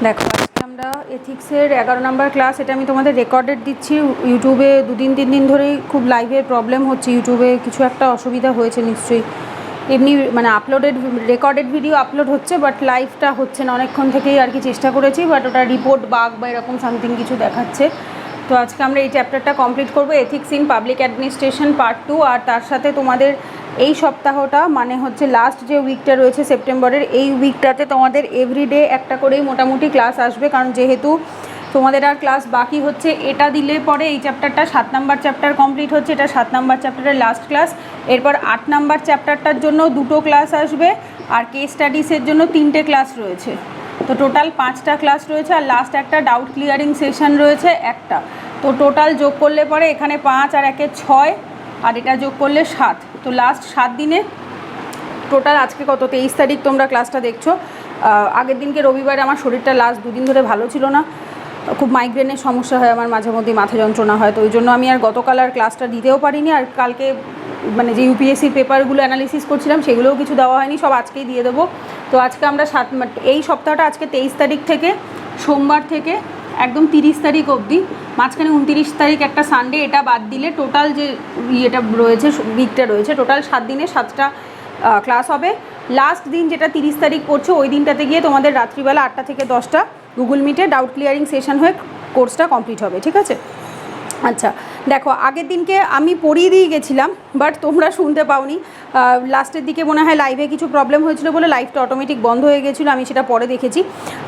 দেখো আজকে আমরা এথিক্সের 11 নম্বর ক্লাস, এটা আমি তোমাদের রেকর্ডেড দিচ্ছি। ইউটিউবে 2-3 দিন ধরেই খুব লাইভের প্রবলেম হচ্ছে, ইউটিউবে কিছু একটা অসুবিধা হয়েছে নিশ্চয়ই। এমনি মানে রেকর্ডেড ভিডিও আপলোড হচ্ছে, বাট লাইভটা হচ্ছে না। অনেকক্ষণ থেকেই আর কি চেষ্টা করেছি, বাট ওটা রিপোর্ট বাগ বা এরকম সামথিং কিছু দেখাচ্ছে। তো আজকে আমরা এই চ্যাপ্টারটা কমপ্লিট করবো, ethics in public administration part 2। আর তার সাথে তোমাদের এই সপ্তাহটা মানে হচ্ছে লাস্ট যে উইকটা রয়েছে সেপ্টেম্বরের, এই উইকটাতে তোমাদের এভরিডে একটা করেই মোটামুটি ক্লাস আসবে, কারণ যেহেতু তোমাদের আর ক্লাস বাকি হচ্ছে। এটা দিলে পরে এই চ্যাপ্টারটা 7 নাম্বার চ্যাপ্টার কমপ্লিট হচ্ছে, এটা 7 নাম্বার চ্যাপ্টারের লাস্ট ক্লাস। এরপর 8 নাম্বার চ্যাপ্টারটার জন্য 2টো ক্লাস আসবে, আর কেস স্টাডিসের জন্য 3টে ক্লাস রয়েছে। তো টোটাল 5টা ক্লাস রয়েছে, আর লাস্ট একটা ডাউট ক্লিয়ারিং সেশন রয়েছে একটা। তো টোটাল যোগ করলে পরে এখানে 5 আর 1 6, আর এটা যোগ করলে 7। তো লাস্ট 7 দিনে টোটাল আজকে কত 23 তারিখ তোমরা ক্লাসটা দেখছো। আগের দিনকে রবিবারে আমার শরীরটা লাস্ট 2 দিন ধরে ভালো ছিল না, খুব মাইগ্রেনের সমস্যা হয় আমার, মাঝে মধ্যে মাথা যন্ত্রণা হয়। তো ওই জন্য আমি আর গতকাল আর ক্লাসটা দিতেও পারিনি। আর কালকে মানে যে ইউপিএসসির পেপারগুলো অ্যানালিসিস করছিলাম সেগুলোও কিছু দেওয়া হয়নি, সব আজকেই দিয়ে দেবো। তো আজকে আমরা এই সপ্তাহটা আজকে 23 তারিখ থেকে সোমবার থেকে একদম 30 তারিখ অবধি, মাঝখানে 29 তারিখ একটা সানডে, এটা বাদ দিলে টোটাল যে ইয়েটা রয়েছে উইকটা রয়েছে, টোটাল 7 দিনে 7টা ক্লাস হবে। লাস্ট দিন যেটা 30 তারিখ পড়ছে, ওই দিনটাতে গিয়ে তোমাদের রাত্রিবেলা 8টা থেকে 10টা গুগল মিটে ডাউট ক্লিয়ারিং সেশন হয়ে কোর্সটা কমপ্লিট হবে, ঠিক আছে? আচ্ছা দেখো, আগের দিনকে আমি পড়িয়ে দিয়ে গেছিলাম, বাট তোমরা শুনতে পাওনি। লাস্টের দিকে মনে হয় লাইভে কিছু প্রবলেম হয়েছিল বলে লাইভটা অটোমেটিক বন্ধ হয়ে গেছিলো, আমি সেটা পরে দেখেছি।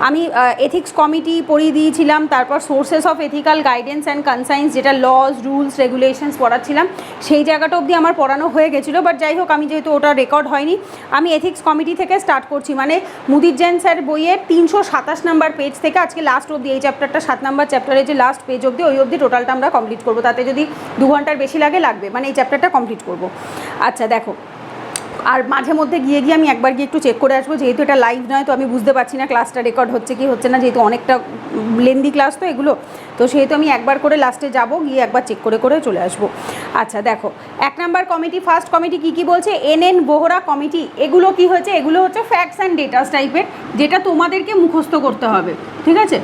আমি এথিক্স কমিটি পড়িয়ে দিয়েছিলাম, তারপর sources of ethical guidance and conscience, যেটা লজ রুলস রেগুলেশনস পড়াচ্ছিলাম, সেই জায়গাটা অবধি আমার পড়ানো হয়ে গেছিলো। বাট যাই হোক, আমি যেহেতু ওটা রেকর্ড হয়নি, আমি এথিক্স কমিটি থেকে স্টার্ট করছি। মানে মুদির জৈন স্যার বইয়ের 327 নাম্বার পেজ থেকে আজকে লাস্ট অবধি, এই চ্যাপ্টারটা 7 নাম্বার চ্যাপ্টারের যে লাস্ট পেজ অবধি, ওই অবধি টোটালটা আমরা কমপ্লিট করবো। তাতে যদি 2 ঘন্টার বেশি লাগবে, মানে এই চ্যাপ্টারটা কমপ্লিট করবো। আচ্ছা দেখো, আর মাঝে মধ্যে গিয়ে আমি একবার গিয়ে একটু চেক করে আসবো, যেহেতু এটা লাইভ নয়। তো আমি বুঝতে পারছি না ক্লাসটা রেকর্ড হচ্ছে কি হচ্ছে না, যেহেতু অনেকটা লেন্দি ক্লাস তো এগুলো। তো সেহেতু আমি একবার করে লাস্টে যাব, গিয়ে একবার চেক করে চলে আসবো। আচ্ছা দেখো, 1 নাম্বার কমিটি, ফার্স্ট কমিটি কী বলছে, এনএন বোহরা কমিটি। এগুলো কি হচ্ছে, এগুলো হচ্ছে ফ্যাক্টস অ্যান্ড ডেটাস টাইপের, যেটা তোমাদেরকে মুখস্থ করতে হবে, ঠিক আছে?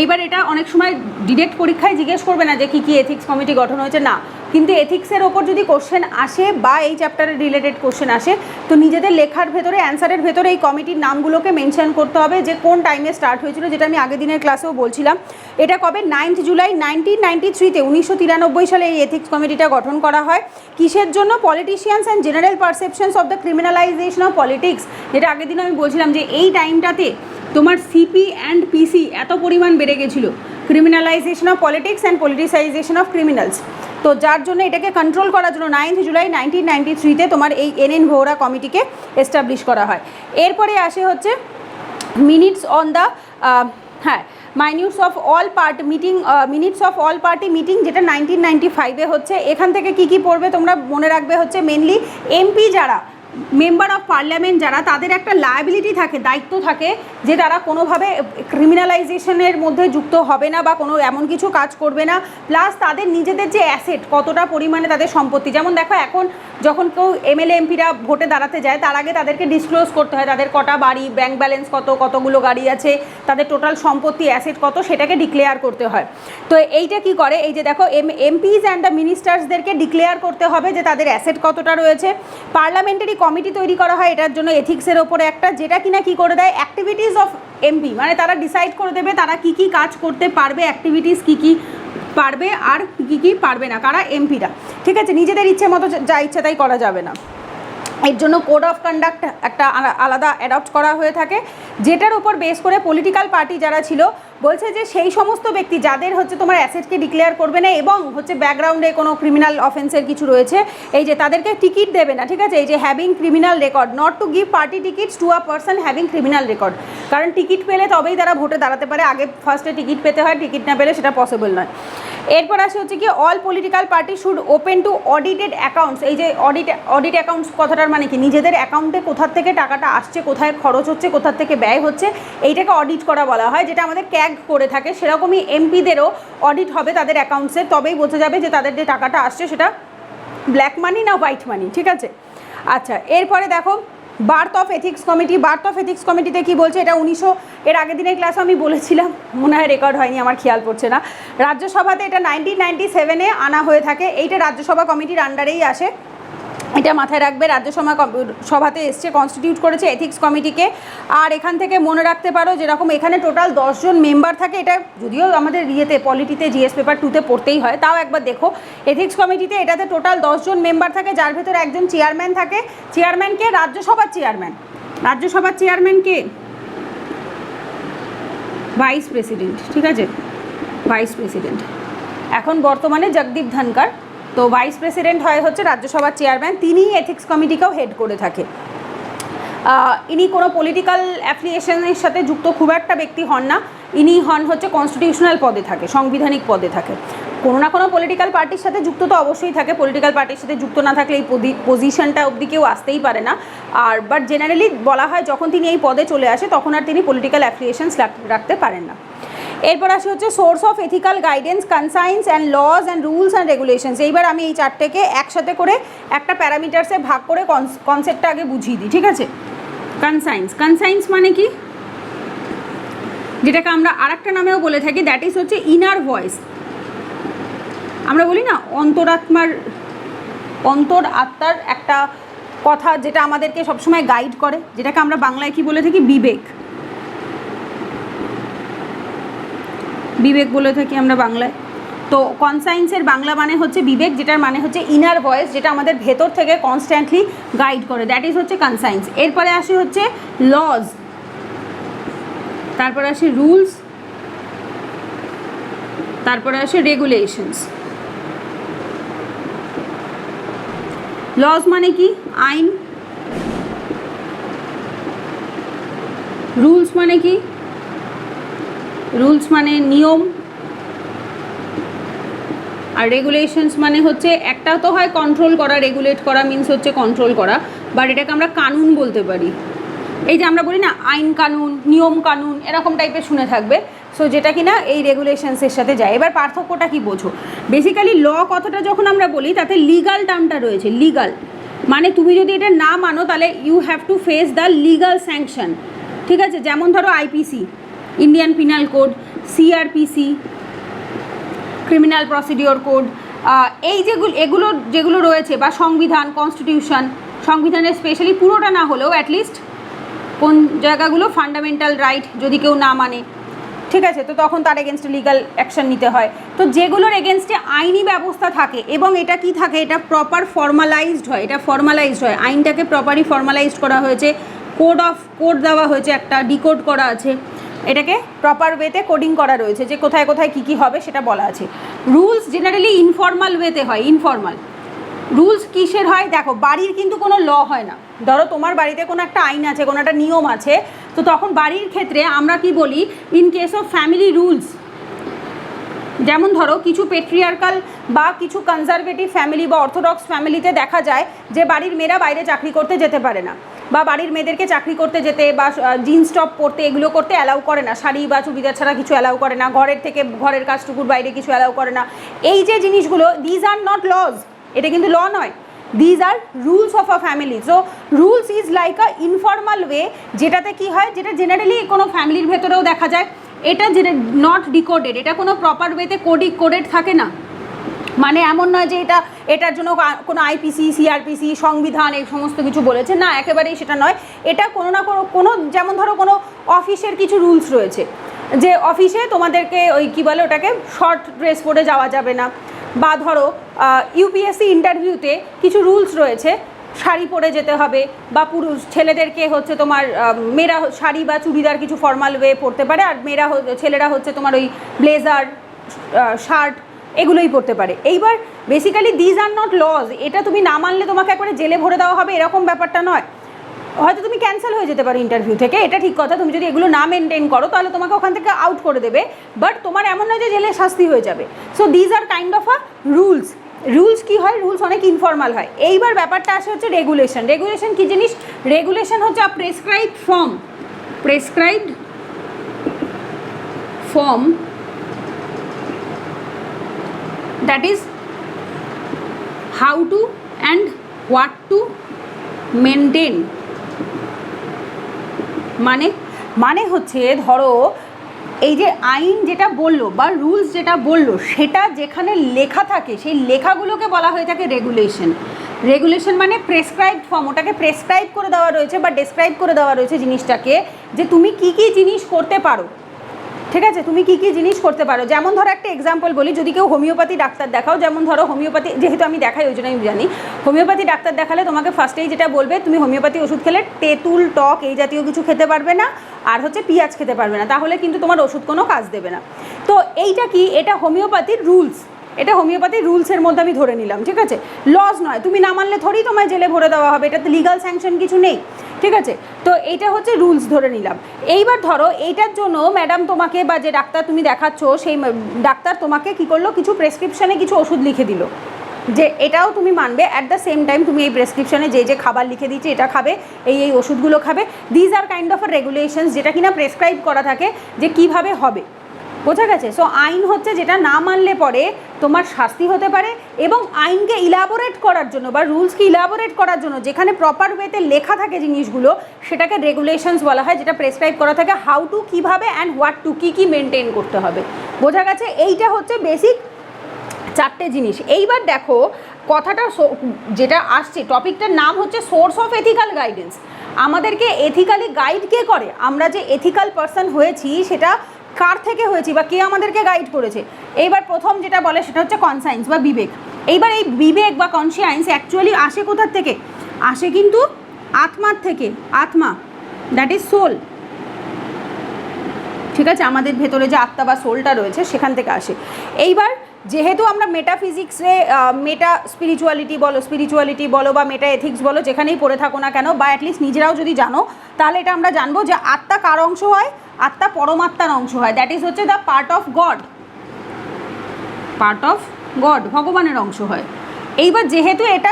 এইবার এটা অনেক সময় ডিরেক্ট পরীক্ষায় জিজ্ঞেস করবে না যে কী এথিক্স কমিটি গঠন হয়েছে, না। কিন্তু এথিক্সের ওপর যদি কোশ্চেন আসে বা এই চ্যাপ্টারের রিলেটেড কোশ্চেন আসে, তো নিজেদের লেখার ভেতরে, অ্যান্সারের ভেতরে এই কমিটির নামগুলোকে মেনশন করতে হবে, যে কোন টাইমে স্টার্ট হয়েছিল, যেটা আমি আগের দিনের ক্লাসেও বলছিলাম। এটা কবে, 9 জুলাই 1993-তে 1993 সালে এই এথিক্স কমিটিটা গঠন করা হয়। কিসের জন্য? Politicians and general perceptions of the criminalisation of politics, যেটা আগের দিন আমি বলছিলাম যে এই টাইমটাতে তোমার সিপি অ্যান্ড পিসি এত পরিমাণ বেড়ে গেছিলো, criminalisation of politics and politicisation of criminals. তো যার জন্য এটাকে কন্ট্রোল করার জন্য 9 জুলাই 1993-তে তোমার এই এনএন ভোহরা কমিটিকে এস্টাবলিশ করা হয়। এরপরে আসে হচ্ছে minutes on the minutes of all party meeting, যেটা 1995-এ হচ্ছে। এখান থেকে কি পড়বে তোমরা মনে রাখবে, হচ্ছে মেনলি এমপি যারা, মেম্বার অফ পার্লামেন্ট যারা, তাদের একটা লায়াবিলিটি থাকে, দায়িত্ব থাকে, যে তারা কোনোভাবে ক্রিমিনালাইজেশনের মধ্যে যুক্ত হবে না বা কোনো এমন কিছু কাজ করবে না। প্লাস তাদের নিজেদের যে অ্যাসেট, কতটা পরিমাণে তাদের সম্পত্তি, যেমন দেখো এখন যখন কেউ এমএলএ এমপিরা ভোটে দাঁড়াতে যায়, তার আগে তাদেরকে ডিসক্লোজ করতে হয় তাদের কটা বাড়ি, ব্যাংক ব্যালেন্স কতগুলো গাড়ি আছে, তাদের টোটাল সম্পত্তি অ্যাসেট কত, সেটাকে ডিক্লেয়ার করতে হয়। তো এইটা কি করে, এই যে দেখো এমপিস অ্যান্ড দ্য মিনিস্টার্সদেরকে ডিক্লেয়ার করতে হবে যে তাদের অ্যাসেট কতটা রয়েছে। পার্লামেন্টারি কমিটি তৈরি করা হয় এটার জন্য, এথিক্সের ওপরে একটা, যেটা কিনা কি করে দেয়, অ্যাক্টিভিটিস অফ এমপি, মানে তারা ডিসাইড করে দেবে তারা কি কাজ করতে পারবে, অ্যাক্টিভিটিস কি পারবে আর কি পারবে না, কারা, এমপিরা, ঠিক আছে? নিজেদের ইচ্ছে মতো যা ইচ্ছা তাই করা যাবে না। এর জন্য কোড অফ কন্ডাক্ট একটা আলাদা অ্যাডপ্ট করা হয়ে থাকে, যেটার উপর বেস করে পলিটিক্যাল পার্টি যারা ছিল বলছে যে সেই সমস্ত ব্যক্তি যাদের হচ্ছে তোমার অ্যাসেটকে ডিক্লেয়ার করবে না এবং হচ্ছে ব্যাকগ্রাউন্ডে কোনো ক্রিমিনাল অফেন্সের কিছু রয়েছে, এই যে তাদেরকে টিকিট দেবে না, ঠিক আছে? এই যে having criminal record, not to give party tickets to a person having criminal record. কারণ টিকিট পেলে তবেই তারা ভোটে দাঁড়াতে পারে, আগে ফার্স্টে টিকিট পেতে হয়, টিকিট না পেলে সেটা পসিবল নয়। এরপর আসে হচ্ছে কি, all political party should open to audited accounts. এই যে অডিট অ্যাকাউন্টস কথাটার মানে কি, নিজেদের অ্যাকাউন্টে কোথার থেকে টাকাটা আসছে, কোথায় খরচ হচ্ছে, কোথার থেকে ব্যয় হচ্ছে, এইটাকে অডিট করা বলা হয়, যেটা আমাদের ক্যাগ করে থাকে। সেরকমই এমপিদেরও অডিট হবে তাদের অ্যাকাউন্টসে, তবেই বোঝা যাবে যে তাদের যে টাকাটা আসছে সেটা ব্ল্যাক মানি না হোয়াইট মানি, ঠিক আছে? আচ্ছা এরপরে দেখো, birth of ethics committee, birth of ethics কমিটিতে কী বলছে, এটা 1900 এর আগের দিনের ক্লাসে আমি বলেছিলাম, মনে হয় রেকর্ড হয়নি, আমার খেয়াল পড়ছে না। রাজ্যসভাতে এটা 1997-এ আনা হয়ে থাকে, এইটা রাজ্যসভা কমিটির আন্ডারেই আসে, এটা মাথায় রাখবে। রাজ্যসভা সভাতে এসছে, কনস্টিটিউট করেছে এথিক্স কমিটিকে। আর এখান থেকে মনে রাখতে পারো যেরকম এখানে টোটাল 10 জন মেম্বার থাকে, এটা যদিও আমাদের ইয়েতে পলিটিতে জিএস পেপার 2-তে পড়তেই হয়, তাও একবার দেখো। এথিক্স কমিটিতে এটাতে টোটাল 10 জন মেম্বার থাকে, যার ভেতরে একজন চেয়ারম্যান থাকে। চেয়ারম্যানকে রাজ্যসভার চেয়ারম্যান, রাজ্যসভার চেয়ারম্যানকে ভাইস প্রেসিডেন্ট, ঠিক আছে, ভাইস প্রেসিডেন্ট এখন বর্তমানে জগদীপ ধনকর। তো ভাইস প্রেসিডেন্ট হয় হচ্ছে রাজ্যসভার চেয়ারম্যান, তিনিই এথিক্স কমিটিকেও হেড করে থাকে। ইনি কোনো পলিটিক্যাল অ্যাফিলিয়েশনের সাথে যুক্ত খুব একটা ব্যক্তি হন না, ইনি হন হচ্ছে কনস্টিটিউশনাল পদে থাকে, সাংবিধানিক পদে থাকে। কোনো না কোনো পলিটিক্যাল পার্টির সাথে যুক্ত তো অবশ্যই থাকে, পলিটিক্যাল পার্টির সাথে যুক্ত না থাকলে এই পজিশনটা অবধি কেউ আসতেই পারে না। আর বাট জেনারেলি বলা হয় যখন তিনি এই পদে চলে আসে তখন আর তিনি পলিটিক্যাল অ্যাফিলিয়েশনস রাখতে পারেন না। এরপর আসে হচ্ছে source of ethical guidance, conscience and laws and rules and regulations. এইবার আমি এই চারটেকে একসাথে করে একটা প্যারামিটার্সে ভাগ করে কনসেপ্টটা আগে বুঝিয়ে দিই, ঠিক আছে। কনসাইন্স, কনসাইন্স মানে কি, যেটাকে আমরা আরেকটা নামেও বলে থাকি, দ্যাট ইজ হচ্ছে ইনার ভয়েস। আমরা বলি না অন্তর আত্মার একটা কথা যেটা আমাদেরকে সবসময় গাইড করে, যেটাকে আমরা বাংলায় কি বলে থাকি, বিবেক, বিবেক বলে থাকি আমরা বাংলায়। তো কনসাইন্সের বাংলা মানে হচ্ছে বিবেক, যেটার মানে হচ্ছে ইনার ভয়েস, যেটা আমাদের ভেতর থেকে কনস্ট্যান্টলি গাইড করে, দ্যাট ইজ হচ্ছে কনসাইন্স। এরপরে আসে হচ্ছে লজ, তারপরে আসে রুলস, তারপরে আসে রেগুলেশনস। লজ মানে কি, আইন। রুলস মানে কি, রুলস মানে নিয়ম। আর রেগুলেশনস মানে হচ্ছে একটা তো হয় কন্ট্রোল করা, রেগুলেট করা মিন্স হচ্ছে কন্ট্রোল করা, বাট এটাকে আমরা কানুন বলতে পারি। এই যে আমরা বলি না আইন কানুন, নিয়ম কানুন, এরকম টাইপের শুনে থাকবে। সো যেটা কি না এই রেগুলেশনসের সাথে যায়। এবার পার্থক্যটা কি বোঝো, বেসিক্যালি ল কথাটা যখন আমরা বলি তাতে লিগাল টার্মটা রয়েছে, লিগাল মানে তুমি যদি এটা না মানো তাহলে you have to face the legal sanction, ঠিক আছে। যেমন ধরো IPC, Indian penal code, CrPC, criminal procedure code, এই যেগুলো রয়েছে, বা সংবিধান, কনস্টিটিউশন, সংবিধানের স্পেশালি পুরোটা না হলেও অ্যাটলিস্ট কোন জায়গাগুলো ফান্ডামেন্টাল রাইট যদি কেউ না মানে, ঠিক আছে, তো তখন তার এগেনস্টে লিগাল অ্যাকশন নিতে হয়। তো যেগুলোর এগেনস্টে আইনি ব্যবস্থা থাকে এবং এটা কি থাকে, এটা প্রপার ফর্মালাইজড হয়, এটা ফর্মালাইজড হয়, আইনটাকে প্রপারলি ফর্মালাইজড করা হয়েছে, কোড দেওয়া হয়েছে, একটা ডিকোড করা আছে, এটাকে প্রপার ওয়েতে কোডিং করা রয়েছে, যে কোথায় কোথায় কী কী হবে সেটা বলা আছে। রুলস জেনারেলি ইনফর্মাল ওয়েতে হয়, ইনফর্মাল রুলস কিসের হয়, দেখো বাড়ির কিন্তু কোনো ল হয় না, ধরো তোমার বাড়িতে কোনো একটা আইন আছে, কোনো একটা নিয়ম আছে, তো তখন বাড়ির ক্ষেত্রে আমরা কি বলি, in case of family rules, যেমন ধরো কিছু পেট্রিয়ার্কাল বা কিছু কনজারভেটিভ ফ্যামিলি বা অর্থোডক্স ফ্যামিলিতে দেখা যায় যে বাড়ির মেয়েরা বাইরে চাকরি করতে যেতে পারে না, বা বাড়ির মেয়েদেরকে চাকরি করতে যেতে বা জিন্স টপ পরতে এগুলো করতে অ্যালাউ করে না, শাড়ি বা চুড়িদার ছাড়া কিছু অ্যালাউ করে না, ঘরের কাজটুকুর বাইরে কিছু অ্যালাউ করে না। এই যে জিনিসগুলো, দিজ আর নট লজ, এটা কিন্তু ল নয়, these are rules of a family. So rules is like a informal way, যেটাতে কি হয়, যেটা জেনারেলি কোনো ফ্যামিলির ভেতরেও দেখা যায়, এটা যেটা নট ডিকোডেড, এটা কোনো প্রপার ওয়েতে কোডেড থাকে না, মানে এমন নয় যে এটার জন্য কোনো আইপিসি, সিআরপিসি, সংবিধান এই সমস্ত কিছু বলেছে, না, একেবারেই সেটা নয়। এটা কোনো না কোনো যেমন ধরো কোনো অফিসের কিছু রুলস রয়েছে, যে অফিসে তোমাদেরকে ওই কী বলে ওটাকে শর্ট ড্রেস পরে যাওয়া যাবে না, বা ধরো ইউপিএসসি ইন্টারভিউতে কিছু রুলস রয়েছে, শাড়ি পরে যেতে হবে, বা পুরুষ ছেলেদেরকে হচ্ছে তোমার মেয়েরা শাড়ি বা চুড়িদার কিছু ফর্মাল ওয়ে পরতে পারে, আর ছেলেরা হচ্ছে তোমার ওই ব্লেজার, শার্ট এগুলোই পড়তে পারে। এইবার basically these are not laws, এটা তুমি না মানলে তোমাকে একবারে জেলে ভরে দেওয়া হবে এরকম ব্যাপারটা নয়, হয়তো তুমি ক্যান্সেল হয়ে যেতে পারো ইন্টারভিউ থেকে, এটা ঠিক কথা, তুমি যদি এগুলো না মেনটেন করো তাহলে তোমাকে ওখান থেকে আউট করে দেবে, বাট তোমার এমন নয় যে জেলে শাস্তি হয়ে যাবে। So these are kind of a rules. Rules কী হয়, রুলস অনেক ইনফর্মাল হয়। এইবার ব্যাপারটা আসে হচ্ছে রেগুলেশন। রেগুলেশন কী জিনিস, রেগুলেশন হচ্ছে a prescribed form that is how to and what to maintain মানে মানে হচ্ছে ধরো এই যে আইন যেটা বললো বা রুলস যেটা বললো সেটা যেখানে লেখা থাকে সেই লেখাগুলোকে বলা হয়ে থাকে রেগুলেশন। রেগুলেশন মানে প্রেসক্রাইবড ফর্ম, ওটাকে প্রেসক্রাইব করে দেওয়া রয়েছে বা ডেসক্রাইব করে দেওয়া রয়েছে জিনিসটাকে, যে তুমি কি কি জিনিস করতে পারো, ঠিক আছে, তুমি কি কি জিনিস করতে পারো। যেমন ধরো একটা এক্সাম্পল বলি, যদি কেউ হোমিওপ্যাথি ডাক্তার দেখাও, যেমন ধরো হোমিওপ্যাথি, যেহেতু আমি দেখাই ওই জন্য আমি জানি, হোমিওপ্যাথি ডাক্তার দেখালে তোমাকে ফার্স্টেই যেটা বলবে, তুমি হোমিওপ্যাথি ওষুধ খেলে তেঁতুল টক এই জাতীয় কিছু খেতে পারবে না, আর হচ্ছে পেঁয়াজ খেতে পারবে না, তাহলে কিন্তু তোমার ওষুধ কোনো কাজ দেবে না। তো এইটা কি, এটা হোমিওপ্যাথির রুলস, এটা হোমিওপ্যাথির রুলসের মধ্যে আমি ধরে নিলাম, ঠিক আছে, লজ নয়, তুমি না মানলে থোড়ি তোমায় জেলে ভরে দেওয়া হবে, এটাতে লিগাল স্যাংশন কিছু নেই, ঠিক আছে। তো এইটা হচ্ছে রুলস ধরে নিলাম। এইবার ধরো এইটার জন্য ম্যাডাম তোমাকে বা যে ডাক্তার তুমি দেখাচ্ছ সেই ডাক্তার তোমাকে কি করলো, কিছু প্রেসক্রিপশানে কিছু ওষুধ লিখে দিল, যে এটাও তুমি মানবে, অ্যাট দ্য সেম টাইম তুমি এই প্রেসক্রিপশানে যে যে খাবার লিখে দিচ্ছে এটা খাবে, এই ওষুধগুলো খাবে, these are kind of regulations, যেটা কিনা প্রেসক্রাইব করা থাকে যে কিভাবে হবে, বোঝা গেছে। সো আইন হচ্ছে যেটা না মানলে পরে তোমার শাস্তি হতে পারে, এবং আইনকে ইলাবোরেট করার জন্য বা রুলসকে ইলাবোরেট করার জন্য যেখানে প্রপার ওয়েতে লেখা থাকে জিনিসগুলো, সেটাকে রেগুলেশনস বলা হয়, যেটা প্রেসক্রাইব করা থাকে হাউ টু, কীভাবে, অ্যান্ড হোয়াট টু, কী কী মেনটেন করতে হবে, বোঝা গেছে। এইটা হচ্ছে বেসিক চারটে জিনিস। এইবার দেখো কথাটা যেটা আসছে, টপিকটার নাম হচ্ছে সোর্স অফ এথিক্যাল গাইডেন্স। আমাদেরকে এথিক্যালি গাইড কে করে, আমরা যে এথিক্যাল পারসন হয়েছি সেটা কার থেকে হয়েছি বা কে আমাদেরকে গাইড করেছে। এইবার প্রথম যেটা বলে সেটা হচ্ছে কনসায়েন্স বা বিবেক। এইবার এই বিবেক বা কনসিয়ান্স অ্যাকচুয়ালি আসে কোথার থেকে, আসে কিন্তু আত্মার থেকে, আত্মা, দ্যাট ইজ সোল, ঠিক আছে, আমাদের ভেতরে যে আত্মা বা সোলটা রয়েছে সেখান থেকে আসে। এইবার যেহেতু আমরা মেটাফিজিক্সে মেটা স্পিরিচুয়ালিটি বলো বা মেটা এথিক্স বলো, যেখানেই পড়ে থাকো না কেন, বা অ্যাটলিস্ট নিজেরাও যদি জানো, তাহলে এটা আমরা জানবো যে আত্মা কার অংশ হয়, আত্মা পরমাত্মার অংশ হয়, দ্যাট ইজ হচ্ছে দ্য পার্ট অফ গড, ভগবানের অংশ হয়। এইবার যেহেতু এটা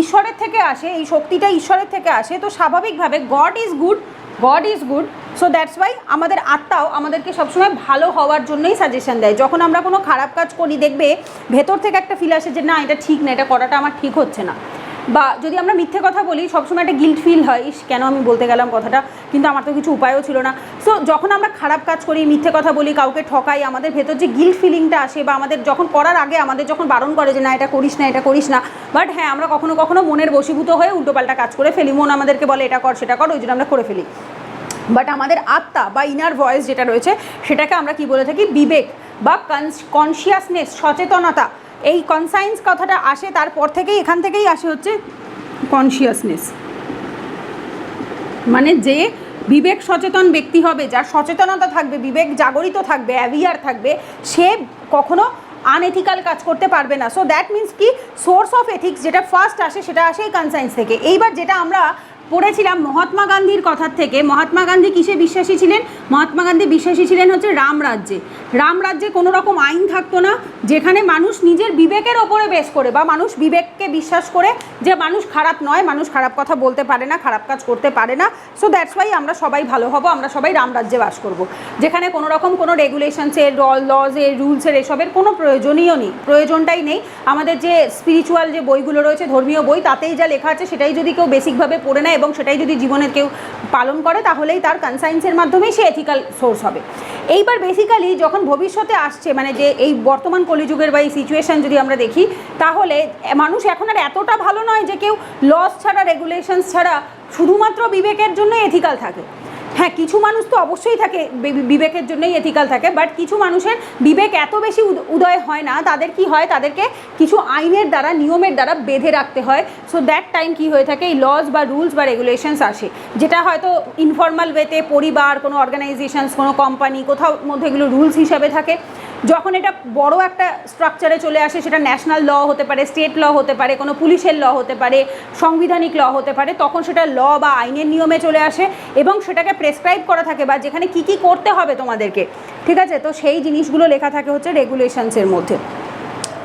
ঈশ্বরের থেকে আসে, এই শক্তিটা ঈশ্বরের থেকে আসে, তো স্বাভাবিকভাবে god is good, so that's why আমাদের আত্মাও আমাদেরকে সবসময় ভালো হওয়ার জন্যই সাজেশন দেয়। যখন আমরা কোনো খারাপ কাজ করি, দেখবে ভেতর থেকে একটা ফিল আসে যে না এটা ঠিক না, এটা করাটা আমার ঠিক হচ্ছে না। বা যদি আমরা মিথ্যে কথা বলি, সবসময় একটা গিল্ট ফিল হয়, কেন আমি বলতে গেলাম কথাটা, কিন্তু আমার তো কিছু উপায়ও ছিল না। সো যখন আমরা খারাপ কাজ করি, মিথ্যে কথা বলি, কাউকে ঠকাই, আমাদের ভেতর যে গিল্ট ফিলিংটা আসে, বা আমাদের যখন করার আগে আমাদের যখন বারণ করে যে না এটা করিস না, বাট হ্যাঁ আমরা কখনো কখনো মনের বশীভূত হয়ে উল্টোপাল্টা কাজ করে ফেলি, মন আমাদেরকে বলে এটা কর সেটা কর, ওই জন্য আমরা করে ফেলি। বাট আমাদের আত্মা বা ইনার ভয়েস যেটা রয়েছে সেটাকে আমরা কি বলে থাকি, বিবেক বা কনসিয়াসনেস, সচেতনতা। এই কনসায়েন্স কথাটা আসে তারপর থেকেই, এখান থেকেই আসে হচ্ছে কনসিয়াসনেস, মানে যে বিবেক সচেতন ব্যক্তি হবে, যার সচেতনতা থাকবে, বিবেক জাগরিত থাকবে, অ্যাভিয়ার থাকবে, সে কখনো আনএথিক্যাল কাজ করতে পারবে না। সো দ্যাট মিনস কি, সোর্স অফ এথিক্স যেটা ফার্স্ট আসে সেটা আসে এই কনসায়েন্স থেকে। এইবার যেটা আমরা পড়েছিলাম মহাত্মা গান্ধীর কথার থেকে, মহাত্মা গান্ধী কিসে বিশ্বাসী ছিলেন, মহাত্মা গান্ধী বিশ্বাসী ছিলেন হচ্ছে রামরাজ্যে কোনো রকম আইন থাকতো না, যেখানে মানুষ নিজের বিবেকের ওপরে বেস করে বা মানুষ বিবেককে বিশ্বাস করে যে মানুষ খারাপ নয়, মানুষ খারাপ কথা বলতে পারে না, খারাপ কাজ করতে পারে না, সো দ্যাটস ওয়াই আমরা সবাই ভালো হব, আমরা সবাই রামরাজ্যে বাস করব, যেখানে কোনো রকম কোনো রেগুলেশনসের, লজের, রুলসের এসবের কোনো প্রয়োজনটাই নেই। আমাদের যে স্পিরিচুয়াল যে বইগুলো রয়েছে, ধর্মীয় বই, তাতেই যা লেখা আছে সেটাই যদি কেউ বেসিকভাবে পড়ে নেয় এবং সেটাই যদি জীবনে কেউ পালন করে, তাহলেই তার কনসায়েন্সের মাধ্যমেই সে এথিক্যাল সোর্স হবে। এইবার বেসিক্যালি যখন ভবিষ্যতে আসছে, মানে যে এই বর্তমান কলিযুগের বা এই সিচুয়েশান যদি আমরা দেখি, তাহলে মানুষ এখন আর এতটা ভালো নয় যে কেউ লস ছাড়া, রেগুলেশনস ছাড়া শুধুমাত্র বিবেকের জন্য এথিক্যাল থাকে। হ্যাঁ, কিছু মানুষ তো অবশ্যই থাকে বিবেকের জন্যই এথিক্যাল থাকে, বাট কিছু মানুষের বিবেক এত বেশি উদয় হয় না, তাদের কি হয়, তাদেরকে কিছু আইনের দ্বারা, নিয়মের দ্বারা বেঁধে রাখতে হয়। সো দ্যাট টাইম কি হয়ে থাকে, এই লজ বা রুলস বা রেগুলেশনস আসে, যেটা হয়তো ইনফর্মাল ওয়েতে পরিবার, কোনো অর্গানাইজেশনস, কোনো কোম্পানি, কোথাও মধ্যে এগুলো রুলস হিসাবে থাকে। যখন এটা বড় একটা স্ট্রাকচারে চলে আসে, সেটা ন্যাশনাল ল হতে পারে, স্টেট ল হতে পারে, কোনো পুলিশের ল হতে পারে, সাংবিধানিক ল হতে পারে, তখন সেটা ল বা আইনের নিয়মে চলে আসে এবং সেটাকে প্রেসক্রাইব করা থাকে বা যেখানে কী কী করতে হবে তোমাদেরকে, ঠিক আছে। তো সেই জিনিসগুলো লেখা থাকে হচ্ছে রেগুলেশনসের মধ্যে।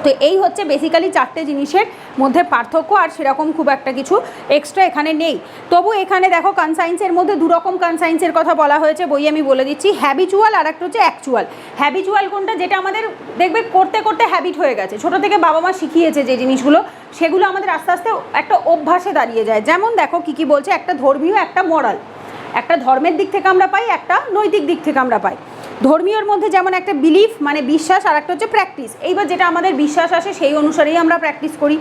তো এই হচ্ছে বেসিক্যালি চারটে জিনিসের মধ্যে পার্থক্য, আর সেরকম খুব একটা কিছু এক্সট্রা এখানে নেই। তবু এখানে দেখো কনসায়েন্সের মধ্যে দুরকম কনসায়েন্সের কথা বলা হয়েছে, বই আমি বলে দিচ্ছি, হ্যাবিচুয়াল আর একটা হচ্ছে অ্যাকচুয়াল। হ্যাবিচুয়াল কোনটা, যেটা আমাদের দেখবে করতে করতে হ্যাবিট হয়ে গেছে, ছোটো থেকে বাবা মা শিখিয়েছে যে জিনিসগুলো, সেগুলো আমাদের আস্তে আস্তে একটা অভ্যাসে দাঁড়িয়ে যায়। যেমন দেখো কী কী বলছে, একটা ধর্মীয়, একটা মোরাল। একটা ধর্মের দিক থেকে আমরা পাই, একটা নৈতিক দিক থেকে আমরা পাই। ধর্মীয়র মধ্যে যেমন একটা বিলিফ মানে বিশ্বাস, আর একটা হচ্ছে প্র্যাকটিস। এইবার যেটা আমাদের বিশ্বাস আসে সেই অনুসারেই আমরা প্র্যাকটিস করি।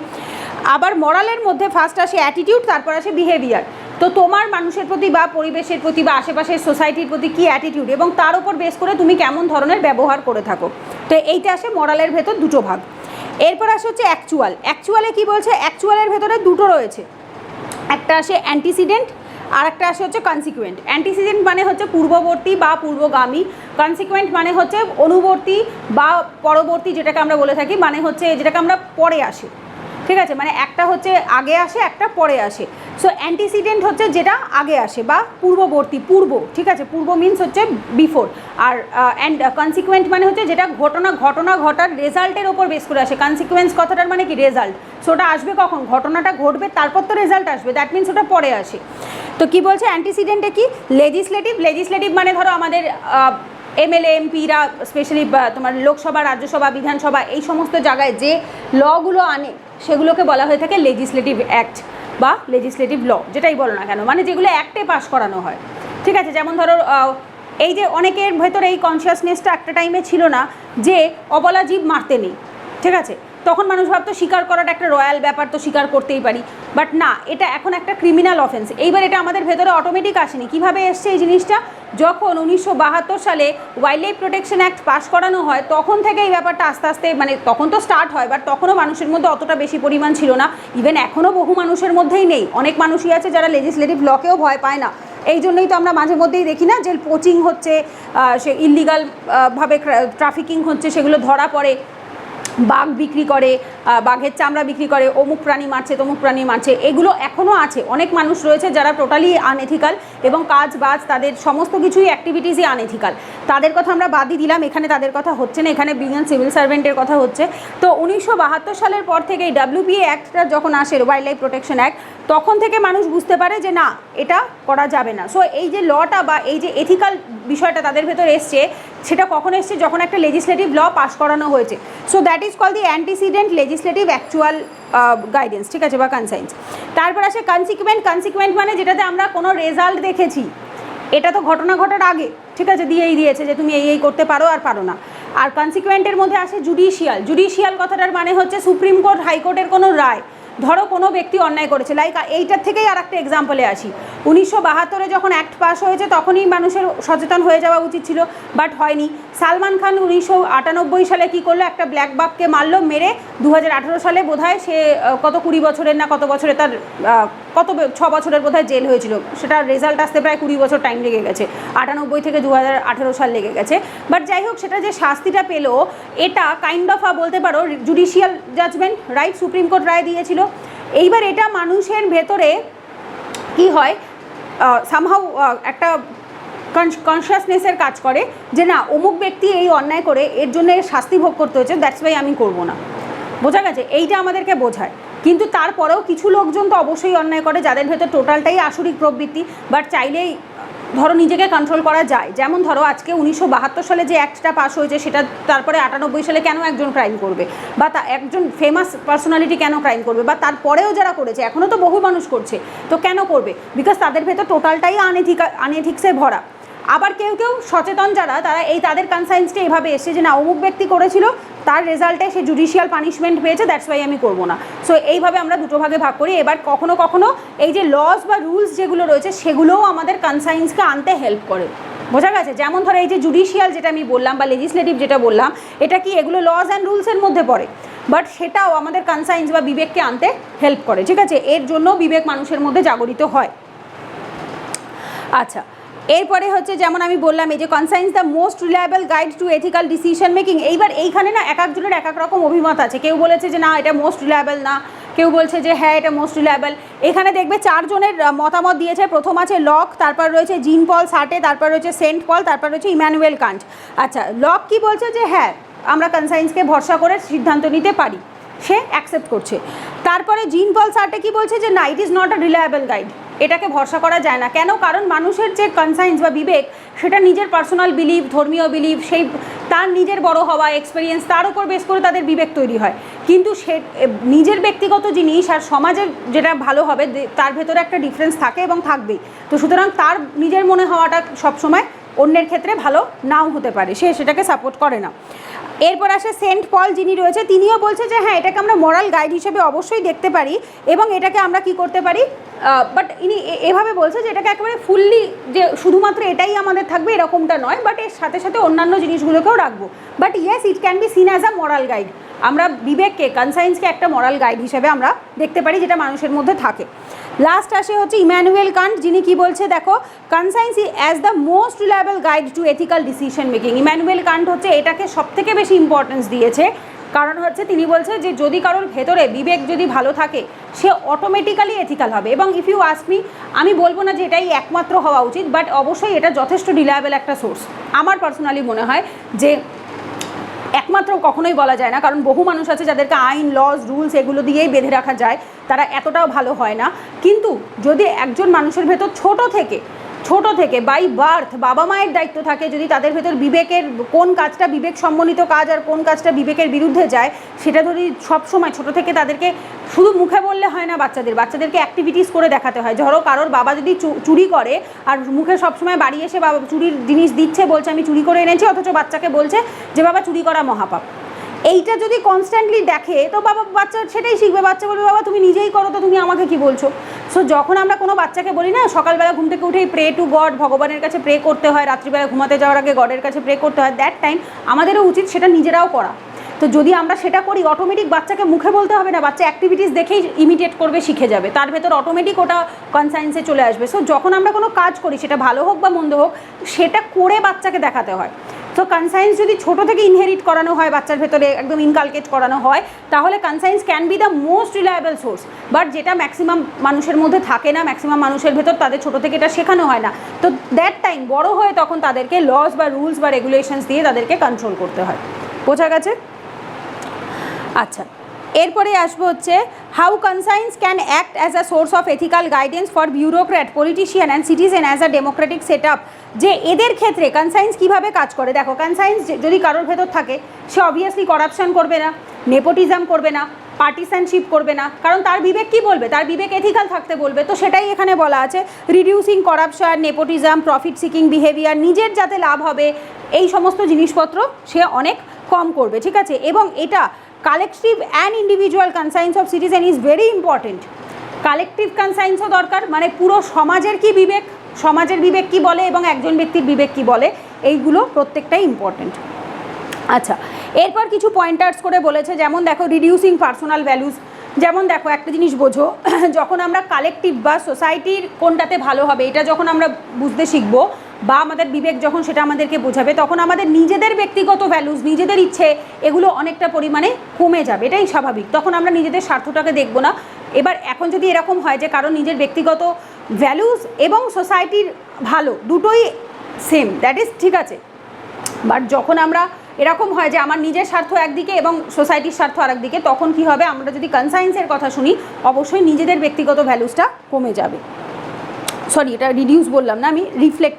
আবার মরালের মধ্যে ফার্স্ট আসে অ্যাটিটিউড, তারপর আসে বিহেভিয়ার। তো তোমার মানুষের প্রতি বা পরিবেশের প্রতি বা আশেপাশের সোসাইটির প্রতি কী অ্যাটিটিউড, এবং তার উপর বেস করে তুমি কেমন ধরনের ব্যবহার করে থাকো। তো এইটা আসে মরালের ভেতর দুটো ভাগ। এরপর আসে হচ্ছে অ্যাকচুয়াল। অ্যাকচুয়ালে কী বলছে, অ্যাকচুয়ালের ভেতরে দুটো রয়েছে, একটা আসে অ্যান্টিসিডেন্ট আর একটা আসে হচ্ছে কনসিকুয়েন্ট। অ্যান্টিসিডেন্ট মানে হচ্ছে পূর্ববর্তী বা পূর্বগামী, কনসিকুয়েন্ট মানে হচ্ছে অনুবর্তী বা পরবর্তী, যেটাকে আমরা বলে থাকি, মানে হচ্ছে যেটাকে আমরা পরে আসে, ঠিক আছে, মানে একটা হচ্ছে আগে আসে, একটা পরে আসে। সো অ্যান্টিসিডেন্ট হচ্ছে যেটা আগে আসে বা পূর্ববর্তী, পূর্ব, ঠিক আছে, পূর্ব মিনস হচ্ছে বিফোর। আর অ্যান্ড কনসিকুয়েন্ট মানে হচ্ছে যেটা ঘটনা ঘটার রেজাল্টের ওপর বেস করে আসে। কনসিকুয়েন্স কথাটার মানে কি রেজাল্ট, সো ওটা আসবে কখন, ঘটনাটা ঘটবে তারপর তো রেজাল্ট আসবে, দ্যাট মিনস ওটা পরে আসে। তো কি বলছে অ্যান্টিসিডেন্টে কি, লেজিসলেটিভ মানে ধরো আমাদের এমএলএ এমপিরা স্পেশালি তোমার লোকসভা, রাজ্যসভা, বিধানসভা, এই সমস্ত জায়গায় যে লগুলো আনে সেগুলোকে বলা হয়ে থাকে লেজিসলেটিভ অ্যাক্ট বা লেজিসলেটিভ ল, যেটাই বলো না কেন, মানে যেগুলো অ্যাক্টে পাস করানো হয়, ঠিক আছে। যেমন ধরো এই যে অনেকের ভেতরে এই কনসিয়াসনেসটা একটা টাইমে ছিল না যে অবলা জীব মারতে নেই, ঠিক আছে, তখন মানুষ ভাবতো স্বীকার করাটা একটা রয়্যাল ব্যাপার, তো স্বীকার করতেই পারি, বাট না, এটা এখন একটা ক্রিমিনাল অফেন্স। এইবার এটা আমাদের ভেতরে অটোমেটিক আসেনি। কীভাবে এসছে এই জিনিসটা, যখন 1972 সালে wild life protection act pass করানো হয়, তখন থেকে এই ব্যাপারটা আস্তে আস্তে, মানে তখন তো স্টার্ট হয়, বাট তখনও মানুষের মধ্যে অতটা বেশি পরিমাণ ছিল না। ইভেন এখনও বহু মানুষের মধ্যেই নেই, অনেক মানুষই আছে যারা লেজিসলেটিভ লকেও ভয় পায় না। এই জন্যই তো আমরা মাঝে মধ্যেই দেখি না যে পোচিং হচ্ছে, সে ইললিগাল ভাবে ট্রাফিকিং হচ্ছে, সেগুলো ধরা পড়ে, বাঘ বিক্রি করে, বাঘের চামড়া বিক্রি করে, অমুক প্রাণী মারছে, তমুক প্রাণী মারছে, এগুলো এখনও আছে। অনেক মানুষ রয়েছে যারা টোটালি আনএথিক্যাল, এবং কাজ বাজ তাদের সমস্ত কিছুই অ্যাক্টিভিটিসই আনএথিক্যাল। তাদের কথা আমরা বাদই দিলাম, এখানে তাদের কথা হচ্ছে না, এখানে বিং সিভিল সার্ভেন্টের কথা হচ্ছে। তো 1972 সালের পর থেকে এই WPA অ্যাক্টটা যখন আসে, ওয়াইল্ড লাইফ প্রোটেকশন অ্যাক্ট, তখন থেকে মানুষ বুঝতে পারে যে না, এটা করা যাবে না। সো এই যে লটা বা এই যে এথিক্যাল বিষয়টা তাদের ভেতর এসছে, সেটা কখন এসছে, যখন একটা লেজিসলেটিভ ল পাস করানো হয়েছে। So that is call the antecedent legislative actual guidance, ঠিক আছে, বা কনসাইন্স। তারপর আসে কনসিকুয়েন্ট মানে যেটাতে আমরা কোনো রেজাল্ট দেখেছি, এটা তো ঘটনা ঘটার আগে, ঠিক আছে, দিয়েছে যে তুমি এই করতে পারো আর পারো না। আর কনসিকুয়েন্টের মধ্যে আসে জুডিশিয়াল কথাটার মানে হচ্ছে সুপ্রিম কোর্ট, হাইকোর্টের কোনো রায়। ধরো কোনো ব্যক্তি অন্যায় করেছে, লাইক এইটার থেকেই আর একটা এক্সাম্পলে আসি, 1972 যখন অ্যাক্ট পাস হয়েছে তখনই মানুষের সচেতন হয়ে যাওয়া উচিত ছিল, বাট হয়নি। সালমান খান 1998 সালে কী করলো, একটা ব্ল্যাক বাঘকে মারলো, মেরে 2018 সালে বোধহয় সে কত 20 বছরের না কত বছরে তার 6 বছরের বোধহয় জেল হয়েছিল, সেটার রেজাল্ট আসতে প্রায় 20 বছর টাইম লেগে গেছে, 98 থেকে 2018 সাল লেগে গেছে। বাট যাই হোক, সেটা যে শাস্তিটা পেলো, এটা কাইন্ড অফ বলতে পারো judicial judgement, right, supreme court রায় দিয়েছিল। এইবার এটা মানুষের ভেতরে কি হয়, সামহাউ একটা কনসিয়াসনেসের কাজ করে যে না, অমুক ব্যক্তি এই অন্যায় করে এর জন্য শাস্তি ভোগ করতে হচ্ছে, দ্যাটস ওয়াই আমি করবো না। বোঝা গেছে, এইটা আমাদেরকে বোঝায়। কিন্তু তারপরেও কিছু লোকজন তো অবশ্যই অন্যায় করে, যাদের ভেতর টোটালটাই আসরিক প্রবৃত্তি, বাট চাইলেই ধরো নিজেকে কন্ট্রোল করা যায়। যেমন ধরো আজকে 1972 সালে যে অ্যাক্টটা পাস হয়েছে, সেটা তারপরে 98 সালে কেন একজন ক্রাইম করবে, বা একজন ফেমাস পার্সোনালিটি কেন ক্রাইম করবে, বা তারপরেও যারা করেছে, এখনও তো বহু মানুষ করছে, তো কেন করবে, বিকজ তাদের ভেতর টোটালটাই আনএথিক্সে ভরা। আবার কেউ কেউ সচেতন যারা, তারা তাদের কনসাইন্সটা এভাবে এসছে যে না, অমুক ব্যক্তি করেছিল, তার রেজাল্টে সে জুডিশিয়াল পানিশমেন্ট পেয়েছে, দ্যাটস ওয়াই আমি করবো না। সো এইভাবে আমরা দুটো ভাগে ভাগ করি। এবার কখনো কখনো এই যে লস বা রুলস যেগুলো রয়েছে, সেগুলোও আমাদের কনসাইন্সকে আনতে হেল্প করে। বোঝা গেছে, যেমন ধরো এই যে জুডিশিয়াল যেটা আমি বললাম বা লেজিসলেটিভ যেটা বললাম, এটা কি এগুলো লস অ্যান্ড রুলসের মধ্যে পড়ে, বাট সেটাও আমাদের কনসাইন্স বা বিবেককে আনতে হেল্প করে, ঠিক আছে, এর জন্য বিবেক মানুষের মধ্যে জাগরিত হয়। আচ্ছা, এরপরে হচ্ছে যেমন আমি বললাম, এই যে conscience the most reliable guide to ethical decision making. এইবার এইখানে না এক একজনের এক এক রকম অভিমত আছে। কেউ বলেছে যে না, এটা মোস্ট রিলায়েবল না, কেউ বলছে যে হ্যাঁ, এটা মোস্ট রিলায়েবল। এখানে দেখবে 4 জনের মতামত দিয়েছে। প্রথম আছে লক, তারপর রয়েছে জিন পল সার্টে, তারপর রয়েছে সেন্ট পল, তারপর রয়েছে ইম্যানুয়েল কান্ট। আচ্ছা, লক কি বলছে যে হ্যাঁ, আমরা কনসাইন্সকে ভরসা করে সিদ্ধান্ত নিতে পারি, সে অ্যাকসেপ্ট করছে। তারপরে জিন পল সার্টে কি বলছে যে না, it is not a reliable guide, এটাকে ভরসা করা যায় না। কেন? কারণ মানুষের যে কনসাইন্স বা বিবেক, সেটা নিজের পার্সোনাল বিলিভ, ধর্মীয় বিলিভ, সেই তার নিজের বড় হওয়া এক্সপিরিয়েন্স, তার উপর বেস করে তাদের বিবেক তৈরি হয়। কিন্তু সে নিজের ব্যক্তিগত জিনিস আর সমাজের যেটা ভালো হবে তার ভেতরে একটা ডিফারেন্স থাকে এবং থাকবেই। তো সুতরাং তার নিজের মনে হওয়াটা সবসময় অন্যের ক্ষেত্রে ভালো নাও হতে পারে, সে সেটাকে সাপোর্ট করে না। এরপর আসে সেন্ট পল, যিনি রয়েছে তিনিও বলছে যে হ্যাঁ এটাকে আমরা মোরাল গাইড হিসেবে অবশ্যই দেখতে পারি এবং এটাকে আমরা কি করতে পারি, বাট ইনি এভাবে বলছে যে এটাকে একেবারে ফুললি যে শুধুমাত্র এটাই আমাদের থাকবে এরকমটা নয়, বাট এর সাথে সাথে অন্যান্য জিনিসগুলোকেও রাখবো। But yes, it can be seen as a moral guide. আমরা বিবেককে, কনসায়েন্সকে একটা মোরাল গাইড হিসেবে আমরা দেখতে পারি যেটা মানুষের মধ্যে থাকে। লাস্ট আসে হচ্ছে ইম্যানুয়েল কান্ট, যিনি কি বলছে দেখো, conscience as the most reliable guide to ethical decision making. Immanuel Kant হচ্ছে এটাকে সবথেকে বেশি ইম্পর্টেন্স দিয়েছে, কারণ হচ্ছে তিনি বলছে যে যদি কারোর ভেতরে বিবেক যদি ভালো থাকে সে অটোমেটিক্যালি এথিক্যাল হবে। এবং ইফ ইউ আস্ক মি, আমি বলবো না যে এটাই একমাত্র হওয়া উচিত, বাট অবশ্যই এটা যথেষ্ট রিলায়েবল একটা সোর্স। আমার পার্সোনালি মনে হয় যে একমাত্র কখনোই বলা যায় না, কারণ বহু মানুষ আছে যাদেরকে আইন, লজ, রুলস এগুলো দিয়েই বেঁধে রাখা যায়, তারা এতটাও ভালো হয় না। কিন্তু যদি একজন মানুষের ভেতর ছোট থেকে বাই বার্থ বাবা মায়ের দায়িত্ব থাকে, যদি তাদের ভেতর বিবেকের কোন কাজটা বিবেক সম্বলিত কাজ আর কোন কাজটা বিবেকের বিরুদ্ধে যায়, সেটা যদি সবসময় ছোট থেকে তাদেরকে শুধু মুখে বললে হয় না, বাচ্চাদেরকে অ্যাক্টিভিটিস করে দেখাতে হয়। ধরো কারোর বাবা যদি চুরি করে আর মুখে সবসময় বাড়ি এসে বাবা চুরির জিনিস দিচ্ছে, বলছে আমি চুরি করে এনেছি, অথচ বাচ্চাকে বলছে যে বাবা চুরি করা মহাপাপ, এইটা যদি কনস্ট্যান্টলি দেখে তো বাচ্চা সেটাই শিখবে। বাচ্চা বলবে বাবা তুমি নিজেই করো, তো তুমি আমাকে কি বলছো। সো যখন আমরা কোনো বাচ্চাকে বলি না সকালবেলা ঘুম থেকে উঠেই প্রে টু গড, ভগবানের কাছে প্রে করতে হয়, রাত্রিবেলা ঘুমাতে যাওয়ার আগে গডের কাছে প্রে করতে হয়, দ্যাট টাইম আমাদেরও উচিত সেটা নিজেরাও করা। তো যদি আমরা সেটা করি, অটোমেটিক বাচ্চাকে মুখে বলতে হবে না, বাচ্চা অ্যাক্টিভিটিস দেখেই ইমিডিয়েট করবে, শিখে যাবে, তার ভেতর অটোমেটিক ওটা কনসায়েন্সে চলে আসবে। সো যখন আমরা কোনো কাজ করি, সেটা ভালো হোক বা মন্দ হোক, সেটা করে বাচ্চাকে দেখাতে হয়। তো কনসায়েন্স যদি ছোটো থেকে ইনহেরিট করানো হয়, বাচ্চার ভেতরে একদম ইনকালকেট করানো হয়, তাহলে conscience can be the most reliable source. But যেটা ম্যাক্সিমাম মানুষের মধ্যে থাকে না, ম্যাক্সিমাম মানুষের ভেতর তাদের ছোটো থেকে এটা শেখানো হয় না। তো দ্যাট টাইম বড় হয়ে তখন তাদেরকে লস বা রুলস বা রেগুলেশনস দিয়ে তাদেরকে কন্ট্রোল করতে হয়। বোঝা গেছে? আচ্ছা, এরপরে আসবো হচ্ছে how conscience can act as a source of ethical guidance for bureaucrat, politician and citizen as a Democratic set up. যে এদের ক্ষেত্রে কনসায়েন্স কীভাবে কাজ করে দেখো, কনসায়েন্স যদি কারোর ভেতর থাকে, সে অবভিয়াসলি করাপশন করবে না, নেপোটিজম করবে না, পার্টিসানশিপ করবে না, কারণ তার বিবেক কী বলবে, তার বিবেক এথিক্যাল থাকতে বলবে। তো সেটাই এখানে বলা আছে, reducing corruption, nepotism, profit seeking behaviour, নিজের যাতে লাভ হবে এই সমস্ত জিনিসপত্র সে অনেক কম করবে, ঠিক আছে। এবং এটা collective and individual conscience of citizen is very important. Collective কনসায়েন্সও দরকার, মানে পুরো সমাজের কি বিবেক, সমাজের বিবেক কি বলে এবং একজন ব্যক্তির বিবেক কি বলে, এইগুলো প্রত্যেকটাই ইম্পর্টেন্ট। আচ্ছা, এরপর কিছু পয়েন্টার্স করে বলেছে, যেমন দেখো রিডিউসিং পার্সোনাল ভ্যালুস। যেমন দেখো একটা জিনিস বোঝো, যখন আমরা কালেকটিভ বা সোসাইটির কোনটাতে ভালো হবে এটা যখন আমরা বুঝতে শিখবো, বা আমাদের বিবেক যখন সেটা আমাদেরকে বোঝাবে, তখন আমাদের নিজেদের ব্যক্তিগত ভ্যালুস, নিজেদের ইচ্ছে, এগুলো অনেকটা পরিমাণে কমে যাবে, এটাই স্বাভাবিক। তখন আমরা নিজেদের স্বার্থটাকে দেখবো না। এবার এখন যদি এরকম হয় যে কারণ নিজের ব্যক্তিগত ভ্যালুস এবং সোসাইটির ভালো দুটোই সেম, দ্যাট ইজ ঠিক আছে। বাট যখন আমরা এরকম হয় যে আমার নিজের স্বার্থ একদিকে এবং সোসাইটির স্বার্থ আরেকদিকে, তখন কি হবে, আমরা যদি কনসায়েন্সের কথা শুনি, অবশ্যই নিজেদের ব্যক্তিগত ভ্যালুসটা কমে যাবে। সরি, এটা রিডিউস বললাম না আমি, রিফ্লেক্ট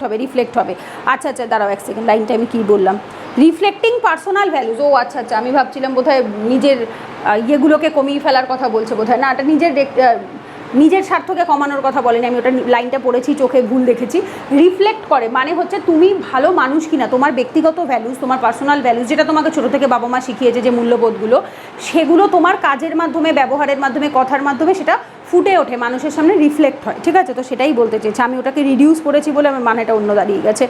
হবে। আচ্ছা দাঁড়াও এক সেকেন্ড, লাইনটা আমি কী বললাম, রিফ্লেক্টিং পার্সোনাল ভ্যালুস। ও আচ্ছা, আমি ভাবছিলাম বোধহয় নিজের ইয়েগুলোকে কমিয়ে ফেলার কথা বলছে বোধহয়, না এটা নিজের স্বার্থকে কমানোর কথা বলেনি, আমি ওটা লাইনটা পড়েছি, চোখে ভুল দেখেছি। রিফ্লেক্ট করে মানে হচ্ছে তুমি ভালো মানুষ কিনা, তোমার ব্যক্তিগত ভ্যালুস, তোমার পার্সোনাল ভ্যালুস, যেটা তোমাকে ছোটো থেকে বাবা মা শিখিয়েছে যে মূল্যবোধগুলো, সেগুলো তোমার কাজের মাধ্যমে, ব্যবহারের মাধ্যমে, কথার মাধ্যমে সেটা ফুটে ওঠে, মানুষের সামনে রিফ্লেক্ট হয়, ঠিক আছে। তো সেটাই বলতে চেয়েছি, আমি ওটাকে রিডিউস করেছি বলে আমার মানেটা অন্য দাঁড়িয়ে গেছে।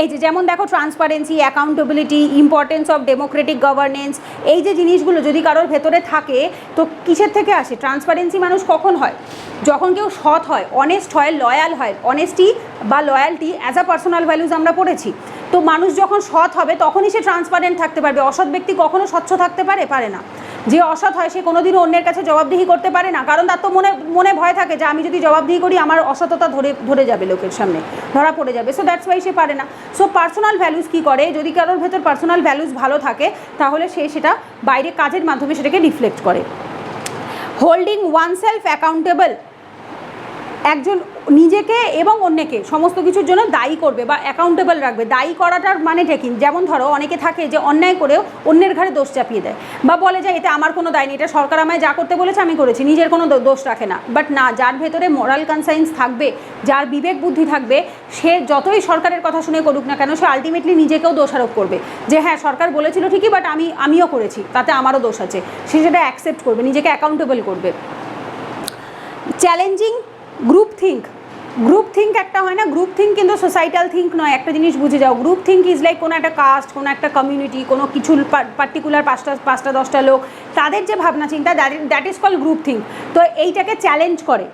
এই যে যেমন দেখো transparency, accountability, importance of Democratic governance, এই যে জিনিসগুলো যদি কারোর ভেতরে থাকে, তো কিসের থেকে আসে? ট্রান্সপারেন্সি মানুষ কখন হয়? যখন কেউ সৎ হয়, অনেস্ট হয়, লয়াল হয়। অনেস্টি বা loyalty as a personal values আমরা পড়েছি। তো মানুষ যখন সৎ হবে তখনই সে ট্রান্সপারেন্ট থাকতে পারবে। অসৎ ব্যক্তি কখনো স্বচ্ছ থাকতে পারে না। যে অসৎ হয় সে কোনোদিনও অন্যের কাছে জবাবদিহি করতে পারে না, কারণ তার তো মনে ভয় থাকে যে আমি যদি জবাবদিহি করি আমার অসততা ধরে যাবে, লোকের সামনে ধরা পড়ে যাবে। সো দ্যাটস ওয়াই সে পারে না। সো পার্সোনাল ভ্যালুস কী করে, যদি কারোর ভেতর পার্সোনাল ভ্যালুস ভালো থাকে তাহলে সে সেটা বাইরে কাজের মাধ্যমে সেটাকে রিফ্লেক্ট করে। হোল্ডিং ওয়ানসেলফ অ্যাকাউন্টেবল একজন নিজেকে এবং অন্যকে সমস্ত কিছুর জন্য দায়ী করবে বা অ্যাকাউন্টেবল রাখবে। দায়ী করাটার মানেটা কি, যেমন ধরো অনেকে থাকে যে অন্যায় করেও অন্যের ঘাড়ে দোষ চাপিয়ে দেয় বা বলে যে এটা আমার কোনো দায় নেই, এটা সরকার আমায় যা করতে বলেছে আমি করেছি, নিজের কোনো দোষ রাখে না। বাট না, যার ভেতরে মোরাল কনসাইন্স থাকবে, যার বিবেক বুদ্ধি থাকবে, সে যতই সরকারের কথা শুনে করুক না কেন, সে আলটিমেটলি নিজেকেও দোষারোপ করবে যে হ্যাঁ সরকার বলেছিল ঠিকই, বাট আমিও করেছি, তাতে আমারও দোষ আছে। সে সেটা অ্যাকসেপ্ট করবে, নিজেকে অ্যাকাউন্টেবল করবে। চ্যালেঞ্জিং গ্রুপ থিঙ্ক একটা হয় না, গ্রুপ থিঙ্ক কিন্তু সোসাইটাল থিঙ্ক নয়। একটা জিনিস বুঝে যাও, গ্রুপ থিঙ্ক ইজ লাইক কোনো একটা কাস্ট, কোনো একটা কমিউনিটি, কোনো কিছু পার্টিকুলার 5টা 10টা লোক, তাদের যে ভাবনা চিন্তা, that is call group think. তো এইটাকে চ্যালেঞ্জ করে,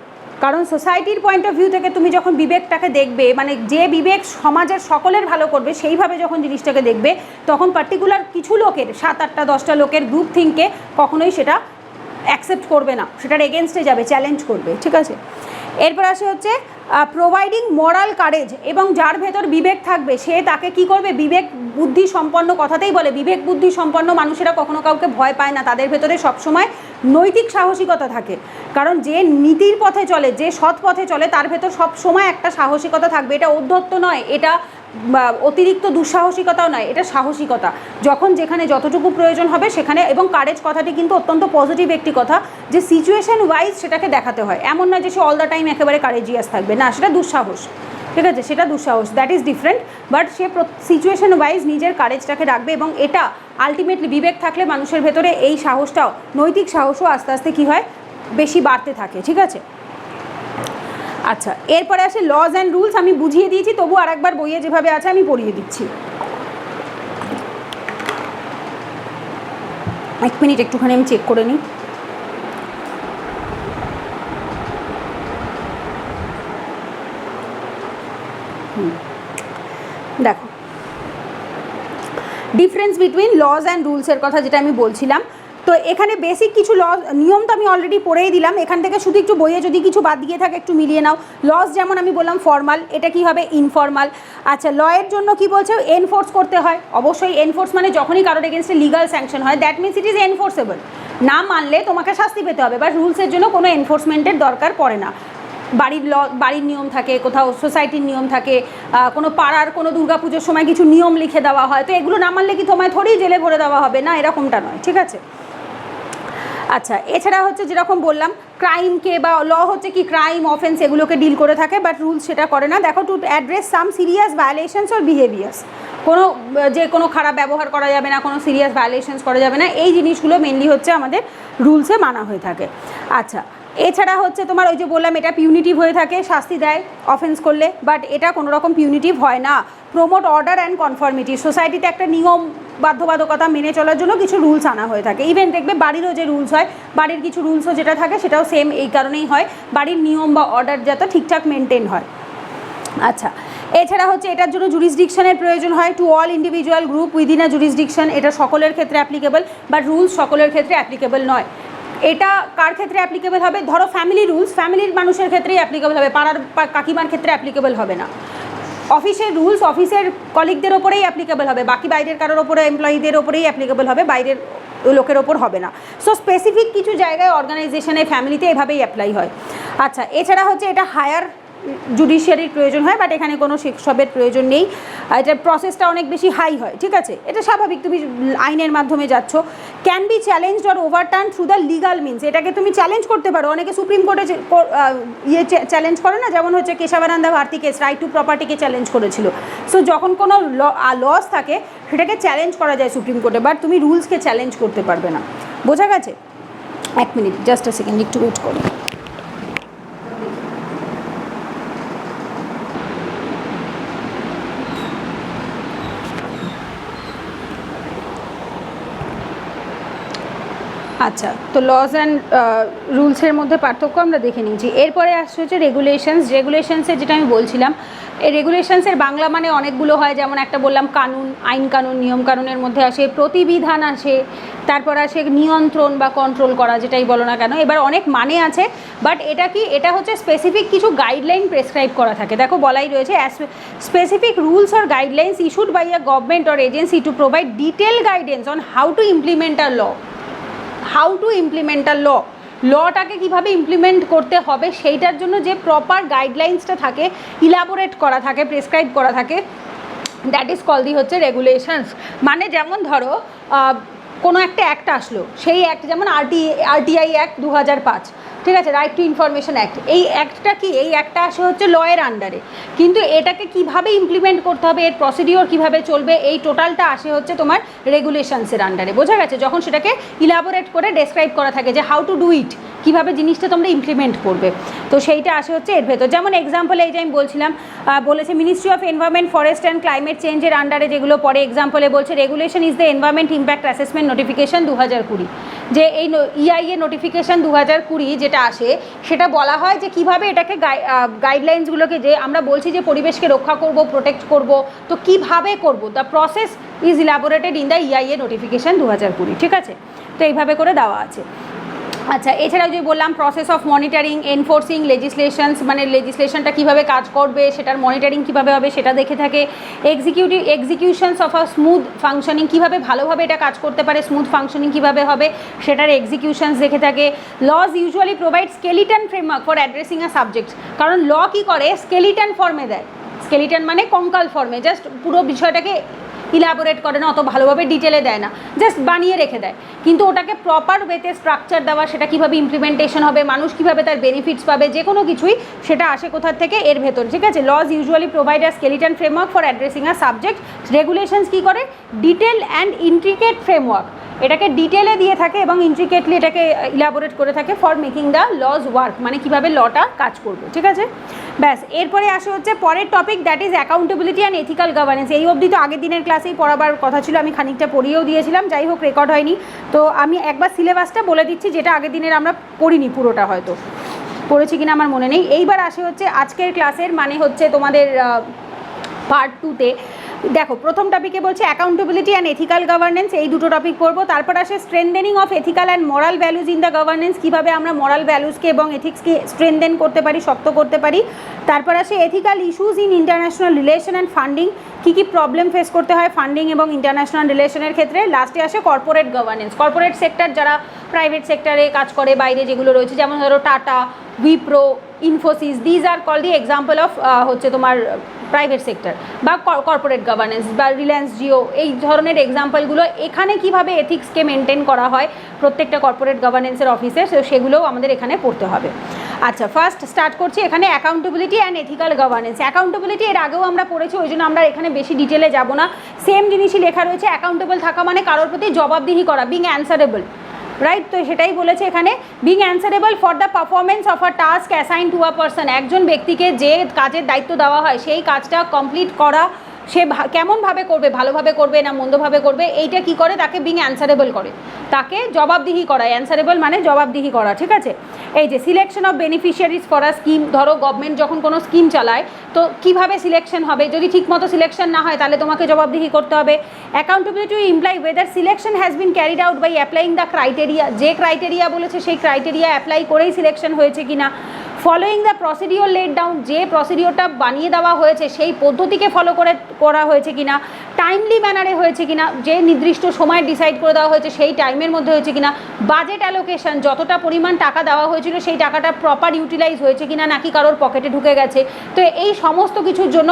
কারণ সোসাইটির পয়েন্ট অফ ভিউ থেকে তুমি যখন বিবেকটাকে দেখবে, মানে যে বিবেক সমাজের সকলের ভালো করবে সেইভাবে যখন জিনিসটাকে দেখবে, তখন পার্টিকুলার কিছু লোকের 7-8-10টা লোকের গ্রুপ থিঙ্ককে কখনোই সেটা অ্যাকসেপ্ট করবে না, সেটার এগেনস্টে যাবে, চ্যালেঞ্জ করবে, ঠিক আছে। এরপর আসে হচ্ছে প্রোভাইডিং মরাল কারেজ, এবং যার ভেতর বিবেক থাকবে সে তাকে কি করবে, বিবেক বুদ্ধি সম্পন্ন, কথাতেই বলে বিবেক বুদ্ধি সম্পন্ন মানুষেরা কখনো কাউকে ভয় পায় না, তাদের ভেতরে সবসময় নৈতিক সাহসিকতা থাকে। কারণ যে নীতির পথে চলে, যে সৎ পথে চলে, তার ভেতর সবসময় একটা সাহসিকতা থাকবে। এটা ঔদ্ধত্য নয়, এটা অতিরিক্ত দুঃসাহসিকতাও নয়, এটা সাহসিকতা। যখন যেখানে যতটুকু প্রয়োজন হবে সেখানে, এবং কারেজ কথাটি কিন্তু অত্যন্ত পজিটিভ একটি কথা, যে সিচুয়েশন ওয়াইজ সেটাকে দেখাতে হয়। এমন নয় যে সে অল দ্য টাইম একেবারে কারেজিয়াস থাকবে, না, সেটা দুঃসাহস, ঠিক আছে, সেটা দুঃসাহস, that is different. But say situation wise নিজের কারেজটাকে রাখবে, এবং এটা আলটিমেটলি বিবেক থাকলে মানুষের ভেতরে এই সাহসটাও, নৈতিক সাহসও আস্তে আস্তে কী হয়, বেশি বাড়তে থাকে, ঠিক আছে। আচ্ছা, এরপরে আসে লজ অ্যান্ড রুলস। আমি বুঝিয়ে দিয়েছি, তবু আরেকবার বইয়ে যেভাবে আছে আমি পড়িয়ে দিচ্ছি। এক মিনিট, একটুখানি আমি চেক করে নিই। দেখো, ডিফারেন্স বিটুইন লজ অ্যান্ড রুলসের কথা যেটা আমি বলছিলাম। তো এখানে বেসিক কিছু নিয়ম তো আমি অলরেডি পড়েই দিলাম, এখান থেকে শুধু একটু বইয়ে যদি কিছু বাদ দিয়ে থাকে একটু মিলিয়ে নাও। লজ যেমন আমি বললাম ফর্মাল, এটা কি হবে, ইনফর্মাল। আচ্ছা, লয়ের জন্য কি বলছে, এনফোর্স করতে হয়, অবশ্যই এনফোর্স মানে যখনই কারোর এগেনস্টে লিগাল স্যাংশন হয়, that means it is enforceable, না মানলে তোমাকে শাস্তি পেতে হবে। বাট রুলসের জন্য কোনো এনফোর্সমেন্টের দরকার পড়ে না। বাড়ির নিয়ম থাকে, কোথাও সোসাইটির নিয়ম থাকে, কোনো পাড়ার কোনো দুর্গাপুজোর সময় কিছু নিয়ম লিখে দেওয়া হয়, তো এগুলো না মানলে কি তোমায় থোড়েই জেলে ভরে দেওয়া হবে, না, এরকমটা নয়, ঠিক আছে। আচ্ছা, এছাড়া হচ্ছে যেরকম বললাম ক্রাইমকে, বা ল হচ্ছে কি ক্রাইম অফেন্স এগুলোকে ডিল করে থাকে, বাট রুলস সেটা করে না। দেখো, to address some serious violations or behaviours, কোনো খারাপ ব্যবহার করা যাবে না, কোনো সিরিয়াস ভায়োলেশনস করা যাবে না, এই জিনিসগুলো মেনলি হচ্ছে আমাদের রুলসে মানা হয়ে থাকে। আচ্ছা, এছাড়া হচ্ছে তোমার ওই যে বললাম এটা পিউনিটিভ হয়ে থাকে, শাস্তি দেয় অফেন্স করলে, বাট এটা কোনো রকম পিউনিটিভ হয় না। প্রমোট অর্ডার অ্যান্ড কনফর্মিটি, সোসাইটিতে একটা নিয়ম বাধ্যবাধকতা মেনে চলার জন্য কিছু রুলস আনা হয়ে থাকে। ইভেন দেখবে বাড়িরও যে রুলস হয়, বাড়ির কিছু রুলসও যেটা থাকে সেটাও সেম এই কারণেই হয়, বাড়ির নিয়ম বা অর্ডার যাতে ঠিকঠাক মেনটেন হয়। আচ্ছা, এছাড়া হচ্ছে এটার জন্য জুরিসডিকশনের প্রয়োজন হয়, to all individual group within a jurisdiction, এটা সকলের ক্ষেত্রে অ্যাপ্লিকেবল, বাট রুলস সকলের ক্ষেত্রে অ্যাপ্লিকেবল নয়। এটা কার ক্ষেত্রে অ্যাপ্লিকেবল হবে, ধরো ফ্যামিলি রুলস ফ্যামিলির মানুষের ক্ষেত্রেই অ্যাপ্লিকেবল হবে, পাড়ার কাকিমার ক্ষেত্রে অ্যাপ্লিকেবল হবে না। অফিসের রুলস অফিসের কলিগদের ওপরেই অ্যাপ্লিকেবল হবে, বাকি বাইরের কারোর ওপরে এমপ্লয়িদের ওপরেই অ্যাপ্লিকেবল হবে, বাইরের লোকের ওপর হবে না। সো স্পেসিফিক কিছু জায়গায় অর্গানাইজেশনে, ফ্যামিলিতে এভাবেই অ্যাপ্লাই হয়। আচ্ছা, এছাড়া হচ্ছে এটা হায়ার জুডিশিয়ারির প্রয়োজন হয়, বাট এখানে কোনো সবের প্রয়োজন নেই, এটার প্রসেসটা অনেক বেশি হাই হয়, ঠিক আছে, এটা স্বাভাবিক, তুমি আইনের মাধ্যমে যাচ্ছ। Can be challenged or overturn through the legal means, এটাকে তুমি চ্যালেঞ্জ করতে পারো, অনেকে সুপ্রিম কোর্টে চ্যালেঞ্জ করে না, যেমন হচ্ছে Kesavananda Bharati case, right to প্রপার্টিকে চ্যালেঞ্জ করেছিল। সো যখন কোনো লস থাকে সেটাকে চ্যালেঞ্জ করা যায় সুপ্রিম কোর্টে, বাট তুমি রুলসকে চ্যালেঞ্জ করতে পারবে না, বোঝা গেছে। এক মিনিট, জাস্ট আ সেকেন্ড, একটু ওয়েট করো। আচ্ছা, তো লজ অ্যান্ড রুলসের মধ্যে পার্থক্য আমরা দেখে নিয়েছি। এরপরে আসছে হচ্ছে রেগুলেশনসের যেটা আমি বলছিলাম, এই রেগুলেশনসের বাংলা মানে অনেকগুলো হয়, যেমন একটা বললাম কানুন, আইন কানুন, নিয়ম কানুনের মধ্যে আসে প্রতিবিধান, আসে তারপর আসে নিয়ন্ত্রণ বা কন্ট্রোল করা, যেটাই বলো না কেন। এবার অনেক মানে আছে, বাট এটা কি, এটা হচ্ছে স্পেসিফিক কিছু গাইডলাইন প্রেসক্রাইব করা থাকে। দেখো বলাই রয়েছে specific rules or guidelines issued by a government or agency to provide detail guidance on how to implement a law, লটাকে কিভাবে ইমপ্লিমেন্ট করতে হবে সেইটার জন্য যে প্রপার গাইডলাইন্সটা থাকে, ইলাবোরেট করা থাকে, প্রেসক্রাইব করা থাকে, দ্যাট ইজ কল দি হচ্ছে রেগুলেশনস। মানে যেমন ধরো কোনো একটা অ্যাক্ট আসলো, সেই অ্যাক্ট যেমন আরটিআই অ্যাক্ট 2005, ঠিক আছে, রাইট টু ইনফরমেশন অ্যাক্ট, এই অ্যাক্টটা কি, এই অ্যাক্টটা আসে হচ্ছে লয়ের আন্ডারে, কিন্তু এটাকে কিভাবে ইমপ্লিমেন্ট করতে হবে, এর প্রসিডিওর কীভাবে চলবে, এই টোটালটা আসে হচ্ছে তোমার রেগুলেশনসের আন্ডারে। বোঝা গেছে? যখন সেটাকে ইলাবোরেট করে ডেসক্রাইব করা থাকে যে হাউ টু ডু ইট, কীভাবে জিনিসটা তোমরা ইমপ্লিমেন্ট করবে, তো সেইটা আসে হচ্ছে এর ভেতর। যেমন এক্সাম্পল এই যে আমি বলছিলাম, বলেছে ministry of environment, forest and climate চেঞ্জের আন্ডারে যেগুলো পড়ে, এক্সাম্পলে বলছে regulation is the environment impact assessment notification 2020, যে এই ইআইএ নোটিফিকেশন 2020 যেটা আসে, সেটা বলা হয় যে কিভাবে এটাকে গাইডলাইন্সগুলোকে, যে আমরা বলছি যে পরিবেশকে রক্ষা করব, প্রোটেক্ট করব, তো কিভাবে করব, the process is elaborated in the EIA notification 2020, ঠিক আছে, তো এইভাবে করে দেওয়া আছে। আচ্ছা, এছাড়াও যে বললাম প্রসেস অফ মনিটরিং, এনফোর্সিং লেজিসলেশনস, মানে লেজিসলেশনটা কীভাবে কাজ করবে, সেটার মনিটরিং কীভাবে হবে সেটা দেখে থাকে। এক্সিকিউশনস অফ আ স্মুথ ফাংশনিং, কীভাবে ভালোভাবে এটা কাজ করতে পারে, স্মুথ ফাংশনিং কীভাবে হবে সেটার এক্সিকিউশনস দেখে থাকে। Laws usually provide skeleton framework for addressing a subject, কারণ ল কী করে, স্কেলিটন ফর্মে দেয়, স্কেলিটন মানে কঙ্কাল ফর্মে, জাস্ট পুরো বিষয়টাকে ইলাবোরেট করে না, অত ভালোভাবে ডিটেলে দেয় না, জাস্ট বানিয়ে রেখে দেয়, কিন্তু ওটাকে প্রপার ওয়েতে স্ট্রাকচার দেওয়া, সেটা কীভাবে ইমপ্লিমেন্টেশন হবে, মানুষ কীভাবে তার বেনিফিটস পাবে, যে কোনো কিছুই সেটা আসে কোথার থেকে, এর ভেতর, ঠিক আছে। Laws usually provide a skeleton framework for addressing a subject, regulations কী করে, ডিটেল অ্যান্ড ইন্ট্রিকেট ফ্রেমওয়ার্ক, এটাকে ডিটেলে দিয়ে থাকে এবং ইন্ট্রিকেটলি এটাকে ইলাবোরেট করে থাকে for making the laws work, মানে কীভাবে লটা কাজ করবে, ঠিক আছে। ব্যাস, এরপরে আসে হচ্ছে পরের topic, that is accountability and ethical governance. এই অবধি তো আগের দিনের ক্লাসেই পড়াবার কথা ছিল, আমি খানিকটা পড়িয়েও দিয়েছিলাম, যাই হোক রেকর্ড হয়নি, তো আমি একবার সিলেবাসটা বলে দিচ্ছি, যেটা আগের দিনের আমরা পড়িনি, পুরোটা হয়তো পড়েছি কিনা আমার মনে নেই। এইবার আসে হচ্ছে আজকের ক্লাসের, মানে হচ্ছে তোমাদের পার্ট 2তে দেখো, প্রথম টপিকে বলছে অ্যাকাউন্টেবিলিটি অ্যান্ড এথিক্যাল গভর্নেন্স, এই দুটো টপিক পড়বো। তারপর আসে স্ট্রেনদেনিং of ethical and moral values in the governance, কীভাবে আমরা মোরাল ভ্যালুজকে এবং এথিক্সকে স্ট্রেনদেন করতে পারি, শক্ত করতে পারি। তারপর আসে ethical issues in international relation and funding, কী কী প্রবলেম ফেস করতে হয় ফান্ডিং এবং ইন্টারন্যাশনাল রিলেশনের ক্ষেত্রে। লাস্টে আসে কর্পোরেট গভর্নেন্স, কর্পোরেট সেক্টর, যারা প্রাইভেট সেক্টরে কাজ করে, বাইরে যেগুলো রয়েছে, যেমন ধরো Tata, Wipro, Infosys, these are call the example of হচ্ছে তোমার প্রাইভেট সেক্টর বা কর্পোরেট গভর্নেন্স, বা রিলায়েন্স জিও, এই ধরনের এক্সাম্পলগুলো। এখানে কিভাবে এথিক্সকে মেনটেন করা হয় প্রত্যেকটা কর্পোরেট গভর্নেন্সের অফিসে, সেগুলোও আমাদের এখানে পড়তে হবে। আচ্ছা, ফার্স্ট স্টার্ট করছি এখানে accountability and ethical governance. Accountability এর আগেও আমরা পড়েছি, ওই জন্য আমরা এখানে বেশি ডিটেলে যাব না, সেম জিনিসই লেখা রয়েছে। অ্যাকাউন্টেবল থাকা মানে কারোর প্রতি জবাবদিহি করা, বিং অ্যান্সারেবল, রাইট, তো সেটাই বলেছে এখানে, being answerable for the performance of a task assign to a person, একজন ব্যক্তিকে যে কাজের দায়িত্ব দেওয়া হয় সেই কাজটা কমপ্লিট করা, সে কেমনভাবে করবে, ভালোভাবে করবে না মন্দভাবে করবে, এইটা কি করে, তাকে বিং অ্যান্সারেবল করে, তাকে জবাবদিহি করা, অ্যান্সারেবল মানে জবাবদিহি করা, ঠিক আছে। এই যে selection of beneficiaries for a scheme, ধরো গভর্নমেন্ট যখন কোনো স্কিম চালায়, তো কিভাবে সিলেকশন হবে, যদি ঠিকমতো সিলেকশন না হয় তাহলে তোমাকে জবাবদিহি করতে হবে। Accountability imply whether selection has been carried out by applying the criteria, যে ক্রাইটেরিয়া বলেছে সেই ক্রাইটেরিয়া অ্যাপ্লাই করেই সিলেকশন হয়েছে কিনা। Following the procedure laid down, যে প্রসিডিওরটা বানিয়ে দেওয়া হয়েছে সেই পদ্ধতিকে ফলো করা হয়েছে কিনা। টাইমলি ম্যানারে হয়েছে কিনা, যে নির্দিষ্ট সময় ডিসাইড করে দেওয়া হয়েছে সেই টাইমের মধ্যে হয়েছে কিনা। বাজেট অ্যালোকেশন, যতটা পরিমাণ টাকা দেওয়া হয়েছিল সেই টাকাটা প্রপার ইউটিলাইজ হয়েছে কিনা, নাকি কারোর পকেটে ঢুকে গেছে। তো এই সমস্ত কিছুর জন্য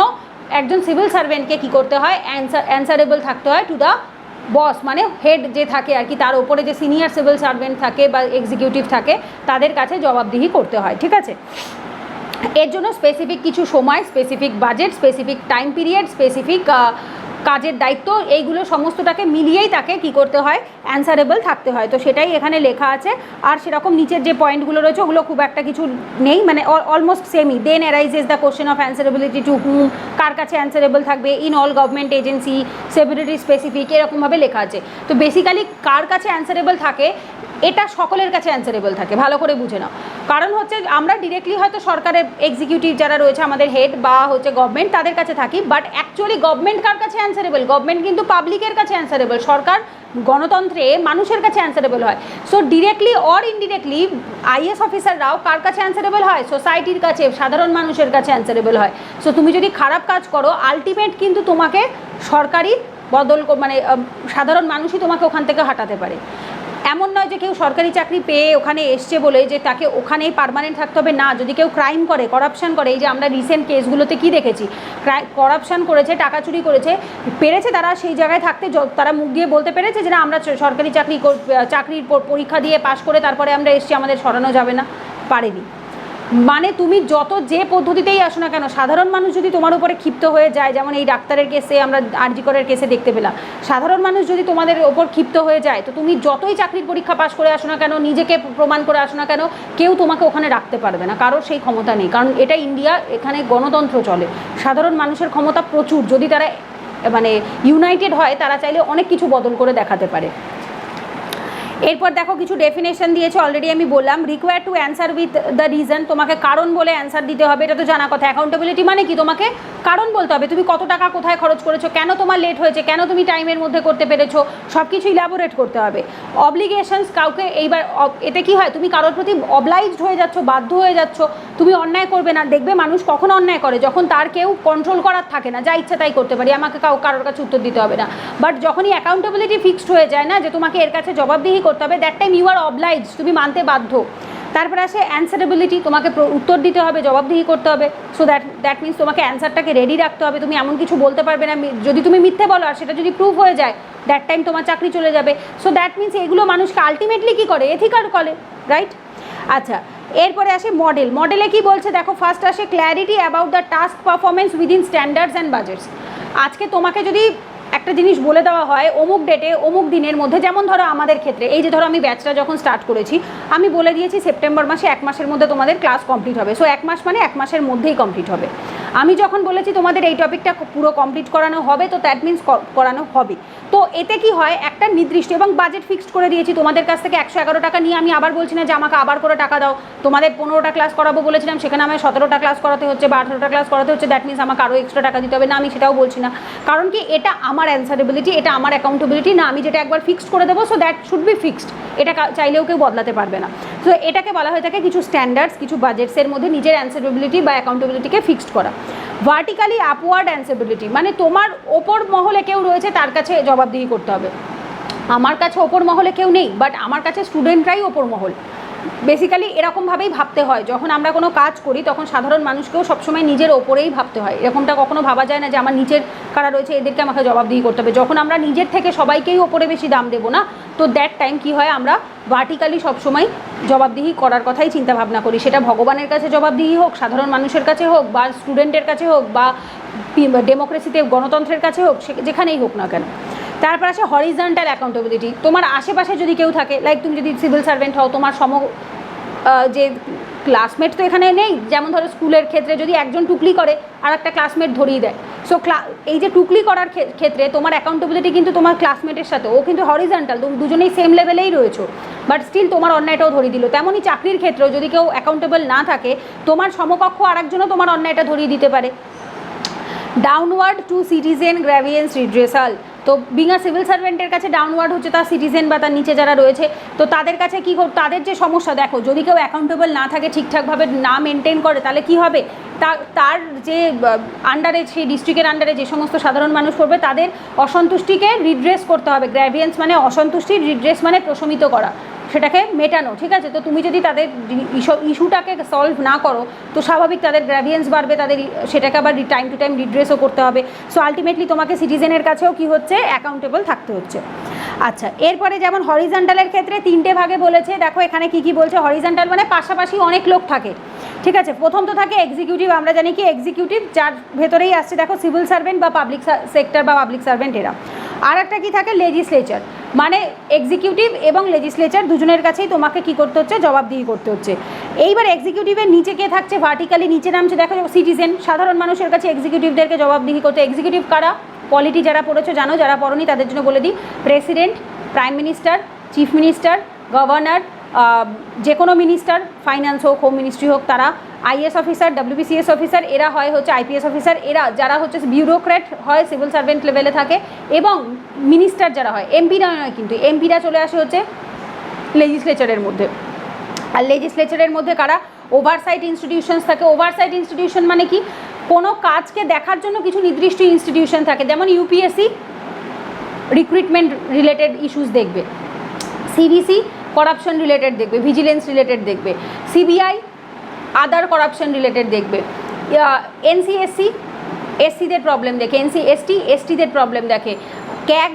একজন সিভিল সার্ভেন্টকে কী করতে হয়, অ্যান্সারেবল থাকতে হয় টু দ্য বস, মানে হেড যে থাকে আর কি, তার উপরে যে সিনিয়র সিভিল সার্ভেন্ট থাকে বা এক্সিকিউটিভ থাকে, তাদের কাছে জবাবদিহি করতে হয়, ঠিক আছে। এর জন্য স্পেসিফিক কিছু সময়, specific budget, specific time period, specific কাজের দায়িত্ব, এইগুলো সমস্তটাকে মিলিয়েই তাকে কি করতে হয়, অ্যান্সারেবল থাকতে হয়। তো সেটাই এখানে লেখা আছে। আর সেরকম নিচের যে পয়েন্টগুলো রয়েছে ওগুলো খুব একটা কিছু নেই, মানে অলমোস্ট সেমই। Then arises the question of answerability to hmm, কার কাছে অ্যান্সারেবল থাকবে, in all government agency, civility specific, এরকমভাবে লেখা আছে। তো বেসিক্যালি কার কাছে অ্যান্সারেবল থাকে, এটা সকলের কাছে অ্যান্সারেবল থাকে, ভালো করে বুঝে নাও। কারণ হচ্ছে আমরা ডিরেক্টলি হয়তো সরকারের এক্সিকিউটিভ যারা রয়েছে আমাদের হেড বা হচ্ছে গভর্নমেন্ট, তাদের কাছে থাকি, বাট অ্যাকচুয়ালি গভর্নমেন্ট কার কাছে অ্যান্সারেবল, গভর্নমেন্ট কিন্তু পাবলিকের কাছে অ্যান্সারেবল, সরকার গণতন্ত্রে মানুষের কাছে অ্যান্সারেবল হয়। So directly or indirectly IAS অফিসাররাও কার কাছে অ্যান্সারেবল হয়, সোসাইটির কাছে, সাধারণ মানুষের কাছে অ্যান্সারেবল হয়। সো তুমি যদি খারাপ কাজ করো, আলটিমেট কিন্তু তোমাকে সরকারি মানে সাধারণ মানুষই তোমাকে ওখান থেকে হাঁটাতে পারে। এমন নয় যে কেউ সরকারি চাকরি পেয়ে ওখানে এসছে বলে যে তাকে ওখানেই পার্মানেন্ট থাকতে হবে, না। যদি কেউ ক্রাইম করে, করাপশান করে, এই যে আমরা রিসেন্ট কেসগুলোতে কি দেখেছি, করাপশান করেছে, টাকা চুরি করেছে, পেরেছে তারা সেই জায়গায় থাকতে, তারা মুখ দিয়ে বলতে পেরেছে যে না আমরা সরকারি চাকরির পরীক্ষা দিয়ে পাশ করে তারপরে আমরা এসছি, আমাদের সরানো যাবে না, পারেনি। মানে তুমি যত যে পদ্ধতিতেই আসো না কেন, সাধারণ মানুষ যদি তোমার উপরে ক্ষিপ্ত হয়ে যায়, যেমন এই ডাক্তারের কেসে আমরা আরজি করের কেসে দেখতে পেলাম, সাধারণ মানুষ যদি তোমাদের ওপর ক্ষিপ্ত হয়ে যায়, তো তুমি যতই চাকরির পরীক্ষা পাশ করে আসো না কেন, নিজেকে প্রমাণ করে আসো না কেন, কেউ তোমাকে ওখানে রাখতে পারবে না, কারোর সেই ক্ষমতা নেই। কারণ এটা ইন্ডিয়া, এখানে গণতন্ত্র চলে, সাধারণ মানুষের ক্ষমতা প্রচুর, যদি তারা মানে ইউনাইটেড হয় তারা চাইলে অনেক কিছু বদল করে দেখাতে পারে। এরপর দেখো কিছু ডেফিনেশন দিয়েছে, অলরেডি আমি বললাম। Require to answer with the reason, তোমাকে কারণ বলে অ্যান্সার দিতে হবে, এটা তো জানা কথা। অ্যাকাউন্টেবিলিটি মানে কি, তোমাকে কারণ বলতে হবে, তুমি কত টাকা কোথায় খরচ করেছো, কেন তোমার লেট হয়েছে, কেন তুমি টাইমের মধ্যে করতে পেরেছো, সব কিছু ইলাবোরেট করতে হবে। অব্লিগেশনস, কাউকে এইবার এতে কি হয়, তুমি কারোর প্রতি অবলাইজড হয়ে যাচ্ছ, বাধ্য হয়ে যাচ্ছ, তুমি অন্যায় করবে না। দেখবে মানুষ কখন অন্যায় করে, যখন তার কেউ কন্ট্রোল করার থাকে না, যা ইচ্ছা তাই করতে পারি, আমাকে কারোর কাছে উত্তর দিতে হবে না। বাট যখনই অ্যাকাউন্টেবিলিটি ফিক্সড হয়ে যায় না, যে তোমাকে এর কাছে জবাবদিহি করতে হবে, that time you are obliged, তুমি মানতে বাধ্য। তারপরে আসে অ্যান্সারেবিলিটি, তোমাকে উত্তর দিতে হবে, জবাবদিহি করতে হবে। সো দ্যাট মিনস তোমাকে অ্যান্সারটাকে রেডি রাখতে হবে, তুমি এমন কিছু বলতে পারবে না যদি তুমি মিথ্যে বলো আর সেটা যদি প্রুভ হয়ে যায়, দ্যাট টাইম তোমার চাকরি চলে যাবে। সো দ্যাট মিনস এগুলো মানুষকে আলটিমেটলি কী করে, এথিক্যাল করে, রাইট? আচ্ছা, এরপরে আসে মডেল। মডেলে কি বলছে দেখো, ফার্স্ট আসে clarity about the task performance within standards and budgets. আজকে তোমাকে যদি একটা জিনিস বলে দেওয়া হয় অমুক ডেটে অমুক দিনের মধ্যে, যেমন ধরো আমাদের ক্ষেত্রে এই যে ধরো আমি ব্যাচটা যখন স্টার্ট করেছি, আমি বলে দিয়েছি সেপ্টেম্বর মাসে 1 মাসের মধ্যে তোমাদের ক্লাস কমপ্লিট হবে। সো 1 মাস মানে 1 মাসের মধ্যেই কমপ্লিট হবে। আমি যখন বলেছি তোমাদের এই টপিকটা পুরো কমপ্লিট করানো হবে, তো দ্যাট মিনস করানো হবে। তো এতে কি হয়, একটা নির্দিষ্ট এবং বাজেট ফিক্সড করে দিয়েছি তোমাদের কাছ থেকে 111 টাকা নিয়ে। আমি আবার বলছি না যে আমাকে আবার করে টাকা দাও, তোমাদের 15টা ক্লাস করাবো বলেছিলাম, সেখানে আমায় 17টা ক্লাস করাতে হচ্ছে বা 18টা ক্লাস করাতে হচ্ছে, দ্যাট মিনস আমাকে আরও এক্সট্রা টাকা দিতে হবে না, আমি সেটাও বলছি না। কারণ কি, এটা আমার অ্যান্সারেবিলিটি, এটা আমার অ্যাকাউন্টেবিলিটি না, আমি যেটা একবার ফিক্সড করে দেবো, so that should be fixed, এটা চাইলেও কেউ বদলাতে পারবে না। সো এটাকে বলা হয়ে থাকে কিছু স্ট্যান্ডার্ডস, কিছু বাজেটসের মধ্যে নিজের অ্যান্সারেবিলিটি বা অ্যাকাউন্টেবিলিটিকে ফিক্সড করা। ভার্টিক্যালি আপওয়ার্ড অ্যান্সারেবিলিটি মানে তোমার ওপর মহলে কেউ রয়েছে, তার কাছে জবাবদিহি করতে হবে। আমার কাছে ওপর মহলে কেউ নেই, বাট আমার কাছে স্টুডেন্টরাই ওপর মহল। বেসিক্যালি এরকমভাবেই ভাবতে হয়, যখন আমরা কোনো কাজ করি তখন সাধারণ মানুষকেও সবসময় নিজের ওপরেই ভাবতে হয়। এরকমটা কখনো ভাবা যায় না যে আমার নিচের কারা রয়েছে এদেরকে আমাকে জবাবদিহি করতে হবে। যখন আমরা নিজের থেকে সবাইকেই ওপরে বেশি দাম দেবো না, তো দ্যাট টাইম কী হয়, আমরা ভার্টিক্যালি সবসময় জবাবদিহি করার কথাই চিন্তা ভাবনা করি। সেটা ভগবানের কাছে জবাবদিহি হোক, সাধারণ মানুষের কাছে হোক, বা স্টুডেন্টের কাছে হোক, বা ডেমোক্রেসিতে গণতন্ত্রের কাছে হোক, যেখানেই হোক না কেন। তারপর আসে হরিজন্টাল অ্যাকাউন্টেবিলিটি। তোমার আশেপাশে যদি কেউ থাকে, লাইক তুমি যদি সিভিল সার্ভেন্ট হও, তোমার যে ক্লাসমেট তো এখানে নেই, যেমন ধরো স্কুলের ক্ষেত্রে যদি একজন টুকলি করে আর একটা ক্লাসমেট ধরিয়ে দেয়, সো এই যে টুকলি করার ক্ষেত্রে তোমার অ্যাকাউন্টেবিলিটি কিন্তু তোমার ক্লাসমেটের সাথে, ও কিন্তু হরিজন্টাল, তুমি দুজনেই সেম লেভেলেই রয়েছো, বাট স্টিল তোমার অন্যায়টাও ধরিয়ে দিল। তেমনই চাকরির ক্ষেত্রেও যদি কেউ অ্যাকাউন্টেবল না থাকে, তোমার সমকক্ষ আরেকজনও তোমার অন্যায়টা ধরিয়ে দিতে পারে। ডাউনওয়ার্ড টু সিটিজেন গ্র্যাভিয়েন্স রিড্রেসাল, তো বিং আ সিভিল সার্ভেন্টের কাছে ডাউনওয়ার্ড হচ্ছে তার সিটিজেন বা তার নিচে যারা রয়েছে, তো তাদের কাছে কী, তাদের যে সমস্যা, দেখো যদি কেউ অ্যাকাউন্টেবল না থাকে, ঠিকঠাকভাবে না মেনটেন করে, তাহলে কি হবে, তার যে আন্ডারে, সেই ডিস্ট্রিক্টের আন্ডারে যে সমস্ত সাধারণ মানুষ পড়বে, তাদের অসন্তুষ্টিকে রিড্রেস করতে হবে। গ্র্যাভিয়েন্স মানে অসন্তুষ্টি, রিড্রেস মানে প্রশমিত করা, সেটাকে মেটানো, ঠিক আছে? তো তুমি যদি তাদের ইস্যুটাকে সলভ না করো, তো স্বাভাবিক তাদের গ্র্যাভিয়েন্স বাড়বে, তাদের সেটাকে আবার টাইম টু টাইম রিড্রেসও করতে হবে। সো আলটিমেটলি তোমাকে সিটিজেনের কাছেও কি হচ্ছে, অ্যাকাউন্টেবল থাকতে হচ্ছে। আচ্ছা, এরপরে যেমন হরিজন্টালের ক্ষেত্রে 3টে ভাগে বলেছে। দেখো এখানে কি কি বলছে। হরিজন্টাল মানে পাশাপাশি অনেক লোক থাকে, ঠিক আছে? প্রথম তো থাকে এক্সিকিউটিভ, আমরা জানি কি এক্সিকিউটিভ, যার ভেতরেই আসছে দেখো সিভিল সার্ভেন্ট বা পাবলিক সেক্টর বা পাবলিক সার্ভেন্ট এরা। আর একটা কি থাকে, লেজিসলেচার, মানে এক্সিকিউটিভ এবং লেজিসলেচার দুজনের কাছেই তোমাকে কি করতে হচ্ছে, জবাবদিহি করতে হচ্ছে। এইবার এক্সিকিউটিভের নিচে কে থাকছে, ভার্টিক্যালি নিচে নামছে দেখো সিটিজেন, সাধারণ মানুষের কাছে এক্সিকিউটিভদেরকে জবাবদিহি করতে। এক্সিকিউটিভ কারা, পলিটি যারা পড়েছো জানো, যারা পড়োনি তাদের জন্য বলে দিই, president, prime minister, chief minister, governor, যে কোনো মিনিস্টার, ফাইন্যান্স হোক, হোম মিনিস্ট্রি হোক, তারা আইএস অফিসার, WBCS অফিসার, এরা হয় হচ্ছে IPS অফিসার, এরা যারা হচ্ছে বিউরোক্র্যাট হয়, সিভিল সার্ভেন্ট লেভেলে থাকে, এবং মিনিস্টার যারা হয়, এমপিরা নয় কিন্তু, এমপিরা চলে আসে হচ্ছে লেজিসলেচারের মধ্যে। আর লেজিসলেচারের মধ্যে কারা, ওভারসাইট ইনস্টিটিউশনস থাকে। ওভারসাইট ইনস্টিটিউশন মানে কি, কোনো কাজকে দেখার জন্য কিছু নির্দিষ্ট ইনস্টিটিউশন থাকে, যেমন UPSC রিক্রুটমেন্ট রিলেটেড ইস্যুস দেখবে, সিভিসি করাপশন রিলেটেড দেখবে, ভিজিলেন্স রিলেটেড দেখবে, সিবিআই আদার করাপশন রিলেটেড দেখবে, এনসিএসসি এসসিদের প্রবলেম দেখে, এনসিএসটি এসটিদের প্রবলেম দেখে, ক্যাগ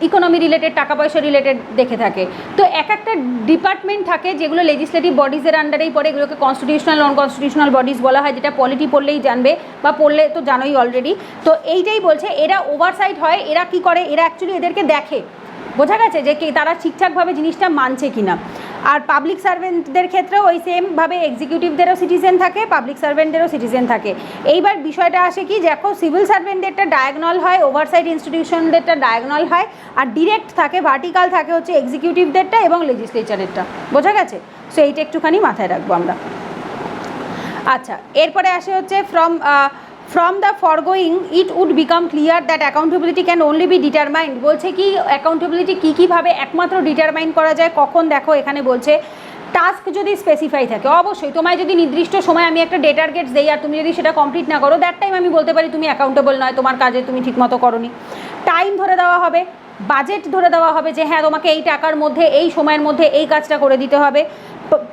ইকোনমি রিলেটেড টাকা পয়সা রিলেটেড দেখে থাকে। তো এক একটা ডিপার্টমেন্ট থাকে যেগুলো লেজিসলেটিভ বডিজের আন্ডারেই পড়ে, এগুলোকে কনস্টিটিউশনাল নন কনস্টিটিউশনাল বডিজ বলা হয়, যেটা পলিটি পড়লেই জানবে বা পড়লে তো জানোই অলরেডি। তো এইটাই বলছে এরা ওভারসাইট হয়, এরা কি করে, এরা অ্যাকচুয়ালি এদেরকে দেখে, বোঝা গেছে যে কি তারা ঠিকঠাকভাবে জিনিসটা মানছে কিনা। আর পাবলিক সার্ভেন্টদের ক্ষেত্রেও ওই সেমভাবে এক্সিকিউটিভদেরও সিটিজেন থাকে, পাবলিক সার্ভেন্টদেরও সিটিজেন থাকে। এইবার বিষয়টা আসে কি, দেখো সিভিল সার্ভেন্টদেরটা ডায়াগনাল হয়, ওভারসাইট ইনস্টিটিউশনদেরটা ডায়াগনাল হয়, আর ডিরেক্ট থাকে ভার্টিকাল থাকে হচ্ছে এক্সিকিউটিভদেরটা এবং লেজিসলেচারেরটা, বোঝা গেছে। সো এইটা একটুখানি মাথায় রাখবো আমরা। আচ্ছা, এরপরে আসে হচ্ছে from the foregoing it would become clear that accountability can only be determined, বলছে কি অ্যাকাউন্টেবিলিটি কীভাবে একমাত্র ডিটারমাইন করা যায় কখন, দেখো এখানে বলছে টাস্ক যদি স্পেসিফাই থাকে, অবশ্যই তোমায় যদি নির্দিষ্ট সময় আমি একটা ডে টার্গেটস দেই আর তুমি যদি সেটা কমপ্লিট না করো, দ্যাট টাইম আমি বলতে পারি তুমি অ্যাকাউন্টেবল নয়, তোমার কাজে তুমি ঠিকমতো করোনি। টাইম ধরে দেওয়া হবে, বাজেট ধরে দেওয়া হবে যে হ্যাঁ তোমাকে এই টাকার মধ্যে এই সময়ের মধ্যে এই কাজটা করে দিতে হবে,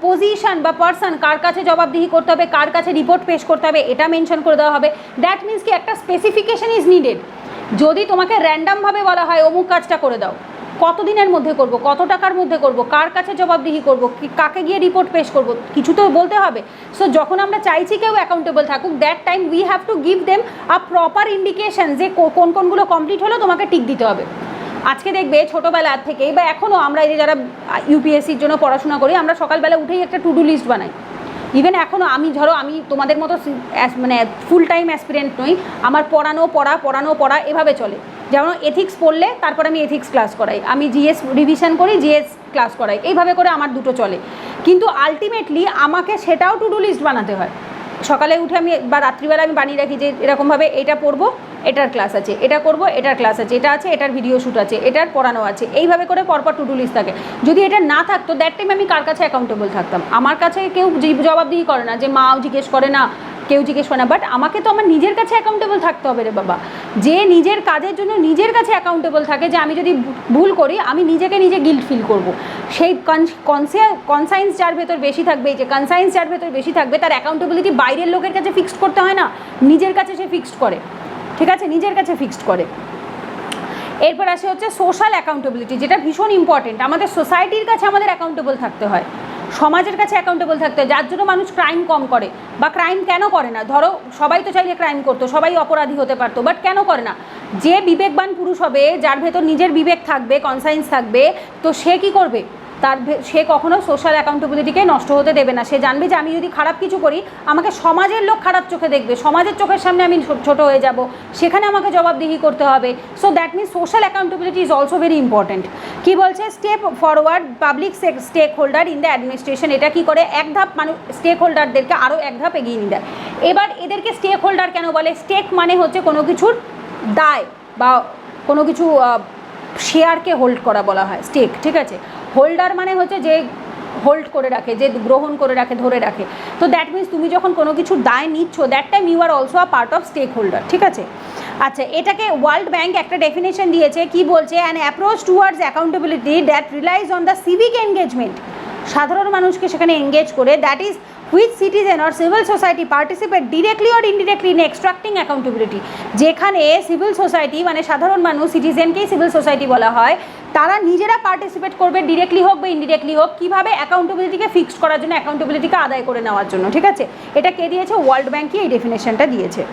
পজিশন বা পার্সন কার কাছে জবাবদিহি করতে হবে, কার কাছে রিপোর্ট পেশ করতে হবে, এটা মেনশন করে দেওয়া হবে। দ্যাট মিনস কি একটা স্পেসিফিকেশন ইজ নিডেড। যদি তোমাকে র্যান্ডামভাবে বলা হয় অমুক কাজটা করে দাও, কত দিনের মধ্যে করব, কত টাকার মধ্যে করব, কার কাছে জবাবদিহি করব, কাকে গিয়ে রিপোর্ট পেশ করব, কিছু তো বলতে হবে। সো যখন আমরা চাইছি কেউ অ্যাকাউন্টেবল থাকুক, that time we have to give them a proper indication যে কোন কোনগুলো কমপ্লিট হলো তোমাকে টিক দিতে হবে। আজকে দেখবে ছোটোবেলার থেকেই বা এখনও আমরা এই যে যারা ইউপিএসসির জন্য পড়াশোনা করি, আমরা সকালবেলা উঠেই একটা টু ডু লিস্ট বানাই। ইভেন এখনও আমি ধরো আমি তোমাদের মতো মানে ফুল টাইম অ্যাসপিরেন্ট নই, আমার পড়া এভাবে চলে। যেমন এথিক্স পড়লে তারপর আমি এথিক্স ক্লাস করাই, আমি জিএস রিভিশন করি, জিএস ক্লাস করাই, এইভাবে করে আমার দুটো চলে। কিন্তু আলটিমেটলি আমাকে সেটাও টু ডু লিস্ট বানাতে হয়। সকালে উঠে আমি বা রাত্রিবেলা আমি বানিয়ে রাখি যে এরকমভাবে এটা পড়বো, এটার ক্লাস আছে, এটা করব, এটার ক্লাস আছে, এটা আছে, এটার ভিডিও শ্যুট আছে, এটার পড়ানো আছে, এইভাবে করে পরপর টু ডু লিস্ট থাকে। যদি এটা না থাকতো দ্যাট টাইম আমি কার কাছে অ্যাকাউন্টেবল থাকতাম? আমার কাছে কেউ জবাবদিহি করে না, যে মাও জিজ্ঞেস করে না, কেউ জিজ্ঞেস করে না, বাট আমাকে তো আমার নিজের কাছে অ্যাকাউন্টেবল থাকতে হবে রে বাবা। যে নিজের কাজের জন্য নিজের কাছে অ্যাকাউন্টেবল থাকে, যে আমি যদি ভুল করি আমি নিজেকে নিজে গিল্ট ফিল করব, সেই কনসাইন্স যার ভেতর বেশি থাকবে, যে কনসাইন্স যার ভেতর বেশি থাকবে তার অ্যাকাউন্টেবিলিটি বাইরের লোকের কাছে ফিক্সড করতে হয় না, নিজের কাছে সে ফিক্সড করে, ঠিক আছে, নিজের কাছে ফিক্সড করে। এরপর আসে হচ্ছে সোশ্যাল অ্যাকাউন্টেবিলিটি, যেটা ভীষণ ইম্পর্টেন্ট। আমাদের সোসাইটির কাছে আমাদের অ্যাকাউন্টেবল থাকতে হয়, সমাজের কাছে অ্যাকাউন্টেবল থাকতে হয়, যার জন্য মানুষ ক্রাইম কম করে বা ক্রাইম কেন করে না। ধরো সবাই তো চাইলে ক্রাইম করতো, সবাই অপরাধী হতে পারতো, বাট কেন করে না? যে বিবেকবান পুরুষ হবে, যার ভেতর নিজের বিবেক থাকবে, কনসাইন্স থাকবে, তো সে কি করবে, সে কখনো সোশ্যাল অ্যাকাউন্টেবিলিটিকে নষ্ট হতে দেবে না। সে জানবে যে আমি যদি খারাপ কিছু করি আমাকে সমাজের লোক খারাপ চোখে দেখবে, সমাজের চোখের সামনে আমি ছোট হয়ে যাব, সেখানে আমাকে জবাবদিহি করতে হবে। So that means social accountability is also very important. কী বলছে, step forward public stakeholder in the administration. এটা কী করে, এক ধাপ মানুষ স্টেক হোল্ডারদেরকে আরও এক ধাপ এগিয়ে নিয়ে দেয়। এবার এদেরকে স্টেক হোল্ডার কেন বলে? স্টেক মানে হচ্ছে কোনো কিছুর দায় বা কোনো কিছু শেয়ারকে হোল্ড করা বলা হয় স্টেক, ঠিক আছে। হোল্ডার মানে হচ্ছে যে হোল্ড করে রাখে, যে গ্রহণ করে রাখে, ধরে রাখে। তো দ্যাট মিনস তুমি যখন কোনো কিছুর দায় নিচ্ছ, that time you are also a part of stakeholder, ঠিক আছে। আচ্ছা, এটাকে ওয়ার্ল্ড ব্যাংক একটা ডেফিনেশন দিয়েছে, কি বলছে, an approach towards accountability that realise on the civic engagement, সাধারণ মানুষকে সেখানে এঙ্গেজ করে, that is which citizen or civil society participate directly or indirectly in extracting accountability. যেখানে সিভিল সোসাইটি মানে সাধারণ মানুষ, সিটিজেনকেই সিভিল সোসাইটি বলা হয়, তারা নিজেরা পার্টিসিপেট করবে, ডিরেক্টলি হোক বা ইনডিরেক্টলি হোক, কীভাবে অ্যাকাউন্টেবিলিটিকে ফিক্সড করার জন্য, অ্যাকাউন্টেবিলিটিকে আদায় করে নেওয়ার জন্য, ঠিক আছে। এটা কে দিয়েছে? ওয়ার্ল্ড ব্যাংকই এই ডেফিনেশনটা দিয়েছে।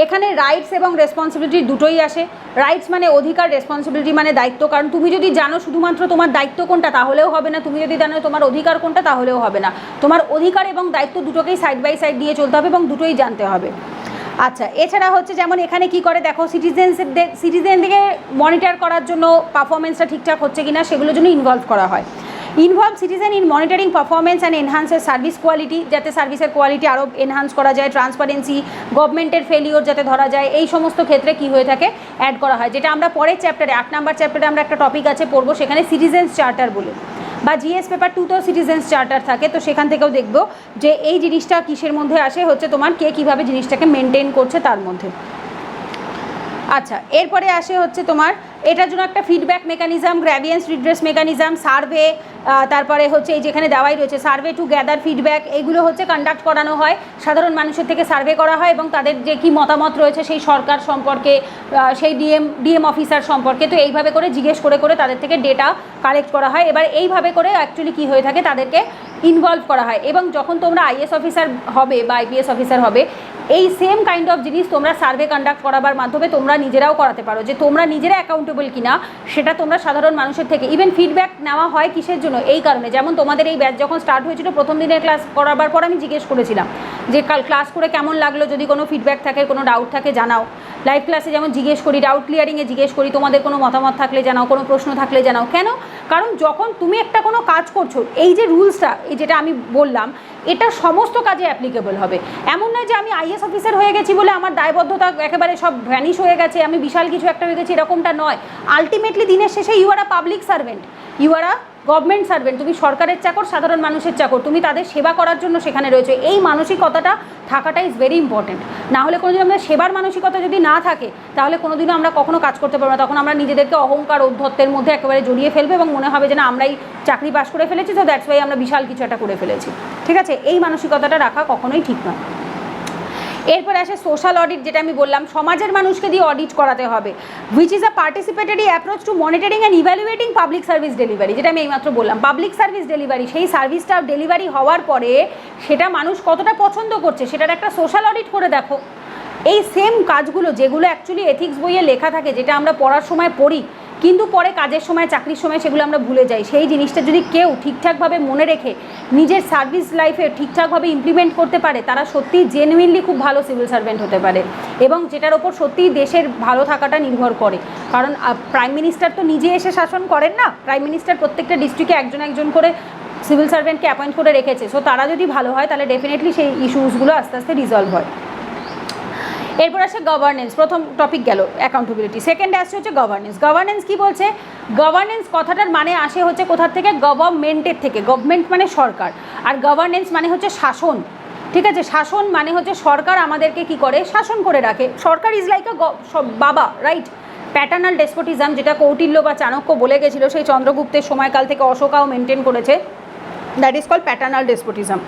এখানে রাইটস এবং রেসপন্সিবিলিটি দুটোই আসে। রাইটস মানে অধিকার, রেসপন্সিবিলিটি মানে দায়িত্ব। কারণ তুমি যদি জানো শুধুমাত্র তোমার দায়িত্ব কোনটা তাহলেও হবে না, তুমি যদি জানো তোমার অধিকার কোনটা তাহলেও হবে না। তোমার অধিকার এবং দায়িত্ব দুটোকেই সাইড বাই সাইড দিয়ে চলতে হবে এবং দুটোই জানতে হবে। আচ্ছা, এছাড়া হচ্ছে যেমন এখানে কি করে দেখো, সিটিজেনদেরকে মনিটর করার জন্য পারফরমেন্সটা ঠিকঠাক হচ্ছে কিনা সেগুলোর জন্য ইনভলভ করা হয়। Involve citizen in monitoring performance and এনহান্সের সার্ভিস কোয়ালিটি, যাতে সার্ভিসের কোয়ালিটি আরও এনহান্স করা যায়, ট্রান্সপারেন্সি, গভর্নমেন্টের ফেলিওর যাতে ধরা যায়, এই সমস্ত ক্ষেত্রে কি হয়ে থাকে, অ্যাড করা হয়। যেটা আমরা পরের চ্যাপ্টারে 8 নাম্বার চ্যাপ্টারে আমরা একটা টপিক আছে পড়বো, সেখানে সিটিজেন্স চার্টার বলে, বা জিএস পেপার 2তেও সিটিজেন্স চার্টার থাকে। তো সেখান থেকেও দেখবো যে এই জিনিসটা কিসের মধ্যে আসে, হচ্ছে তোমার কে কীভাবে জিনিসটাকে মেনটেন করছে তার মধ্যে। আচ্ছা, এরপরে আসে হচ্ছে তোমার এটার জন্য একটা feedback mechanism, grievance redress mechanism, survey, তারপরে হচ্ছে এই যেখানে দেওয়াই রয়েছে সার্ভে টু গ্যাদার ফিডব্যাক, এইগুলো হচ্ছে কন্ডাক্ট করানো হয়, সাধারণ মানুষের থেকে সার্ভে করা হয় এবং তাদের যে কি মতামত রয়েছে সেই সরকার সম্পর্কে, সেই ডিএম অফিসার সম্পর্কে। তো এইভাবে করে জিজ্ঞেস করে করে তাদের থেকে ডেটা কালেক্ট করা হয়। এবার এইভাবে করে অ্যাকচুয়ালি কী হয়ে থাকে, তাদেরকে ইনভলভ করা হয়। এবং যখন তোমরা আইএস অফিসার হবে বা আইপিএস অফিসার হবে, এই সেম কাইন্ড অফ জিনিস তোমরা সার্ভে কন্ডাক্ট করাবার মাধ্যমে তোমরা নিজেরাও করাতে পারো, যে তোমরা নিজেরা অ্যাকাউন্টেবল কিনা সেটা তোমরা সাধারণ মানুষের থেকে। ইভেন ফিডব্যাক নেওয়া হয় কিসের জন্য, এই কারণে, যেমন তোমাদের এই ব্যাচ যখন স্টার্ট হয়েছিল প্রথম দিনের ক্লাস করাবার পর আমি জিজ্ঞেস করেছিলাম যে কাল ক্লাস করে কেমন লাগলো, যদি কোনো ফিডব্যাক থাকে, কোনো ডাউট থাকে জানাও। লাইভ ক্লাসে যেমন জিজ্ঞেস করি, ডাউট ক্লিয়ারিংয়ে জিজ্ঞেস করি, তোমাদের কোনো মতামত থাকলে জানাও, কোনো প্রশ্ন থাকলে জানাও। কেন? কারণ যখন তুমি একটা কোনো কাজ করছো, এই যে রুলসটা, এই যেটা আমি বললাম, এটা সমস্ত কাজে অ্যাপ্লিকেবল হবে। এমন নয় যে আমি আইএস অফিসার হয়ে গেছি বলে আমার দায়বদ্ধতা একেবারে সব ভ্যানিশ হয়ে গেছে, আমি বিশাল কিছু একটা হয়ে গেছি, এরকমটা নয়। আলটিমেটলি দিনের শেষে you are a public servant, you are a government servant. তুমি সরকারের চাকর, সাধারণ মানুষের চাকর, তুমি তাদের সেবা করার জন্য সেখানে রয়েছে। এই মানসিকতাটা থাকাটা ইজ ভেরি ইম্পর্টেন্ট। না হলে কোনোদিন আমাদের সেবার মানসিকতা যদি না থাকে, তাহলে কোনোদিনও আমরা কখনো কাজ করতে পারবো না। তখন আমরা নিজেদেরকে অহংকার ঔদ্ধত্যের মধ্যে একেবারে জড়িয়ে ফেলবো এবং মনে হবে যে না, আমরাই চাকরি পাশ করে ফেলেছি, তো দ্যাটস ওয়াই আমরা বিশাল কিছু একটা করে ফেলেছি। ঠিক আছে, এই মানসিকতাটা রাখা কখনোই ঠিক নয়। এরপর আসে সোশ্যাল অডিট, যেটা আমি বললাম সমাজের মানুষকে দিয়ে অডিট করাতে হবে, which is a participatory approach to monitoring and evaluating public service delivery, যেটা আমি এইমাত্র বললাম। পাবলিক সার্ভিস ডেলিভারি, সেই সার্ভিসটা ডেলিভারি হওয়ার পরে সেটা মানুষ কতটা পছন্দ করছে সেটার একটা সোশ্যাল অডিট করে দেখো। এই সেম কাজগুলো যেগুলো অ্যাকচুয়ালি এথিক্স বইয়ে লেখা থাকে, যেটা আমরা পড়ার সময় পড়ি কিন্তু পরে কাজের সময়, চাকরির সময় সেগুলো আমরা ভুলে যাই, সেই জিনিসটা যদি কেউ ঠিকঠাকভাবে মনে রেখে নিজের সার্ভিস লাইফে ঠিকঠাকভাবে ইমপ্লিমেন্ট করতে পারে, তারা সত্যিই জেনুইনলি খুব ভালো সিভিল সার্ভেন্ট হতে পারে এবং যেটার ওপর সত্যিই দেশের ভালো থাকাটা নির্ভর করে। কারণ প্রাইম মিনিস্টার তো নিজে এসে শাসন করেন না, প্রাইম মিনিস্টার প্রত্যেকটা ডিস্ট্রিক্টে একজন একজন করে সিভিল সার্ভেন্টকে অ্যাপয়েন্ট করে রেখেছে। সো তারা যদি ভালো হয় তাহলে ডেফিনেটলি সেই ইস্যুসগুলো আস্তে আস্তে রিজলভ হয়। এরপর আসে গভর্নেন্স, প্রথম টপিক গেল অ্যাকাউন্টেবিলিটি, সেকেন্ডে আসছে হচ্ছে গভর্নেন্স। গভর্নেন্স কী বলছে? গভর্নেন্স কথাটার মানে আসে হচ্ছে কোথার থেকে? গভর্নমেন্টের থেকে। গভর্নমেন্ট মানে সরকার, আর গভর্নেন্স মানে হচ্ছে শাসন। ঠিক আছে, শাসন মানে হচ্ছে সরকার আমাদেরকে কি করে? শাসন করে রাখে। সরকার ইজ লাইক আ বাবা, রাইট? প্যাটার্নাল ডেসপোটিজম, যেটা কৌটিল্য বা চাণক্য বলে গেছিলো, সেই চন্দ্রগুপ্তের সময়কাল থেকে অশোকাও মেনটেন করেছে, দ্যাট ইজ কল্ড প্যাটার্নাল ডেসপোটিজম।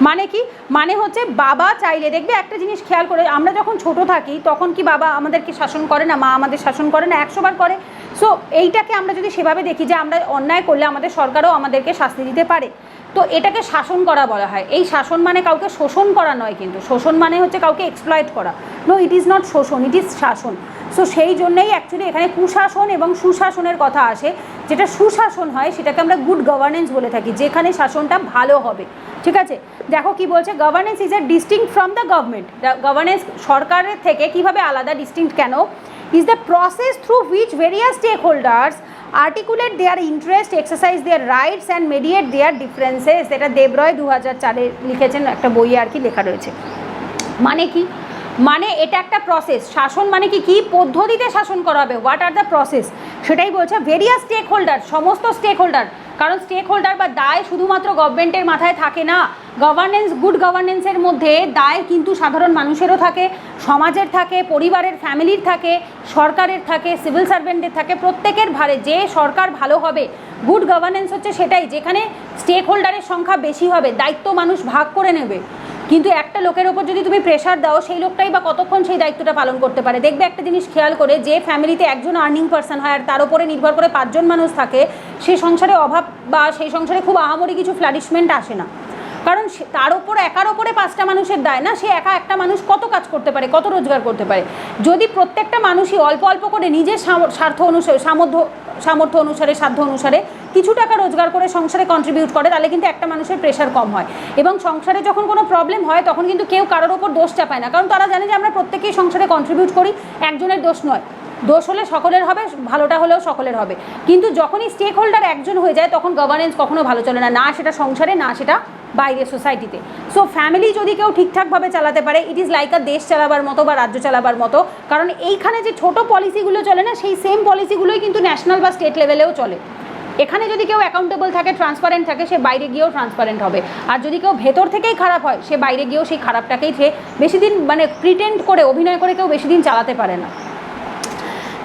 মানে কি? মানে হচ্ছে বাবা চাইলে, দেখবে একটা জিনিস খেয়াল করে, আমরা যখন ছোট থাকি তখন কি বাবা আমাদেরকে শাসন করে না? মা আমাদের শাসন করে না? 100 বার করে। সো এইটাকে আমরা যদি সেভাবে দেখি যে আমরা অন্যায় করলে আমাদের সরকারও আমাদেরকে শাস্তি দিতে পারে, তো এটাকে শাসন করা বলা হয়। এই শাসন মানে কাউকে শোষণ করা নয়, কিন্তু শোষণ মানে হচ্ছে কাউকে এক্সপ্লয়েট করা। নো, ইট ইজ নট শোষণ, ইট ইজ শাসন। সো সেই জন্যই অ্যাকচুয়ালি এখানে কুশাসন এবং সুশাসনের কথা আসে। যেটা সুশাসন হয় সেটাকে আমরা গুড গভর্নেন্স বলে থাকি, যেখানে শাসনটা ভালো হবে। ঠিক আছে, দেখো কি বলছে, governance is a distinct from the government. Governance সরকারের থেকে কিভাবে আলাদা, ডিস্টিংক্ট কেন? Is the process through which various stakeholders articulate their interest, exercise their rights and mediate their differences। এটা দেবরয় 2004-এ লিখেছেন, একটা বইয়ে আর কি লেখা রয়েছে। মানে কি? মানে এটা একটা প্রসেস। শাসন মানে কি? কি পদ্ধতিতে শাসন করা হবে, হোয়াট আর দ্য প্রসেস, সেটাই বলছে। ভেরিয়াস স্টেক হোল্ডার, সমস্ত স্টেক হোল্ডার, কারণ স্টেক হোল্ডার বা দায় শুধুমাত্র গভর্নমেন্টের মাথায় থাকে না। গভর্নেন্স, গুড গভর্নেন্সের মধ্যে দায় কিন্তু সাধারণ মানুষেরও থাকে, সমাজের থাকে, পরিবারের, ফ্যামিলির থাকে, সরকারের থাকে, সিভিল সার্ভেন্টের থাকে, প্রত্যেকের ভারে। যে সরকার ভালো হবে, গুড গভর্নেন্স হচ্ছে সেটাই, যেখানে স্টেক হোল্ডারের সংখ্যা বেশি হবে, দায়িত্ব মানুষ ভাগ করে নেবে। কিন্তু একটা লোকের ওপর যদি তুমি প্রেশার দাও, সেই লোকটাই বা কতক্ষণ সেই দায়িত্বটা পালন করতে পারে। দেখবে একটা জিনিস খেয়াল করে, যে ফ্যামিলিতে একজন আর্নিং পার্সন হয় আর তার উপরে নির্ভর করে 5 জন মানুষ থাকে, সেই সংসারে অভাব বা সেই সংসারে খুব আহামরি কিছু ফ্লারিশমেন্ট আসে না। কারণ তার ওপর, একার ওপরে 5টা মানুষের দায় না, সে একা একটা মানুষ কত কাজ করতে পারে, কত রোজগার করতে পারে। যদি প্রত্যেকটা মানুষই অল্প অল্প করে নিজের স্বার্থ অনুসারে, সামর্থ্য অনুসারে, সাধ্য অনুসারে কিছু টাকা রোজগার করে সংসারে কন্ট্রিবিউট করে, তাহলে কিন্তু একটা মানুষের প্রেশার কম হয়। এবং সংসারে যখন কোনো প্রবলেম হয় তখন কিন্তু কেউ কারোর ওপর দোষ চাপায় না, কারণ তারা জানে যে আমরা প্রত্যেকেই সংসারে কন্ট্রিবিউট করি, একজনের দোষ নয়। দোষ হলে সকলের হবে, ভালোটা হলেও সকলের হবে। কিন্তু যখনই স্টেক হোল্ডার একজন হয়ে যায়, তখন গভর্নেন্স কখনো ভালো চলে না, না সেটা সংসারে, না সেটা বাইরে সোসাইটিতে। সো ফ্যামিলি যদি কেউ ঠিকঠাকভাবে চালাতে পারে, ইট ইজ লাইক আ দেশ চালাবার মতো বা রাজ্য চালাবার মতো। কারণ এইখানে যে ছোট পলিসিগুলো চলে না, সেই সেম পলিসিগুলোই কিন্তু ন্যাশনাল বা স্টেট লেভেলেও চলে। এখানে যদি কেউ অ্যাকাউন্টেবল থাকে, ট্রান্সপারেন্ট থাকে, সে বাইরে গিয়েও ট্রান্সপারেন্ট হবে। আর যদি কেউ ভেতর থেকেই খারাপ হয়, সে বাইরে গিয়েও সেই খারাপটাকেই বেশি দিন, মানে প্রিটেন্ড করে, অভিনয় করে কেউ বেশি দিন চালাতে পারে না।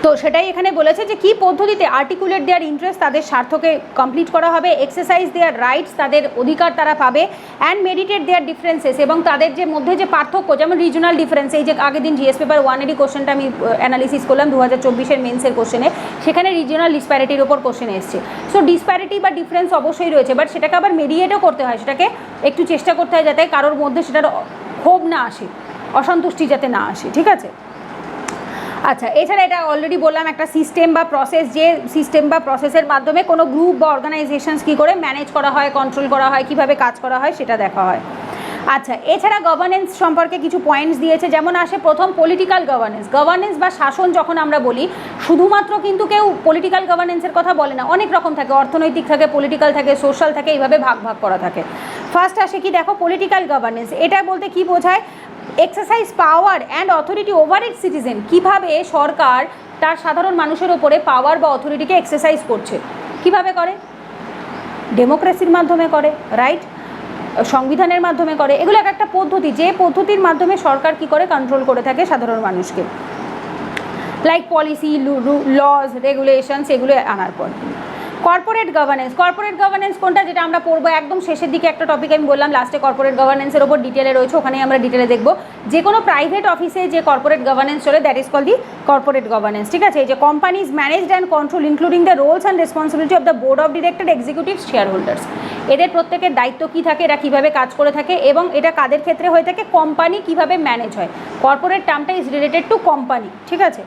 তো সেটাই এখানে বলেছে যে কী পদ্ধতিতে আর্টিকুলেট দেয়ার ইন্টারেস্ট, তাদের স্বার্থকে কমপ্লিট করা হবে, এক্সারসাইজ দেয়ার রাইটস, তাদের অধিকার তারা পাবে, অ্যান্ড মেডিটেট দেয়ার ডিফারেন্সেস, এবং তাদের যে মধ্যে যে পার্থক্য, যেমন রিজনাল ডিফারেন্স, এই যে আগের দিন জিএস পেপার 180 কোশ্চেনটা আমি অ্যানালিসিস করলাম 2024 মেন্সের কোশ্চেনে, সেখানে রিজনাল ডিসপ্যারিটির ওপর কোশ্চেন এসছে। সো ডিসপ্যারিটি বা ডিফারেন্স অবশ্যই রয়েছে, বাট সেটাকে আবার মেডিয়েটও করতে হয়, সেটাকে একটু চেষ্টা করতে হয় যাতে কারোর মধ্যে সেটার ক্ষোভ না আসে, অসন্তুষ্টি যাতে না আসে, ঠিক আছে। আচ্ছা, এছাড়া এটা অলরেডি বললাম একটা সিস্টেম বা প্রসেস, যে সিস্টেম বা প্রসেসের মাধ্যমে কোনো গ্রুপ বা অর্গানাইজেশনস কী করে ম্যানেজ করা হয়, কন্ট্রোল করা হয়, কীভাবে কাজ করা হয় সেটা দেখা হয়। আচ্ছা, এছাড়া গভর্নেন্স সম্পর্কে কিছু পয়েন্টস দিয়েছে, যেমন আসে প্রথম পলিটিক্যাল গভর্নেন্স। গভর্নেন্স বা শাসন যখন আমরা বলি, শুধুমাত্র কিন্তু কেউ পলিটিক্যাল গভর্নেন্সের কথা বলে না, অনেক রকম থাকে, অর্থনৈতিক থাকে, পলিটিক্যাল থাকে, সোশ্যাল থাকে, এইভাবে ভাগ ভাগ করা থাকে। ফার্স্ট আসে কি দেখো, পলিটিক্যাল গভর্নেন্স। এটা বলতে কি বোঝায়, exercise power and authority over it's citizen, কীভাবে সরকার তার সাধারণ মানুষের ওপরে পাওয়ার বা অথরিটিকে এক্সারসাইজ করছে, কিভাবে করে, ডেমোক্রেসির মাধ্যমে করে, রাইট, সংবিধানের মাধ্যমে করে, এগুলো এক একটা পদ্ধতি, যে পদ্ধতির মাধ্যমে সরকার কি করে কন্ট্রোল করে থাকে সাধারণ মানুষকে, লাইক পলিসি, লজ, রেগুলেশনস, এগুলো আনার পর। Corporate governance. কর্পোরেট গভর্নেন্স কোনটা, যেটা আমরা পড়বো একদম শেষের দিকে, একটা টপিক আমি বললাম লাস্টে কর্পোরেট গভর্নেন্সের ওপর ডিটেলে রয়েছে, ওখানেই আমরা ডিটেলে দেখবো। যে কোনো প্রাইভেট অফিসে যে কর্পোরেট গভর্নেন্স চলে, that is call the corporate governance, ঠিক আছে। এই যে companies managed and control including the roles and responsibility of the board of director, executive, shareholders, এদের প্রত্যেকের দায়িত্ব কী থাকে, এরা কীভাবে কাজ করে থাকে, এবং এটা কাদের ক্ষেত্রে হয়ে থাকে, কোম্পানি কীভাবে ম্যানেজ হয়। কর্পোরেট টার্মটা ইজ রিলেটেড টু কোম্পানি, ঠিক আছে।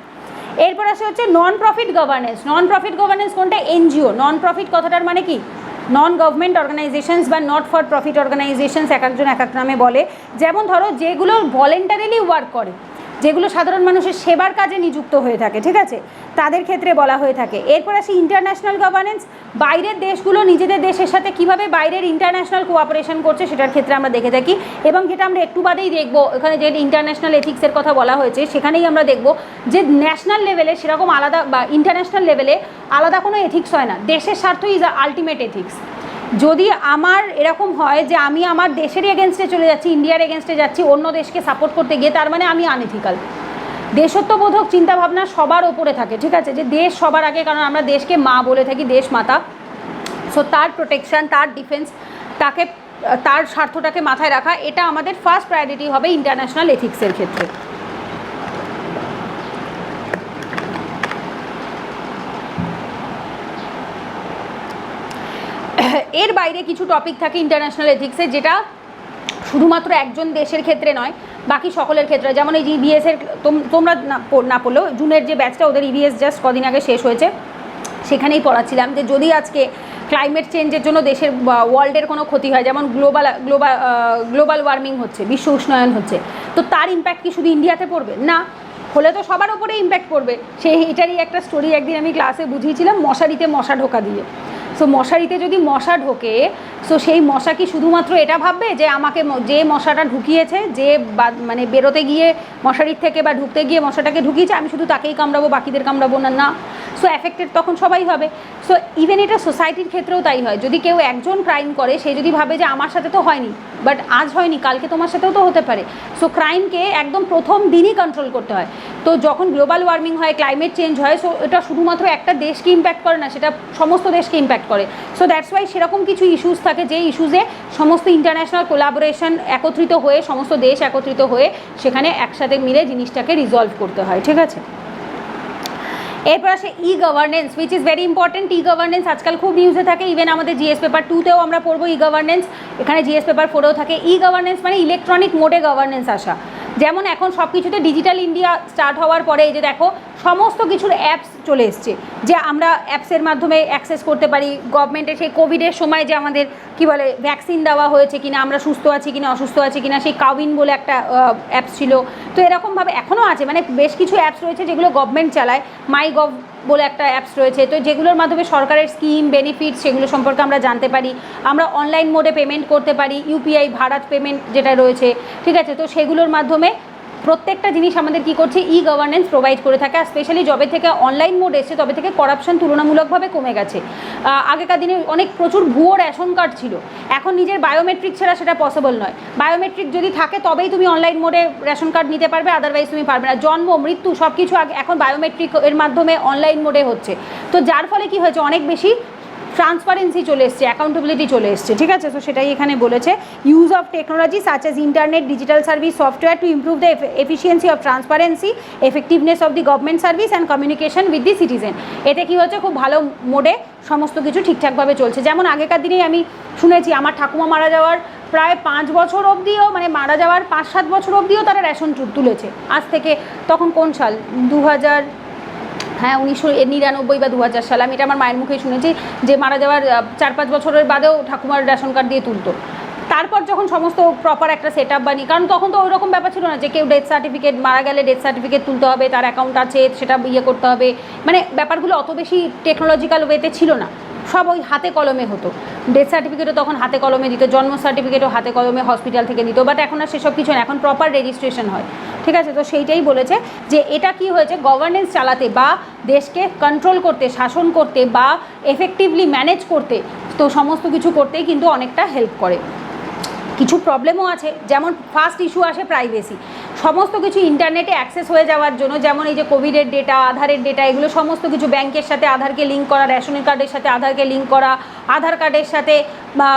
এরপর আসে হচ্ছে non profit governance. Non profit governance কোনটা, এনজিও। নন প্রফিট কথাটার মানে কি, নন গভর্নমেন্ট অর্গানাইজেশনস বা নট ফর প্রফিট অর্গানাইজেশনস, এক একজন এক এক নামে বলে। যেমন ধরো যেগুলো ভলেন্টারিলি ওয়ার্ক করে, যেগুলো সাধারণ মানুষের সেবার কাজে নিযুক্ত হয়ে থাকে, ঠিক আছে, তাদের ক্ষেত্রে বলা হয়ে থাকে। এরপর আসে ইন্টারন্যাশনাল গভর্নেন্স। বাইরের দেশগুলো নিজেদের দেশের সাথে কিভাবে বাইরের ইন্টারন্যাশনাল কোঅপারেশন করছে সেটার ক্ষেত্রে আমরা দেখে থাকি, এবং যেটা আমরা একটু বাদেই দেখব, এখানে যে ইন্টারন্যাশনাল এথিক্সের কথা বলা হয়েছে, সেখানেই আমরা দেখব যে ন্যাশনাল লেভেলে সেরকম আলাদা বা ইন্টারন্যাশনাল লেভেলে আলাদা কোনো এথিক্স হয় না, দেশের স্বার্থই ইজ আলটিমেট এথিক্স। যদি আমার এরকম হয় যে আমি আমার দেশেরই এগেনস্টে চলে যাচ্ছি, ইন্ডিয়ার এগেনস্টে যাচ্ছি অন্য দেশকে সাপোর্ট করতে গিয়ে, তার মানে আমি আনএথিক্যাল। দেশত্ববোধক চিন্তাভাবনা সবার ওপরে থাকে, ঠিক আছে, যে দেশ সবার আগে, কারণ আমরা দেশকে মা বলে থাকি, দেশ মাতা। সো তার প্রোটেকশন, তার ডিফেন্স, তাকে, তার স্বার্থটাকে মাথায় রাখা, এটা আমাদের ফার্স্ট প্রায়োরিটি হবে ইন্টারন্যাশনাল এথিক্সের ক্ষেত্রে। এর বাইরে কিছু টপিক থাকে ইন্টারন্যাশনাল এথিক্সে, যেটা শুধুমাত্র একজন দেশের ক্ষেত্রে নয়, বাকি সকলের ক্ষেত্রে। যেমন এই যে ইভিএসের, তোমরা না পড়লেও জুনের যে ব্যাচটা, ওদের ইভিএস জাস্ট কদিন আগে শেষ হয়েছে, সেখানেই পড়াচ্ছিলাম যে যদি আজকে ক্লাইমেট চেঞ্জের জন্য দেশের বা ওয়ার্ল্ডের কোনো ক্ষতি হয়, যেমন গ্লোবাল ওয়ার্মিং হচ্ছে, বিশ্ব উষ্ণায়ন হচ্ছে, তো তার ইম্প্যাক্ট কি শুধু ইন্ডিয়াতে পড়বে? না, হলে তো সবার ওপরে ইম্প্যাক্ট পড়বে। এটারই একটা স্টোরি একদিন আমি ক্লাসে বুঝিয়েছিলাম, মশারিতে মশা ঢোকা দিয়ে। সো মশারিতে যদি মশা ঢোকে, সো সেই মশা কি শুধুমাত্র এটা ভাববে যে আমাকে যে মশাটা ঢুকিয়েছে, যে মানে বেরোতে গিয়ে মশারির থেকে বা ঢুকতে গিয়ে মশাটাকে ঢুকিয়েছে, আমি শুধু তাকেই কামড়াবো, বাকিদের কামড়াবো না? না, সো অ্যাফেক্টেড তখন সবাই হবে। সো ইভেন এটা সোসাইটির ক্ষেত্রেও তাই হয়। যদি কেউ একজন ক্রাইম করে, সে যদি ভাবে যে আমার সাথে তো হয়নি, বাট আজ হয়নি, কালকে তোমার সাথেও তো হতে পারে। সো ক্রাইমকে একদম প্রথম দিনই কন্ট্রোল করতে হয়। তো যখন গ্লোবাল ওয়ার্মিং হয়, ক্লাইমেট চেঞ্জ হয়, সো এটা শুধুমাত্র একটা দেশকে ইম্প্যাক্ট করে না, সেটা সমস্ত দেশকে ইম্প্যাক্ট করে। সো দ্যাটস ওয়াই সেরকম কিছু ইস্যুস থাকে, যে ইস্যুসে সমস্ত ইন্টারন্যাশনাল কোলাবোরেশন একত্রিত হয়ে, সমস্ত দেশ একত্রিত হয়ে সেখানে একসাথে মিলে জিনিসটাকে রিজলভ করতে হয়, ঠিক আছে। এরপর আসে ই governance, which is very important. E governance আজকাল খুব নিউজে থাকে, ইভেন আমাদের জিএস পেপার 2তেও আমরা পড়বো ই গভর্নেন্স, এখানে জিএস পেপার 4এও থাকে। ই গভর্নেন্স মানে ইলেকট্রনিক মোডে গভর্নেন্স আসা। যেমন এখন সব কিছুতে ডিজিটাল ইন্ডিয়া স্টার্ট হওয়ার পরে এই যে দেখো সমস্ত কিছুর অ্যাপস চলে এসছে, যে আমরা অ্যাপসের মাধ্যমে অ্যাক্সেস করতে পারি। গভর্নমেন্টের সেই কোভিডের সময় যে আমাদের কী বলে ভ্যাকসিন দেওয়া হয়েছে কিনা, আমরা সুস্থ আছি কিনা, অসুস্থ আছি কিনা, সেই কাউইন বলে একটা অ্যাপস ছিল। তো এরকমভাবে এখনও আছে, মানে বেশ কিছু অ্যাপস রয়েছে যেগুলো গভর্নমেন্ট চালায়। মাই গভ বলে একটা অ্যাপস রয়েছে, তো যেগুলোর মাধ্যমে সরকারের স্কিম, বেনিফিটস, সেগুলো সম্পর্কে আমরা জানতে পারি। আমরা অনলাইন মোডে পেমেন্ট করতে পারি, ইউপিআই, ভারত পেমেন্ট যেটা রয়েছে, ঠিক আছে। তো সেগুলোর মাধ্যমে প্রত্যেকটা জিনিস আমাদের কি করছে, ই গভর্নেন্স প্রোভাইড করে থাকে। আর স্পেশালি যবে থেকে অনলাইন মোড এসছে তবে থেকে করাপশন তুলনামূলকভাবে কমে গেছে। আগেকার দিনে অনেক প্রচুর ভুয়ো রেশন কার্ড ছিল, এখন নিজের বায়োমেট্রিক ছাড়া সেটা পসিবল নয়। বায়োমেট্রিক যদি থাকে তবেই তুমি অনলাইন মোডে রেশন কার্ড নিতে পারবে, আদারওয়াইজ তুমি পারবে না। জন্ম, মৃত্যু সব কিছু এখন বায়োমেট্রিক এর মাধ্যমে অনলাইন মোডে হচ্ছে। তো যার ফলে কি হয়েছে, অনেক বেশি ট্রান্সপারেন্সি চলে এসছে, অ্যাকাউন্টেবিলিটি চলে এসছে, ঠিক আছে। তো সেটাই এখানে বলেছে, use of technology such as internet, digital service, software to improve the efficiency of transparency, effectiveness of the government service and communication with the citizen. এতে কী হচ্ছে, খুব ভালো মোডে সমস্ত কিছু ঠিকঠাকভাবে চলছে। যেমন আগেকার দিনেই আমি শুনেছি আমার ঠাকুমা মারা যাওয়ার প্রায় 5 বছর অবধিও, মানে মারা যাওয়ার 5-7 বছর অবধিও তারা রেশন তুলেছে। আজ থেকে তখন কোন সাল, 1999 বা 2000 সাল, আমি এটা আমার মায়ের মুখেই শুনেছি যে মারা যাওয়ার 4-5 বছরের বাদেও ঠাকুমার রেশন কার্ড দিয়ে তুলতো। তারপর যখন সমস্ত প্রপার একটা সেট আপ বানিয়ে, কারণ তখন তো ওইরকম ব্যাপার ছিল না যে কেউ ডেথ সার্টিফিকেট, মারা গেলে ডেথ সার্টিফিকেট তুলতে হবে, তার অ্যাকাউন্ট আছে সেটা করতে হবে, মানে ব্যাপারগুলো অত বেশি টেকনোলজিক্যাল ওয়েতে ছিল না, সব ওই হাতে কলমে হতো। ডেথ সার্টিফিকেটও তখন হাতে কলমে দিত, জন্ম সার্টিফিকেটও হাতে কলমে হসপিটাল থেকে দিত, বাট এখন আর সেসব কিছু না, এখন প্রপার রেজিস্ট্রেশন হয়, ঠিক আছে। তো সেইটাই বলেছে যে এটা কি হয়েছে, গভর্নেন্স চালাতে বা দেশকে কন্ট্রোল করতে, শাসন করতে বা এফেক্টিভলি ম্যানেজ করতে, তো সমস্ত কিছু করতেই কিন্তু অনেকটা হেল্প করে। কিছু প্রবলেমও আছে, যেমন ফার্স্ট ইস্যু আসে প্রাইভেসি। সমস্ত কিছু ইন্টারনেটে অ্যাক্সেস হয়ে যাওয়ার জন্য, যেমন এই যে কোভিডের ডেটা, আধারের ডেটা, এগুলো সমস্ত কিছু ব্যাংকের সাথে আধারকে লিঙ্ক করা, রেশন কার্ডের সাথে আধারকে লিঙ্ক করা, আধার কার্ডের সাথে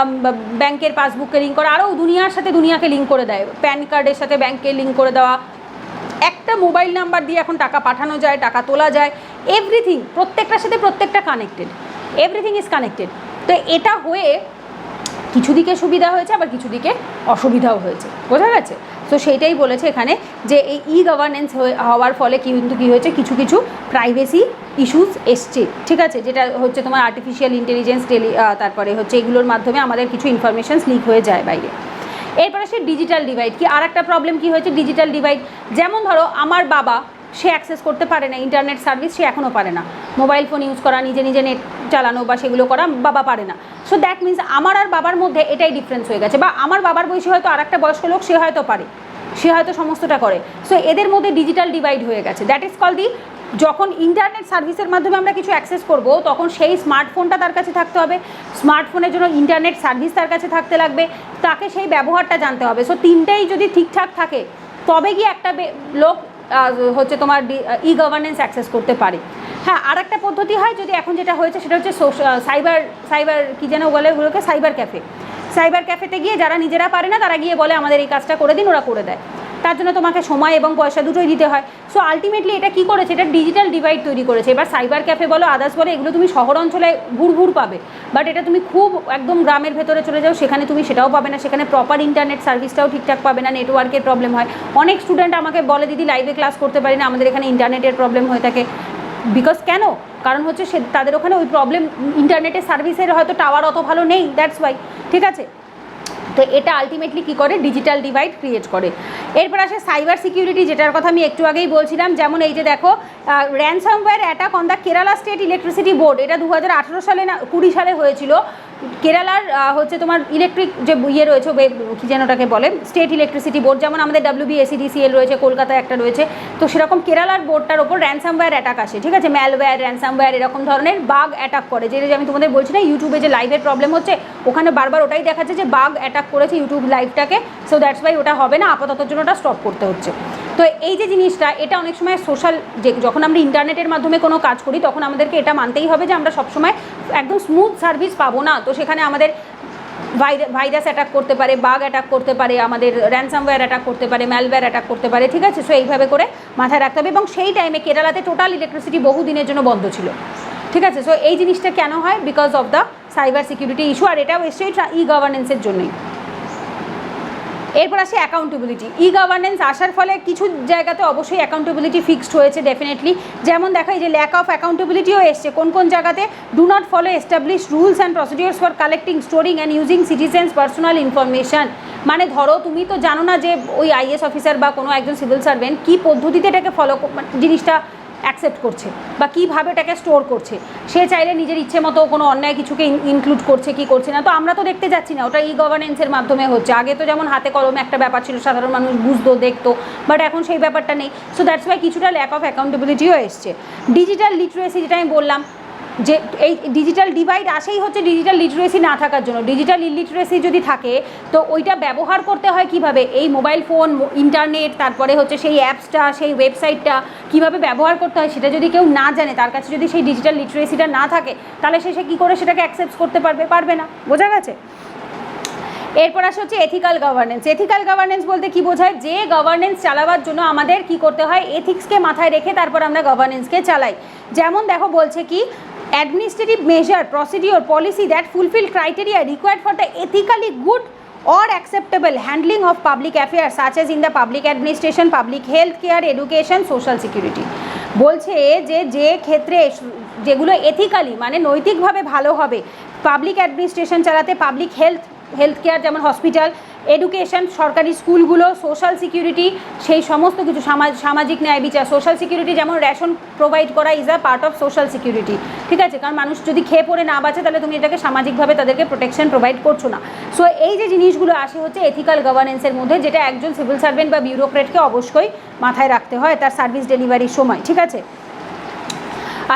ব্যাংকের পাসবুককে লিঙ্ক করা, আরও দুনিয়ার সাথে দুনিয়াকে লিঙ্ক করে দেয়, প্যান কার্ডের সাথে ব্যাংককে লিঙ্ক করে দেওয়া, একটা মোবাইল নাম্বার দিয়ে এখন টাকা পাঠানো যায়, টাকা তোলা যায়, এভরিথিং, প্রত্যেকটার সাথে প্রত্যেকটা কানেক্টেড, এভরিথিং ইজ কানেক্টেড। তো এটা হয়ে কিছু দিকে সুবিধা হয়েছে, আবার কিছু দিকে অসুবিধাও হয়েছে, বোঝা গেছে। তো সেইটাই বলেছে এখানে যে এই ই গভর্নেন্স হওয়ার ফলে কিন্তু কী হয়েছে, কিছু কিছু প্রাইভেসি ইস্যুস এসছে, ঠিক আছে, যেটা হচ্ছে তোমার আর্টিফিশিয়াল ইন্টেলিজেন্স, তারপরে হচ্ছে এগুলোর মাধ্যমে আমাদের কিছু ইনফরমেশানস লিক হয়ে যায় বাইরে। এরপরে সে ডিজিটাল ডিভাইড, কি আর একটা প্রবলেম কী হয়েছে, ডিজিটাল ডিভাইড। যেমন ধরো আমার বাবা, সে অ্যাক্সেস করতে পারে না ইন্টারনেট সার্ভিস, সে এখনও পারে না মোবাইল ফোন ইউজ করা, নিজে নিজে নেট চালানো বা সেগুলো করা বাবা পারে না। সো দ্যাট মিনস আমার আর বাবার মধ্যে এটাই ডিফারেন্স হয়ে গেছে, বা আমার বাবার বয়সী হয়তো আর একটা বয়স্ক লোক, সে হয়তো পারে, সে হয়তো সমস্তটা করে। সো এদের মধ্যে ডিজিটাল ডিভাইড হয়ে গেছে। দ্যাট ইজ কল দি, যখন ইন্টারনেট সার্ভিসের মাধ্যমে আমরা কিছু অ্যাক্সেস করব, তখন সেই স্মার্টফোনটা তার কাছে থাকতে হবে, স্মার্টফোনের জন্য ইন্টারনেট সার্ভিস তার কাছে থাকতে লাগবে, তাকে সেই ব্যবহারটা জানতে হবে। সো তিনটেই যদি ঠিকঠাক থাকে তবে গিয়ে একটা লোক হচ্ছে তোমার ই গভর্নেন্স অ্যাক্সেস করতে পারে। হ্যাঁ, আর একটা পদ্ধতি হয়, যদি এখন যেটা হয়েছে সেটা হচ্ছে সাইবার কি যেন বলে ওগুলোকে, সাইবার ক্যাফে। সাইবার ক্যাফেতে গিয়ে যারা নিজেরা পারে না তারা গিয়ে বলে আমাদের এই কাজটা করে দিন, ওরা করে দেয়। তার জন্য তোমাকে সময় এবং পয়সা দুটোই দিতে হয়। সো আলটিমেটলি এটা কী করেছে, এটা ডিজিটাল ডিভাইড তৈরি করেছে। এবার সাইবার ক্যাফে বলো, আদার্স বলো, এগুলো তুমি শহর অঞ্চলে ভুর পাবে, বাট এটা তুমি খুব একদম গ্রামের ভেতরে চলে যাও, সেখানে তুমি সেটাও পাবে না, সেখানে প্রপার ইন্টারনেট সার্ভিসটাও ঠিকঠাক পাবে না, নেটওয়ার্কের প্রবলেম হয়। অনেক স্টুডেন্ট আমাকে বলে দিদি লাইভে ক্লাস করতে পারি না, আমাদের এখানে ইন্টারনেটের প্রবলেম হয়ে থাকে। বিকজ কেন, কারণ হচ্ছে তাদের ওখানে ওই প্রবলেম, ইন্টারনেটের সার্ভিসের হয়তো টাওয়ার অত ভালো নেই, দ্যাটস ওয়াই, ঠিক আছে। তো এটা আলটিমেটলি কী করে, ডিজিটাল ডিভাইড ক্রিয়েট করে। এরপর আসে সাইবার সিকিউরিটি, যেটার কথা আমি একটু আগেই বলছিলাম। যেমন এই যে দেখো, ransomware attack on the Kerala state electricity board, এটা 2018 সালে না 20 সালে হয়েছিল। কেরালার হচ্ছে তোমার ইলেকট্রিক যে রয়েছে, কী যেন ওটাকে বলে, স্টেট ইলেকট্রিসিটি বোর্ড, যেমন আমাদের WBSEDCL রয়েছে, কলকাতায় একটা রয়েছে, তো সেরকম কেরালার বোর্ডটার ওপর র্যানসামওয়্যার অ্যাটাক আসে, ঠিক আছে, ম্যালওয়্যার, র্যানসামওয়্যার, এরকম ধরনের বাগ অ্যাটাক করে। যে আমি তোমাদের বলছি না ইউটিউবে যে লাইভের প্রবলেম হচ্ছে, ওখানে বারবার ওটাই দেখাচ্ছে যে বাগ অ্যাটাক করেছে ইউটিউব লাইভটাকে। সো দ্যাটস ওয়াই ওটা হবে না, আপাততর জন্য ওটা স্টপ করতে হচ্ছে। তো এই যে জিনিসটা, এটা অনেক সময় সোশ্যাল, যে যখন আমরা ইন্টারনেটের মাধ্যমে কোনো কাজ করি তখন আমাদেরকে এটা মানতেই হবে যে আমরা সবসময় একদম স্মুথ সার্ভিস পাবো না। তো সেখানে আমাদের ভাইরাস অ্যাটাক করতে পারে, বাগ অ্যাটাক করতে পারে, আমাদের র্যানসামওয়্যার অ্যাটাক করতে পারে, ম্যালওয়্যার অ্যাটাক করতে পারে, ঠিক আছে। সো এইভাবে করে মাথায় রাখতে হবে। এবং সেই টাইমে কেরালাতে টোটাল ইলেকট্রিসিটি বহু দিনের জন্য বন্ধ ছিল, ঠিক আছে। সো এই জিনিসটা কেন হয়, because of the cyber security issue, আর এটাও এসেই ই গভর্নেন্সের জন্যই। এরপর আসে অ্যাকাউন্টেবিলিটি। ই গভর্নেন্স আসার ফলে কিছু জায়গাতে অবশ্যই অ্যাকাউন্টেবিলিটি ফিক্সড হয়েছে ডেফিনেটলি। যেমন দেখা এই যে ল্যাক অফ অ্যাকাউন্টেবিলিটিও এসছে কোন কোন জায়গাতে, do not follow establish rules and procedures for collecting, storing and using citizens personal information. মানে ধরো তুমি তো জানো না যে ওই IAS অফিসার বা কোনো একজন সিভিল সার্ভেন্ট কী পদ্ধতিতে এটাকে ফলো, জিনিসটা অ্যাকসেপ্ট করছে বা কীভাবে ওটাকে স্টোর করছে। সে চাইলে নিজের ইচ্ছে মতো কোনো অন্যায় কিছুকে ইনক্লুড করছে কি করছে না, তো আমরা তো দেখতে যাচ্ছি না, ওটা গভর্নেন্সের মাধ্যমে হচ্ছে। আগে তো যেমন হাতে কলমে একটা ব্যাপার ছিল, সাধারণ মানুষ বুঝতো দেখতো, বাট এখন সেই ব্যাপারটা নেই। সো দ্যাটস ওয়াই কিছুটা ল্যাক অফ অ্যাকাউন্টেবিলিটিও এসছে। ডিজিটাল লিটারেসি, যেটা আমি বললাম যে এই ডিজিটাল ডিভাইড আসেই হচ্ছে ডিজিটাল লিটারেসি না থাকার জন্য। ডিজিটাল ইলিটারেসি যদি থাকে তো ওইটা ব্যবহার করতে হয় কিভাবে, এই মোবাইল ফোন, ইন্টারনেট, তারপরে হচ্ছে সেই অ্যাপসটা, সেই ওয়েবসাইটটা কীভাবে ব্যবহার করতে হয় সেটা যদি কেউ না জানে, তার কাছে যদি সেই ডিজিটাল লিটারেসিটা না থাকে, তাহলে সে কী করে সেটাকে অ্যাকসেপ্ট করতে পারবে না। বোঝা গেছে? এরপর আসে হচ্ছে এথিক্যাল গভর্নেন্স। এথিক্যাল গভর্নেন্স বলতে কি বোঝায়, যে গভর্নেন্স চালাবার জন্য আমাদের কি করতে হয়, এথিক্সকে মাথায় রেখে তারপর আমরা গভর্নেন্সকে চালাই। যেমন দেখো বলছে কি, administrative measure, procedure, policy that fulfil criteria required for the ethically good or acceptable handling of public affairs such as in the public administration, public health care, education, social security। বলছে যে ক্ষেত্রে যেগুলো এথিক্যালি মানে নৈতিকভাবে ভালো হবে, public administration চালাতে, public health care যেমন hospital, education, সরকারি স্কুলগুলো, সোশ্যাল সিকিউরিটি, সেই সমস্ত কিছু, সামাজিক ন্যায় বিচার, সোশ্যাল সিকিউরিটি যেমন রেশন প্রোভাইড করা is a part of social security, ঠিক আছে? কারণ মানুষ যদি খেয়ে পড়ে না বাঁচে তাহলে তুমি এটাকে সামাজিকভাবে তাদেরকে প্রোটেকশন প্রোভাইড করছো না। সো এই যে জিনিসগুলো আসে হচ্ছে এথিক্যাল গভর্নেন্সের মধ্যে, যেটা একজন সিভিল সার্ভেন্ট বা বিউরোক্রেটকে অবশ্যই মাথায় রাখতে হয় তার সার্ভিস ডেলিভারির সময়, ঠিক আছে?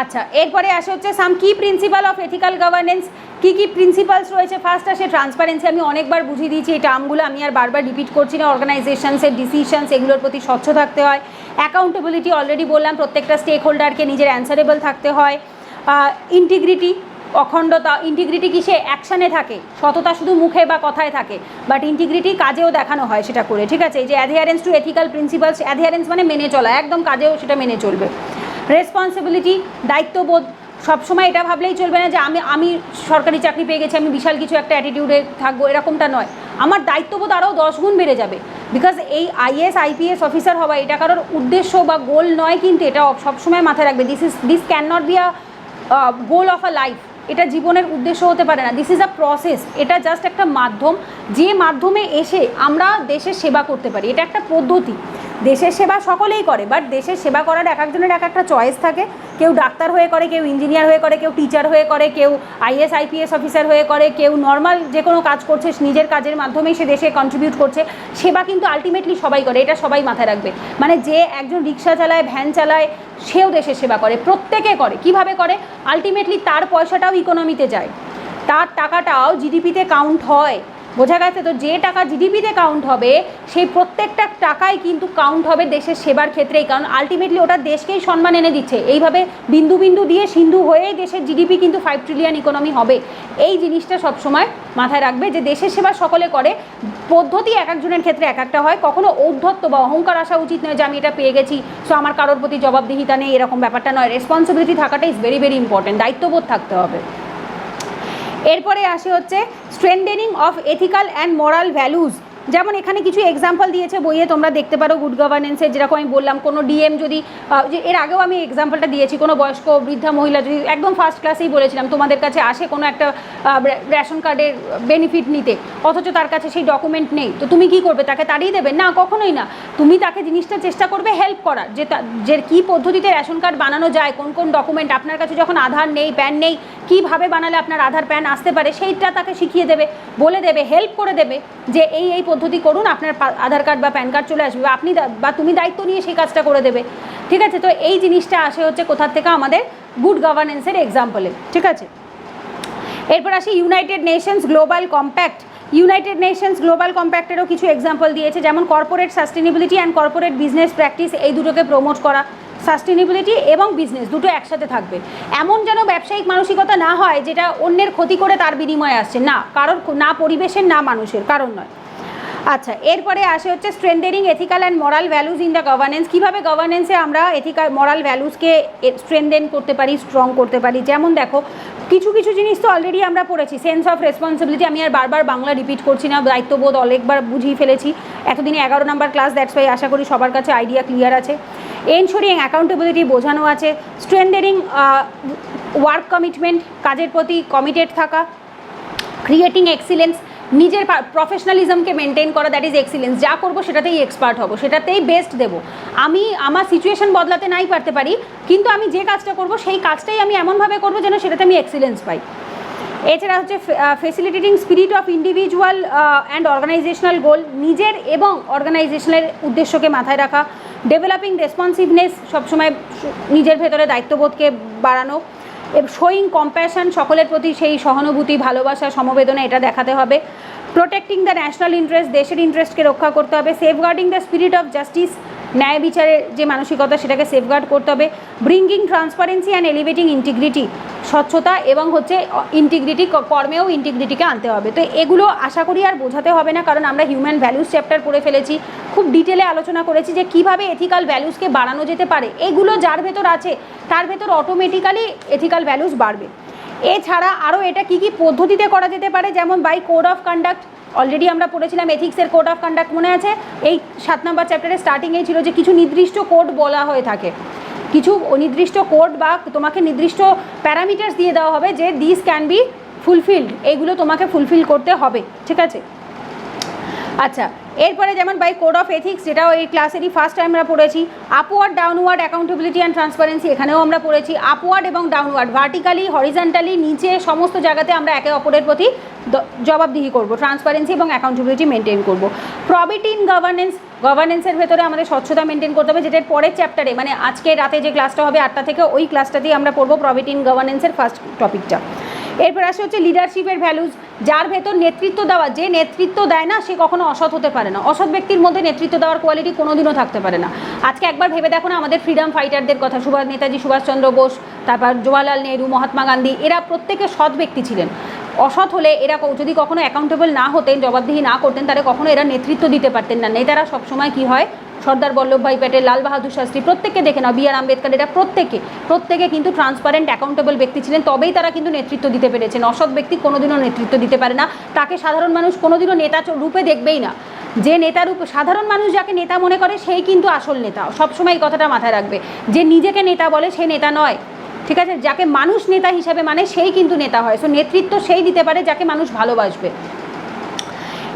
আচ্ছা, এরপরে আসে হচ্ছে some key principle of ethical governance. কী কী প্রিন্সিপালস রয়েছে? ফার্স্ট আসে ট্রান্সপারেন্সি। আমি অনেকবার বুঝিয়ে দিয়েছি এই টার্মগুলো, আমি আর বারবার রিপিট করছি না। অর্গানাইজেশনসের ডিসিশনস এগুলোর প্রতি স্বচ্ছ থাকতে হয়। অ্যাকাউন্টেবিলিটি অলরেডি বললাম, প্রত্যেকটা স্টেক হোল্ডারকে নিজের অ্যান্সারেবল থাকতে হয়। ইন্টিগ্রিটি, অখণ্ডতা। ইন্টিগ্রিটি কিসে? অ্যাকশানে থাকে, সততা শুধু মুখে বা কথায় থাকে, বাট ইন্টিগ্রিটি কাজেও দেখানো হয় সেটা করে, ঠিক আছে? এই যে অ্যাডহিয়ারেন্স টু এথিক্যাল প্রিন্সিপালস, অ্যাডহিয়ারেন্স মানে মেনে চলা, একদম কাজেও সেটা মেনে চলবে। রেসপন্সিবিলিটি, দায়িত্ববোধ। সবসময় এটা ভাবলেই চলবে না যে আমি সরকারি চাকরি পেয়ে গেছি, আমি বিশাল কিছু একটা অ্যাটিটিউডে থাকবো, এরকমটা নয়। আমার দায়িত্ববোধ আরও 10 গুণ বেড়ে যাবে, বিকজ এই আইএএস আইপিএস অফিসার হওয়া এটা কারোর উদ্দেশ্য বা গোল নয়, কিন্তু এটা সবসময় মাথায় রাখবে, this can not be a goal of a life. এটা জীবনের উদ্দেশ্য হতে পারে না, দিস ইজ আ প্রসেস। এটা জাস্ট একটা মাধ্যম, যে মাধ্যমে এসে আমরা দেশের সেবা করতে পারি। এটা একটা পদ্ধতি। দেশের সেবা সকলেই করে, বাট দেশের সেবা করার এক একজনের এক একটা চয়েস থাকে। কেউ ডাক্তার হয়ে করে, কেউ ইঞ্জিনিয়ার হয়ে করে, কেউ টিচার হয়ে করে, কেউ আইএস আইপিএস অফিসার হয়ে করে, কেউ নর্মাল যে কোনো কাজ করছে, নিজের কাজের মাধ্যমেই সে দেশে কন্ট্রিবিউট করছে। সেবা কিন্তু আলটিমেটলি সবাই করে, এটা সবাই মাথায় রাখবে। মানে যে একজন রিক্সা চালায়, ভ্যান চালায়, সেও দেশের সেবা করে, প্রত্যেকে করে। কিভাবে করে? আলটিমেটলি তার পয়সাটাও ইকোনমিতে যায়, তার টাকাটাও জিডিপিতে কাউন্ট হয়। বোঝা গেছে তো? যে টাকা জিডিপিতে কাউন্ট হবে সেই প্রত্যেকটা টাকাই কিন্তু কাউন্ট হবে দেশের সেবার ক্ষেত্রেই, কারণ আলটিমেটলি ওটা দেশকেই সম্মান এনে দিচ্ছে। এইভাবে বিন্দু বিন্দু দিয়ে সিন্ধু হয়েই দেশের জিডিপি কিন্তু 5 ট্রিলিয়ন ইকোনমি হবে। এই জিনিসটা সবসময় মাথায় রাখবে যে দেশের সেবা সকলে করে, পদ্ধতি এক একজনের ক্ষেত্রে এক একটা হয়। কখনো ঔদ্ধত্য বা অহংকার আসা উচিত নয় যে আমি এটা পেয়ে গেছি সো আমার কারোর প্রতি জবাবদিহিতা নেই, এরকম ব্যাপারটা নয়। রেসপন্সিবিলিটি থাকাটা ইজ ভেরি ভেরি ইম্পর্টেন্ট, দায়িত্ববোধ থাকতে হবে। এরপরে আসে হচ্ছে strengthening of ethical and moral values. যেমন এখানে কিছু এক্সাম্পল দিয়েছে বইয়ে, তোমরা দেখতে পারো গুড গভর্নেন্সের। যেরকম আমি বললাম, কোনো ডিএম যদি, এর আগেও আমি এক্সাম্পলটা দিয়েছি, কোনো বয়স্ক বৃদ্ধা মহিলা যদি, একদম ফার্স্ট ক্লাসেই বলেছিলাম, তোমাদের কাছে আসে কোনো একটা রেশন কার্ডের বেনিফিট নিতে, অথচ তার কাছে সেই ডকুমেন্ট নেই, তো তুমি কী করবে? তাকে তাড়িয়ে দেবে? না, কখনোই না। তুমি তাকে জিনিসটা চেষ্টা করবে হেল্প করার, যে কী পদ্ধতিতে রেশন কার্ড বানানো যায়, কোন কোন ডকুমেন্ট আপনার কাছে, যখন আধার নেই, প্যান নেই, কীভাবে বানালে আপনার আধার প্যান আসতে পারে, সেইটা তাকে শিখিয়ে দেবে, বলে দেবে, হেল্প করে দেবে যে এই পদ্ধতি করুন, আপনার আধার কার্ড বা প্যান কার্ড চলে আসবে, আপনি বা তুমি দায়িত্ব নিয়ে সেই কাজটা করে দেবে, ঠিক আছে? তো এই জিনিসটা আসে হচ্ছে কোথার থেকে? আমাদের গুড গভর্নেন্সের এক্সাম্পলে, ঠিক আছে? এরপর আসি United Nations Global Compact. United Nations Global কম্প্যাক্টেরও কিছু এক্সাম্পল দিয়েছে, যেমন corporate sustainability and corporate business practice, এই দুটোকে প্রমোট করা। সাস্টেনেবিলিটি এবং বিজনেস দুটো একসাথে থাকবে, এমন যেন ব্যবসায়িক মানসিকতা না হয় যেটা অন্যের ক্ষতি করে তার বিনিময়ে আসছে, না, কারোর না পরিবেশের, না মানুষের, কারণ নয়। আচ্ছা, এরপরে আসে হচ্ছে strengthening ethical and moral values in the governance. কীভাবে গভর্নেন্সে আমরা এথিক্যাল মোরাল ভ্যালুজকে স্ট্রেনথেন করতে পারি, স্ট্রং করতে পারি। যেমন দেখো, কিছু কিছু জিনিস তো অলরেডি আমরা পড়েছি। সেন্স অফ রেসপন্সিবিলিটি, আমি আর বারবার বাংলা রিপিট করছি না, দায়িত্ববোধ অনেকবার বুঝিয়ে ফেলেছি এতদিনে, 11 নম্বর ক্লাস, দ্যাটস ওয়াই আশা করি সবার কাছে আইডিয়া ক্লিয়ার আছে। এনশোরিং অ্যাকাউন্টেবিলিটি বোঝানো আছে। স্ট্রেনথেনিং ওয়ার্ক কমিটমেন্ট, কাজের প্রতি কমিটেড থাকা। ক্রিয়েটিং এক্সিলেন্স, নিজের প্রফেশনালিজমকে মেনটেন করা, দ্যাট ইজ এক্সিলেন্স। যা করবো সেটাতেই এক্সপার্ট হবো, সেটাতেই বেস্ট দেবো। আমি আমার সিচুয়েশন বদলাতে নাই পারতে পারি, কিন্তু আমি যে কাজটা করবো সেই কাজটাই আমি এমনভাবে করবো যেন সেটাতে আমি এক্সিলেন্স পাই। এছাড়া হচ্ছে facilitating spirit of individual and organisational goal, নিজের এবং অর্গানাইজেশনের উদ্দেশ্যকে মাথায় রাখা। ডেভেলপিং রেসপন্সিভনেস, সবসময় নিজের ভেতরে দায়িত্ববোধকে বাড়ানো। শোয়িং কম্প্যাশন, সকলের প্রতি সেই সহানুভূতি, ভালোবাসা, সমবেদনা, এটা দেখাতে হবে। প্রোটেক্টিং দ্য ন্যাশনাল ইন্টারেস্ট, দেশের ইন্টারেস্টকে রক্ষা করতে হবে। Safeguarding the spirit of justice, ন্যায় বিচারের যে মানসিকতা সেটাকে সেফগার্ড করতে হবে। Bringing transparency and elevating integrity, স্বচ্ছতা এবং হচ্ছে ইন্টিগ্রিটি, কর্মেও ইন্টিগ্রিটিকে আনতে হবে। তো এগুলো আশা করি আর বোঝাতে হবে না, কারণ আমরা হিউম্যান ভ্যালুস চ্যাপ্টার পড়ে ফেলেছি, খুব ডিটেলে আলোচনা করেছি যে কীভাবে এথিক্যাল ভ্যালুসকে বাড়ানো যেতে পারে। এগুলো যার ভেতর আছে তার ভেতর অটোমেটিক্যালি এথিক্যাল ভ্যালুস বাড়বে। এছাড়া আরও এটা কী কী পদ্ধতিতে করা যেতে পারে, যেমন by code of conduct, already আমরা পড়েছিলাম এথিক্সের কোড অফ কন্ডাক্ট, মনে আছে? এই 7 নম্বর চ্যাপ্টারে স্টার্টিংয়েই ছিল যে কিছু নির্দিষ্ট কোড বলা হয়ে থাকে, কিছু নির্দিষ্ট কোড বা তোমাকে নির্দিষ্ট প্যারামিটার্স দিয়ে দেওয়া হবে যে দিস ক্যান বি ফুলফিলড, এইগুলো তোমাকে ফুলফিল করতে হবে, ঠিক আছে? আচ্ছা, এরপরে যেমন বাই কোড অফ এথিক্স, যেটাও এই ক্লাসেরই ফার্স্ট টাইম আমরা পড়েছি। Upward downward accountability and transparency, এখানেও আমরা পড়েছি। আপওয়ার্ড এবং ডাউনওয়ার্ড, ভার্টিক্যালি, হরিজন্টালি, নিচে, সমস্ত জায়গাতে আমরা একে অপরের প্রতি জবাবদিহি করব, ট্রান্সপারেন্সি এবং অ্যাকাউন্টেবিলিটি মেনটেন করব। প্রবিটি ইন গভর্নেন্স, গভর্নেন্সের ভেতরে আমাদের স্বচ্ছতা মেনটেন করতে হবে, যেটার পরের চ্যাপ্টারে, মানে আজকে রাতে যে ক্লাসটা হবে 8টা থেকে, ওই ক্লাসটাতেই আমরা পড়বো প্রবিটি ইন গভর্নেন্সের ফার্স্ট টপিকটা। এরপর আসে হচ্ছে লিডারশিপের ভ্যালুজ, যার ভেতর নেতৃত্ব দেওয়া, যে নেতৃত্ব দেয় না সে কখনো অসৎ হতে পারে না। অসৎ ব্যক্তির মধ্যে নেতৃত্ব দেওয়ার কোয়ালিটি কোনোদিনও থাকতে পারে না। আজকে একবার ভেবে দেখো না আমাদের ফ্রিডম ফাইটারদের কথা, নেতাজি সুভাষচন্দ্র বোস, তারপর জওয়াহরলাল নেহরু, মহাত্মা গান্ধী, এরা প্রত্যেকে সৎ ব্যক্তি ছিলেন। অসৎ হলে এরা যদি কখনো অ্যাকাউন্টেবল না হতেন, জবাবদিহি না করতেন, তাহলে কখনো এরা নেতৃত্ব দিতে পারতেন না। নেতারা সবসময় কী হয়, সর্দার বল্লভভাই প্যাটেল, লাল বাহাদুর শাস্ত্রী, প্রত্যেককে দেখে নাও, বি.আর. আম্বেদকর, এরা প্রত্যেকে কিন্তু ট্রান্সপারেন্ট অ্যাকাউন্টেবল ব্যক্তি ছিলেন, তবেই তারা কিন্তু নেতৃত্ব দিতে পেরেছেন। অসৎ ব্যক্তি কোনোদিনও নেতৃত্ব দিতে পারে না, তাকে সাধারণ মানুষ কোনোদিনও নেতা রূপে দেখবেই না। যে নেতা রূপে, সাধারণ মানুষ যাকে নেতা মনে করে সেই কিন্তু আসল নেতা, সবসময় এই কথাটা মাথায় রাখবে। যে নিজেকে নেতা বলে সে নেতা নয়, ঠিক আছে? যাকে মানুষ নেতা হিসাবে মানে সেই কিন্তু নেতা হয়। সো নেতৃত্ব সেই দিতে পারে যাকে মানুষ ভালোবাসবে।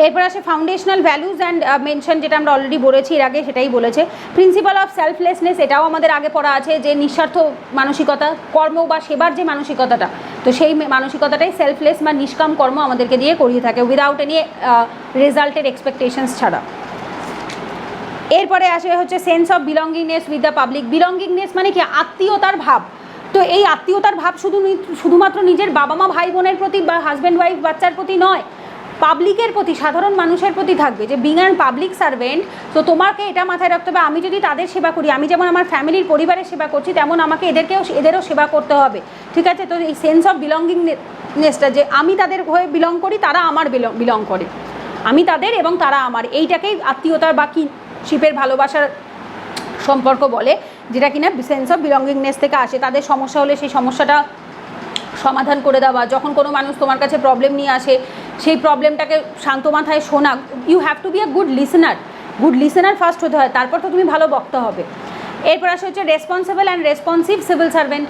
এরপর আসে ফাউন্ডেশনাল ভ্যালুজ অ্যান্ড মেনশন, যেটা আমরা অলরেডি বলেছি এর আগে, সেটাই বলেছে। প্রিন্সিপাল অফ সেলফলেসনেস, এটাও আমাদের আগে পড়া আছে, যে নিঃস্বার্থ মানসিকতা, কর্ম বা সেবার যে মানসিকতাটা, তো সেই মানসিকতাটাই সেলফলেস বা নিষ্কাম কর্ম আমাদেরকে দিয়ে করিয়ে থাকে, উইদাউট এনি রেজাল্টের এক্সপেকটেশনস ছাড়া। এরপরে আসে হচ্ছে sense of belongingness with the public. Belongingness মানে কি? আত্মীয়তার ভাব। তো এই আত্মীয়তার ভাব শুধুমাত্র নিজের বাবা মা ভাই বোনের প্রতি বা হাজব্যান্ড ওয়াইফ বাচ্চার প্রতি নয়, পাবলিকের প্রতি, সাধারণ মানুষের প্রতি থাকবে। যে বিং অ্যান্ড পাবলিক সার্ভেন্ট, তো তোমাকে এটা মাথায় রাখতে হবে, আমি যদি তাদের সেবা করি, আমি যেমন আমার ফ্যামিলির পরিবারের সেবা করছি, তেমন আমাকে এদেরও সেবা করতে হবে, ঠিক আছে? তো এই সেন্স অফ বিলঙ্গিংনেসটা, যে আমি তাদের হয়ে বিলং করি, তারা আমার বিলং করে, আমি তাদের এবং তারা আমার, এইটাকেই আত্মীয়তার বা শিপের ভালোবাসার সম্পর্ক বলে, যেটা কিনা সেন্স অফ বিলঙ্গিংনেস থেকে আসে। তাদের সমস্যা হলে সেই সমস্যাটা সমাধান করে দেওয়া, যখন কোনো মানুষ তোমার কাছে প্রবলেম নিয়ে আসে, সেই প্রবলেমটাকে শান্ত মাথায় শোনা। You have to be a good listener first হতে হয়, তারপর তো তুমি ভালো বক্তা হবে। এরপর আসে হচ্ছে responsible and responsive civil servant.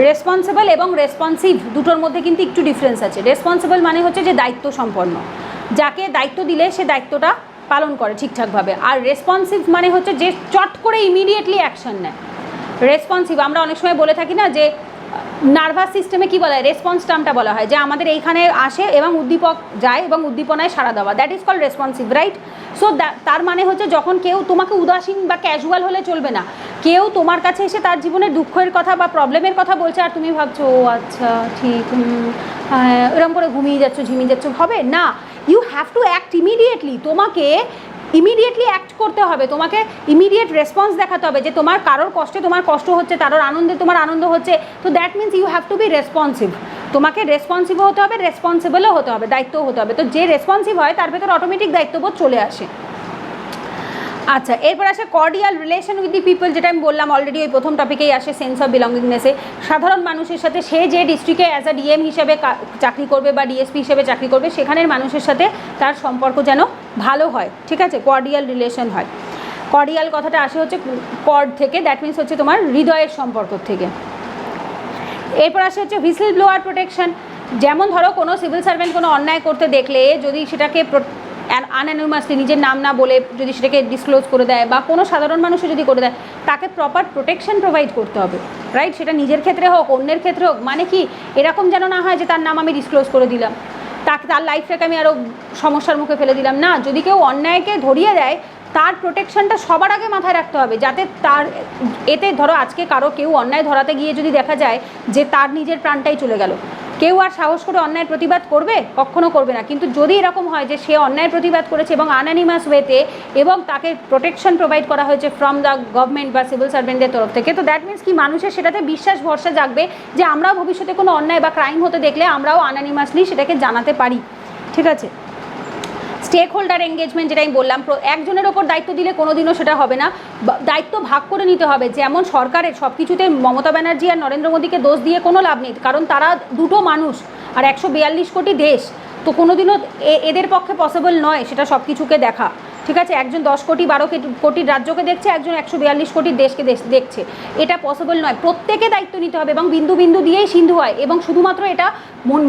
Responsible এবং রেসপন্সিভ দুটোর মধ্যে কিন্তু একটু ডিফারেন্স আছে। রেসপন্সিবল মানে হচ্ছে যে দায়িত্ব সম্পন্ন, যাকে দায়িত্ব দিলে সে দায়িত্বটা পালন করে ঠিকঠাকভাবে। আর রেসপন্সিভ মানে হচ্ছে যে চট করে ইমিডিয়েটলি অ্যাকশন নেয়। রেসপন্সিভ আমরা অনেক সময় বলে থাকি না, যে নার্ভাস সিস্টেমে কী বলা হয়, রেসপন্স টার্মটা বলা হয়, যে আমাদের এইখানে আসে এবং উদ্দীপক যায় এবং উদ্দীপনায় সাড়া দেওয়া, that is called responsive, right? So তার মানে হচ্ছে যখন কেউ তোমাকে উদাসীন বা ক্যাজুয়াল হলে চলবে না। কেউ তোমার কাছে এসে তার জীবনের দুঃখের কথা বা প্রবলেমের কথা বলছে, আর তুমি ভাবছো ও আচ্ছা ঠিক, এরকম করে ঝিমিয়ে যাচ্ছ, হবে না। You have to act immediately, তোমাকে ইমিডিয়েটলি অ্যাক্ট করতে হবে, তোমাকে ইমিডিয়েট রেসপন্স দেখাতে হবে, যে তোমার কারোর কষ্টে তোমার কষ্ট হচ্ছে, কারোর আনন্দে তোমার আনন্দ হচ্ছে। তো that means you have to be responsive. তোমাকে রেসপন্সিভ হতে হবে, রেসপন্সিবলও হতে হবে, দায়িত্বও হতে হবে। তো যে রেসপন্সিভ হয় তার ভেতর অটোমেটিক দায়িত্ববোধ চলে আসে। আচ্ছা, এরপর আসে cordial relation with the people, যেটা আমি বললাম অলরেডি, ওই প্রথম টপিকেই আসে সেন্স অফ বিলঙ্গিংনেসে। সাধারণ মানুষের সাথে, সে যে ডিস্ট্রিক্টে অ্যাজ আ ডিএম হিসেবে চাকরি করবে বা ডিএসপি হিসেবে চাকরি করবে, সেখানের মানুষের সাথে তার সম্পর্ক যেন ভালো হয়, ঠিক আছে? কর্ডিয়াল রিলেশন হয়। কর্ডিয়াল কথাটা আসে হচ্ছে কর্ড থেকে, দ্যাট মিনস হচ্ছে তোমার হৃদয়ের সম্পর্ক থেকে। এরপর আসে হচ্ছে হুইসেল ব্লোয়ার প্রোটেকশন। যেমন ধরো কোনো সিভিল সার্ভেন্ট কোনো অন্যায় করতে দেখলে যদি সেটাকে আনঅ্যানোনিমাসলি নিজের নাম না বলে যদি সেটাকে ডিসক্লোজ করে দেয় বা কোনো সাধারণ মানুষও যদি করে দেয়, তাকে প্রপার প্রোটেকশন প্রোভাইড করতে হবে, রাইট? সেটা নিজের ক্ষেত্রে হোক, অন্যের ক্ষেত্রে হোক। মানে কি, এরকম যেন না হয় যে তার নাম আমি ডিসক্লোজ করে দিলাম, তার লাইফটাকে আমি আরও সমস্যার মুখে ফেলে দিলাম। না, যদি কেউ অন্যায়কে ধরিয়ে দেয়, তার প্রোটেকশনটা সবার আগে মাথায় রাখতে হবে, যাতে তার এতে ধরো আজকে কারো কেউ অন্যায় ধরাতে গিয়ে যদি দেখা যায় যে তার নিজের প্রাণটাই চলে গেল, কেউ আর সাহস করে অন্যায়ের প্রতিবাদ করবে? কখনো করবে না। কিন্তু যদি এরকম হয় যে সে অন্যায়ের প্রতিবাদ করেছে এবং আনঅ্যানিমাস ওয়েতে, এবং তাকে প্রোটেকশন প্রোভাইড করা হয়েছে ফ্রম দ্য গভর্নমেন্ট বা সিভিল সার্ভেন্টদের তরফ থেকে, তো দ্যাট মিনস কি মানুষের সেটাতে বিশ্বাস ভরসা জাগবে যে আমরাও ভবিষ্যতে কোনো অন্যায় বা ক্রাইম হতে দেখলে আমরাও আনঅ্যানিমাসলি সেটাকে জানাতে পারি। ঠিক আছে? স্টেক হোল্ডার এঙ্গেজমেন্ট, যেটা আমি বললাম, একজনের ওপর দায়িত্ব দিলে কোনোদিনও সেটা হবে না, দায়িত্ব ভাগ করে নিতে হবে। যেমন সরকারের সব কিছুতে মমতা ব্যানার্জি আর নরেন্দ্র মোদীকে দোষ দিয়ে কোনো লাভ নেই, কারণ তারা দুটো মানুষ আর 142 কোটি দেশ, তো কোনোদিনও এদের পক্ষে পসিবল নয় সেটা সব কিছুকে দেখা। ঠিক আছে? একজন 10 কোটি 12 কোটির রাজ্যকে দেখছে, একজন 142 কোটির দেশকে দেখছে, এটা পসিবল নয়। প্রত্যেকে দায়িত্ব নিতে হবে এবং বিন্দু বিন্দু দিয়েই সিন্ধু হয়। এবং শুধুমাত্র এটা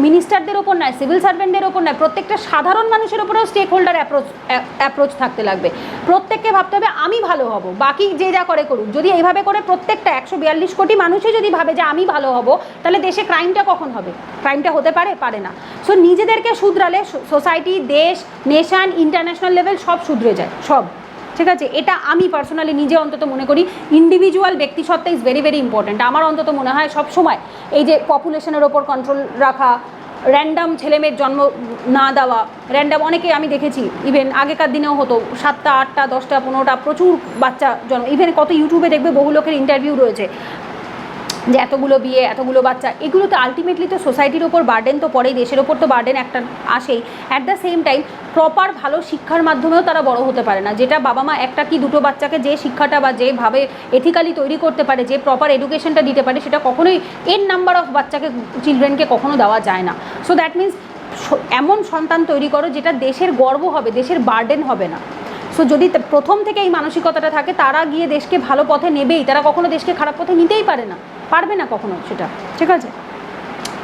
মিনিস্টারদের ওপর নয়, সিভিল সার্ভেন্টদের ওপর নয়, প্রত্যেকটা সাধারণ মানুষের ওপরেও স্টেক হোল্ডার অ্যাপ্রোচ থাকতে লাগবে। প্রত্যেককে ভাবতে হবে আমি ভালো হব, বাকি যে যা করে করুক। যদি এইভাবে করে প্রত্যেকটা 142 কোটি মানুষই যদি ভাবে যে আমি ভালো হব, তাহলে দেশে ক্রাইমটা কখন হবে? ক্রাইমটা হতে পারে না। সো নিজেদেরকে শুধরালে সোসাইটি, দেশ, নেশন, ইন্টারন্যাশনাল লেভেল সব শুধরে যায়, সব। ঠিক আছে? এটা আমি পার্সোনালি নিজে অন্তত মনে করি, ইন্ডিভিজুয়াল ব্যক্তিসত্ত্বা ইজ ভেরি ভেরি ইম্পর্ট্যান্ট। আমার অন্তত মনে হয় সব সময় এই যে পপুলেশনের ওপর কন্ট্রোল রাখা, র্যান্ডাম ছেলেমেয়ের জন্ম না দেওয়া, র্যান্ডাম অনেকে আমি দেখেছি, ইভেন আগেকার দিনেও হতো 7টা 8টা 10টা 15টা প্রচুর বাচ্চা জন্ম। ইভেন কত ইউটিউবে দেখবে বহু লোকের ইন্টারভিউ রয়েছে যে এতগুলো বিয়ে, এতগুলো বাচ্চা। এগুলো তো আলটিমেটলি তো সোসাইটির ওপর বার্ডেন তো পড়েই, দেশের ওপর তো বার্ডেন একটা আসেই। At the same time proper ভালো শিক্ষার মাধ্যমেও তারা বড় হতে পারে না, যেটা বাবা মা একটা কি দুটো বাচ্চাকে যে শিক্ষাটা বা যেভাবে এথিক্যালি তৈরি করতে পারে, যে প্রপার এডুকেশনটা দিতে পারে, সেটা কখনোই এর নাম্বার অফ বাচ্চাকে, চিলড্রেনকে কখনো দেওয়া যায় না। সো দ্যাট মিনস এমন সন্তান তৈরি করো যেটা দেশের গর্ব হবে, দেশের বার্ডেন হবে না। সো যদি প্রথম থেকে এই মানসিকতাটা থাকে, তারা গিয়ে দেশকে ভালো পথে নেবেই, তারা কখনো দেশকে খারাপ পথে নিতেই পারবে না কখনো সেটা। ঠিক আছে?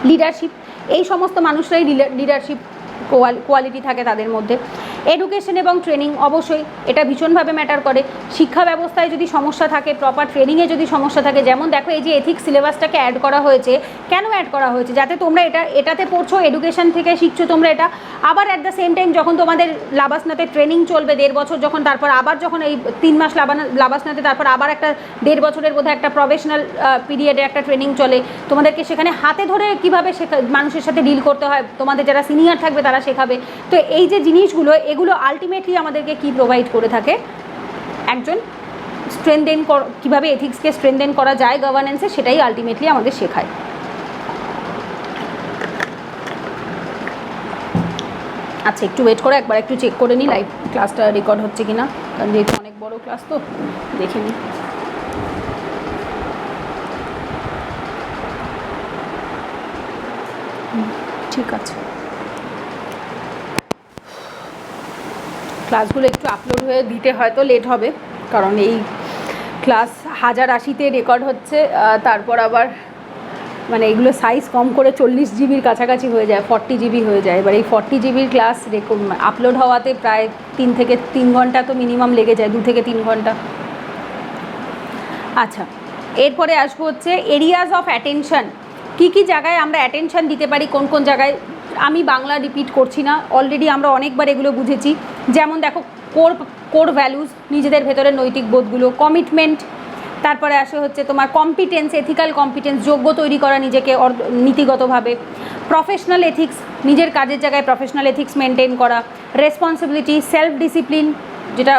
লিডারশিপ, এই সমস্ত মানুষরাই লিডারশিপ কোয়ালিটি থাকে তাদের মধ্যে। এডুকেশন এবং ট্রেনিং, অবশ্যই এটা ভীষণভাবে ম্যাটার করে। শিক্ষা ব্যবস্থায় যদি সমস্যা থাকে, প্রপার ট্রেনিংয়ে যদি সমস্যা থাকে, যেমন দেখো এই যে এথিক্স সিলেবাসটাকে অ্যাড করা হয়েছে, কেন অ্যাড করা হয়েছে? যাতে তোমরা এটাতে পড়ছো, এডুকেশন থেকে শিখছো তোমরা এটা, আবার অ্যাট দ্য সেম টাইম যখন তোমাদের লাবাসনাতে ট্রেনিং চলবে 1.5 বছর, যখন তারপর আবার যখন এই 3 মাস লাবাসনাতে, তারপর আবার একটা 1.5 বছরের বোধহয় একটা প্রফেশনাল পিরিয়ডে একটা ট্রেনিং চলে, তোমাদেরকে সেখানে হাতে ধরে কীভাবে মানুষের সাথে ডিল করতে হয়, তোমাদের যারা সিনিয়র থাকবে তারা শেখাবে। তো এই যে জিনিসগুলো, এগুলো আলটিমেটলি আমাদেরকে কি প্রোভাইড করে থাকে? একজন স্ট্রেনদেন কীভাবে এথিক্সকে স্ট্রেনদেন করা যায় গভর্নেন্সে, সেটাই আলটিমেটলি আমাদের শেখায়। আচ্ছা, একটু ওয়েট করে একবার একটু চেক করে নিই লাইভ ক্লাসটা রেকর্ড হচ্ছে কিনা, কারণ যেহেতু অনেক বড় ক্লাস তো দেখে নিই। ঠিক আছে, ক্লাসগুলো একটু আপলোড হয়ে দিতে হয়তো লেট হবে, কারণ এই ক্লাস 1080-তে রেকর্ড হচ্ছে, তারপর আবার মানে এগুলো সাইজ কম করে 40 জিবির কাছাকাছি হয়ে যায়, 40 জিবি হয়ে যায়। এবার এই 40 জিবির ক্লাস আপলোড হওয়াতে প্রায় 3 থেকে 3 ঘন্টা তো মিনিমাম লেগে যায়, 2 থেকে 3 ঘন্টা। আচ্ছা, এরপরে আসবো হচ্ছে এরিয়াজ অফ অ্যাটেনশন। কী জায়গায় আমরা অ্যাটেনশন দিতে পারি, কোন কোন জায়গায়। আমি বাংলা রিপিট করছি না, অলরেডি আমরা অনেকবার এগুলো বুঝেছি। যেমন দেখো, কোর ভ্যালুজ, নিজেদের ভেতরের নৈতিক বোধগুলো, কমিটমেন্ট, তারপরে আসে হচ্ছে তোমার কম্পিটেন্স, এথিক্যাল কম্পিটেন্স, যোগ্য তৈরি করা নিজেকে নীতিগতভাবে, প্রফেশনাল এথিক্স, নিজের কাজের জায়গায় প্রফেশনাল এথিক্স মেনটেন করা, রেসপন্সিবিলিটি, সেলফ ডিসিপ্লিন, যেটা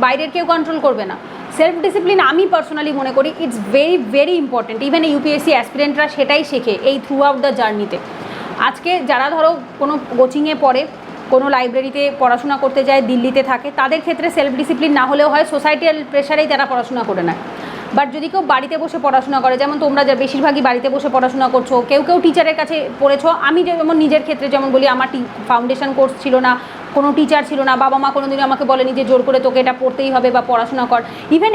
বাইরের কেউ কন্ট্রোল করবে না। সেলফ ডিসিপ্লিন আমি পার্সোনালি মনে করি it's very very important. Even UPSC অ্যাসপিরেন্টরা সেটাই শেখে এই থ্রু আউট দ্য জার্নিতে। আজকে যারা ধরো কোনো কোচিংয়ে পড়ে, কোনো লাইব্রেরিতে পড়াশোনা করতে যায়, দিল্লিতে থাকে, তাদের ক্ষেত্রে সেলফ ডিসিপ্লিন না হলেও হয়, সোসাইটিয়াল প্রেশারেই তারা পড়াশোনা করে নেয়। বাট যদি কেউ বাড়িতে বসে পড়াশোনা করে, যেমন তোমরা যা বেশিরভাগই বাড়িতে বসে পড়াশোনা করছো, কেউ টিচারের কাছে পড়েছো, আমি যেমন নিজের ক্ষেত্রে যেমন বলি, আমার ফাউন্ডেশন কোর্স ছিল না, কোনো টিচার ছিল না, বাবা মা কোনোদিনও আমাকে বলেনি যে জোর করে তোকে এটা পড়তেই হবে বা পড়াশোনা কর। ইভেন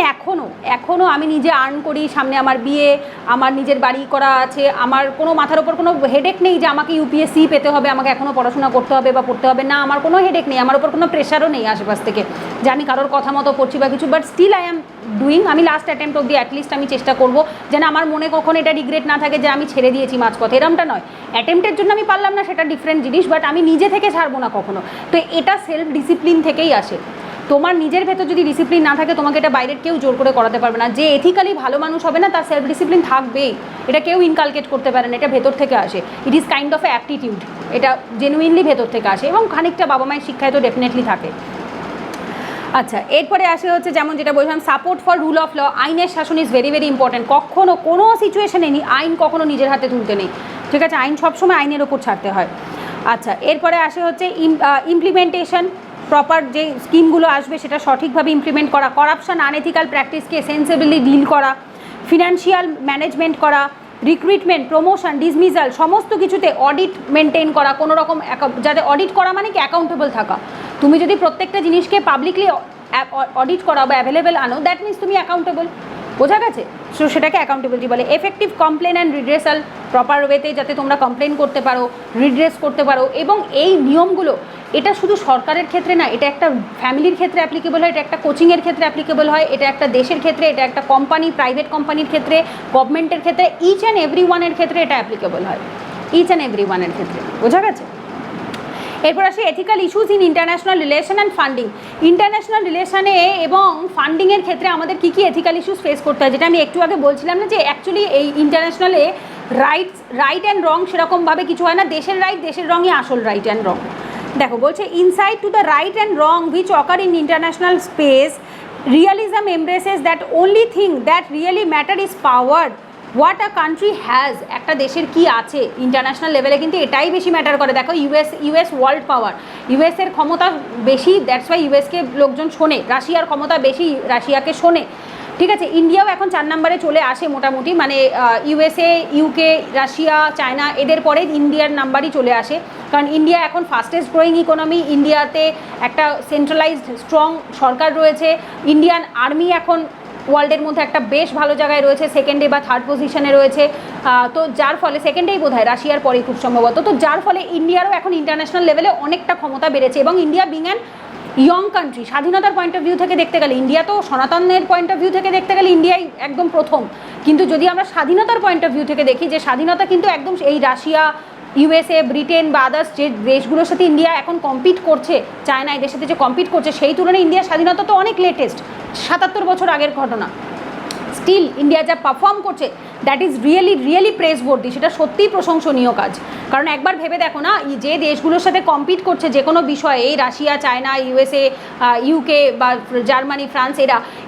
এখনও আমি নিজে আর্ন করি, সামনে আমার বিয়ে, আমার নিজের বাড়ি করা আছে, আমার কোনো মাথার ওপর কোনো হেডেক নেই যে আমাকে ইউপিএসসি পেতে হবে, আমাকে এখনও পড়াশোনা করতে হবে বা পড়তে হবে না, আমার কোনো হেডেক নেই, আমার ওপর কোনো প্রেশারও নেই আশেপাশ থেকে যে আমি কারোর কথা মতো পড়ছি বা কিছু। But still I am doing, আমি লাস্ট অ্যাটেম্প্ট অবধি অ্যাটলিস্ট আমি চেষ্টা করবো যেন আমার মনে কখনো এটা রিগ্রেট না থাকে যে আমি ছেড়ে দিয়েছি মাঝপথে, এরমটা নয়। অ্যাটেম্প্টের জন্য আমি পারলাম না সেটা ডিফারেন্ট জিনিস, বাট আমি নিজে থেকে ছাড়বো না কখনো। তো এটা সেলফ ডিসিপ্লিন থেকেই আসে। তোমার নিজের ভেতর যদি ডিসিপ্লিন না থাকে তোমাকে এটা বাইরের কেউ জোর করে করাতে পারবে না। যে এথিক্যালি ভালো মানুষ হবে না তার সেলফ ডিসিপ্লিন থাকবেই, এটা কেউ ইনকালকেট করতে পারে না, এটা ভেতর থেকে আসে। It is kind of A aptitude, এটা জেনুইনলি ভেতর থেকে আসে এবং খানিকটা বাবা মায়ের শিক্ষায় তো ডেফিনেটলি থাকে। আচ্ছা, এরপরে আসে হচ্ছে যেমন যেটা বলছিলাম, support for rule of law, আইনের শাসন ইজ ভেরি ভেরি ইম্পর্টেন্ট। কখনো কোনো সিচুয়েশনে আইন কখনো নিজের হাতে তুলতে নেই, ঠিক আছে? আইন সবসময় আইনের ওপর ছাড়তে হয়। আচ্ছা, এরপরে আসে হচ্ছে ইমপ্লিমেন্টেশন, প্রপার যে স্কিমগুলো আসবে সেটা সঠিকভাবে ইমপ্লিমেন্ট করা, করাপশন আনএথিক্যাল প্র্যাকটিসকে সেন্সিবলি ডিল করা, ফিনান্সিয়াল ম্যানেজমেন্ট করা, রিক্রুটমেন্ট, প্রমোশন, ডিসমিসাল, সমস্ত কিছুতে অডিট মেনটেন করা, কোনো রকম যাতে অডিট করা মানে কি অ্যাকাউন্টেবল থাকা। তুমি যদি প্রত্যেকটা জিনিসকে পাবলিকলি অডিট করা বা অ্যাভেলেবেল আনো, দ্যাট মিনস তুমি অ্যাকাউন্টেবল, বোঝা গেছে? সো সেটাকে অ্যাকাউন্টেবিলিটি বলে। Effective complain and redressal, proper ওয়েতে যাতে তোমরা কমপ্লেন করতে পারো, রিড্রেস করতে পারো। এবং এই নিয়মগুলো এটা শুধু সরকারের ক্ষেত্রে না, এটা একটা ফ্যামিলির ক্ষেত্রে অ্যাপ্লিকেবল হয়, এটা একটা কোচিংয়ের ক্ষেত্রে অ্যাপ্লিকেবল হয়, এটা একটা দেশের ক্ষেত্রে, এটা একটা কোম্পানি, প্রাইভেট কোম্পানির ক্ষেত্রে, গভর্নমেন্টের ক্ষেত্রে, ইচ অ্যান্ড এভরি ওয়ানের ক্ষেত্রে এটা অ্যাপ্লিকেবল হয়, ইচ অ্যান্ড এভরি ওয়ানের ক্ষেত্রে, বোঝা গেছে? এরপর আসে ethical issues in international relation and funding. International রিলেশনে এবং ফান্ডিংয়ের ক্ষেত্রে আমাদের কী কী এথিক্যাল ইস্যুস ফেস করতে হয়, যেটা আমি একটু আগে বলছিলাম না, যে অ্যাকচুয়ালি এই ইন্টারন্যাশনালে রাইট অ্যান্ড রং সেরকমভাবে কিছু হয় না, দেশের রাইট দেশের রঙই আসল রাইট অ্যান্ড রং। দেখো বলছে, insight to the right and wrong which occur in international space, realism embraces that only thing that really matter is power what a country has. একটা দেশের কি আছে ইন্টারন্যাশনাল লেভেলে কিন্তু এটাই বেশি ম্যাটার করে। দেখো ইউএস ওয়ার্ল্ড পাওয়ার, ইউএসের ক্ষমতা বেশি, দ্যাটস ওয়াই ইউএসকে লোকজন শোনে, রাশিয়ার ক্ষমতা বেশি, রাশিয়াকে শোনে, ঠিক আছে? ইন্ডিয়াও এখন 4 নম্বরে চলে আসে মোটামুটি, মানে ইউএসএ, ইউকে, রাশিয়া, চায়না, এদের পরে ইন্ডিয়ার নাম্বারই চলে আসে, কারণ ইন্ডিয়া এখন ফাস্টেস্ট গ্রোয়িং ইকোনমি। ইন্ডিয়াতে একটা সেন্ট্রালাইজড স্ট্রং সরকার রয়েছে, ইন্ডিয়ান আর্মি এখন ওয়ার্ল্ডের মধ্যে একটা বেশ ভালো জায়গায় রয়েছে, সেকেন্ডে বা থার্ড পজিশনে রয়েছে। তো যার ফলে সেকেন্ডেই বোধ হয় রাশিয়ার পরেই খুব সম্ভবত, তো যার ফলে ইন্ডিয়ারও এখন ইন্টারন্যাশনাল লেভেলে অনেকটা ক্ষমতা বেড়েছে। এবং India being an young country, স্বাধীনতার পয়েন্ট অফ ভিউ থেকে দেখতে গেলে ইন্ডিয়া তো, সনাতনের পয়েন্ট অফ ভিউ থেকে দেখতে গেলে ইন্ডিয়াই একদম প্রথম। কিন্তু যদি আমরা স্বাধীনতার পয়েন্ট অফ ভিউ থেকে দেখি, যে স্বাধীনতা কিন্তু একদম এই রাশিয়া, ইউএসএ, ব্রিটেন বা আদার্স যে দেশগুলোর সাথে ইন্ডিয়া এখন কম্পিট করছে, চায়না, এদের সাথে যে কম্পিট করছে, সেই তুলনায় ইন্ডিয়ার স্বাধীনতা তো অনেক লেটেস্ট, 77 বছর আগের ঘটনা। স্টিল ইন্ডিয়া যা পারফর্ম করছে, দ্যাট ইজ রিয়েলি প্রেজওয়ার্দি, সেটা সত্যিই প্রশংসনীয় কাজ। কারণ একবার ভেবে দেখো না, যে দেশগুলোর সাথে কম্পিট করছে যে কোনো বিষয়ে, এই রাশিয়া, চায়না, ইউএসএ, ইউকে বা জার্মানি, ফ্রান্স,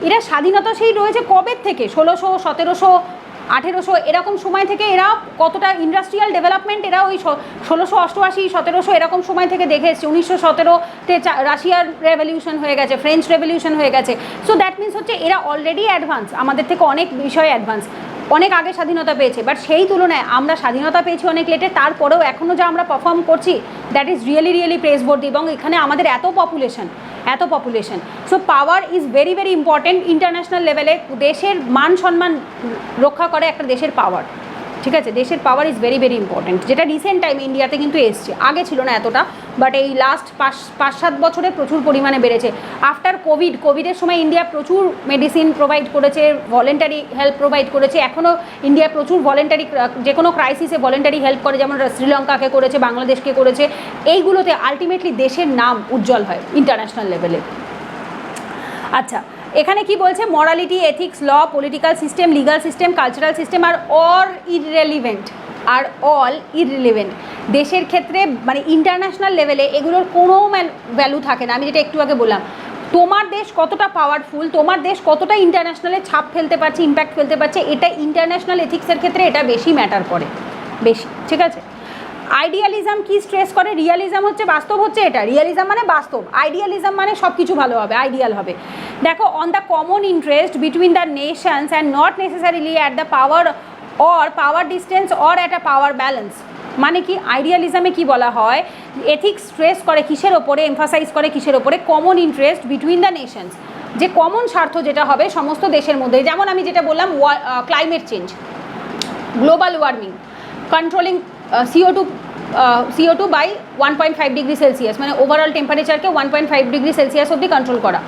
এরা স্বাধীনতা সেই রয়েছে কবের থেকে, 1600, 1700, 1800 এরকম সময় থেকে এরা কতটা ইন্ডাস্ট্রিয়াল ডেভেলপমেন্ট এরা ওই 1688, 1700 এরকম সময় থেকে দেখে এসছে। 1917-তে রাশিয়ার রেভলিউশন হয়ে গেছে, ফ্রেঞ্চ রেভলিউশন হয়ে গেছে। সো দ্যাট মিনস হচ্ছে এরা অলরেডি অ্যাডভান্স, আমাদের থেকে অনেক বিষয়ে অ্যাডভান্স, অনেক আগে স্বাধীনতা পেয়েছে। বাট সেই তুলনায় আমরা স্বাধীনতা পেয়েছি অনেক লেটে, তারপরেও এখনও যা আমরা পারফর্ম করছি, দ্যাট ইজ রিয়েলি প্রেজওয়ার্দি। এবং এখানে আমাদের এত population. So power is very important international লেভেলে। দেশের মান সম্মান রক্ষা করে একটা দেশের পাওয়ার, ঠিক আছে? দেশের পাওয়ার ইজ ভেরি ইম্পর্টেন্ট, যেটা রিসেন্ট টাইমে ইন্ডিয়াতে কিন্তু এসছে, আগে ছিল না এতটা, বাট এই লাস্ট 5-7 বছরে প্রচুর পরিমাণে বেড়েছে। আফটার কোভিডের সময় ইন্ডিয়া প্রচুর মেডিসিন প্রোভাইড করেছে, ভলেন্টারি হেল্প প্রোভাইড করেছে। এখনও ইন্ডিয়া প্রচুর ভলেন্টারি, যে কোনো ক্রাইসিসে ভলেন্টারি হেল্প করে, যেমন শ্রীলঙ্কাকে করেছে, বাংলাদেশকে করেছে। এইগুলোতে আলটিমেটলি দেশের নাম উজ্জ্বল হয় ইন্টারন্যাশনাল লেভেলে। আচ্ছা, এখানে কি বলছে, morality, ethics, law, political system, legal system, cultural system are all irrelevant. দেশের ক্ষেত্রে মানে ইন্টারন্যাশনাল লেভেলে এগুলোর কোনো ভ্যালু থাকে না। আমি যেটা একটু আগে বললাম, তোমার দেশ কতটা পাওয়ারফুল, তোমার দেশ কতটা ইন্টারন্যাশনালে ছাপ ফেলতে পারছে, ইম্প্যাক্ট ফেলতে পারছে, এটা ইন্টারন্যাশনাল এথিক্সের ক্ষেত্রে এটা বেশি ম্যাটার করে, বেশি, ঠিক আছে? আইডিয়ালিজম কি স্ট্রেস করে, রিয়ালিজম হচ্ছে বাস্তব, হচ্ছে এটা রিয়ালিজম মানে বাস্তব, আইডিয়ালিজম মানে সব কিছু ভালো হবে, আইডিয়াল হবে। দেখো, on the common interest between the Nations and not necessarily at the power distance or at a power balance. মানে কি আইডিয়ালিজমে কি বলা হয়, এথিক্স স্ট্রেস করে কিসের ওপরে, এমফাসাইজ করে কিসের ওপরে, common interest between the Nations, যে কমন স্বার্থ যেটা হবে সমস্ত দেশের মধ্যে। যেমন আমি যেটা বললাম climate change, global warming, controlling CO2 by 1.5 degree Celsius, মানে ওভারঅল টেম্পারেচারকে 1.5 ডিগ্রি সেলসিয়াস অবধি কন্ট্রোল করা।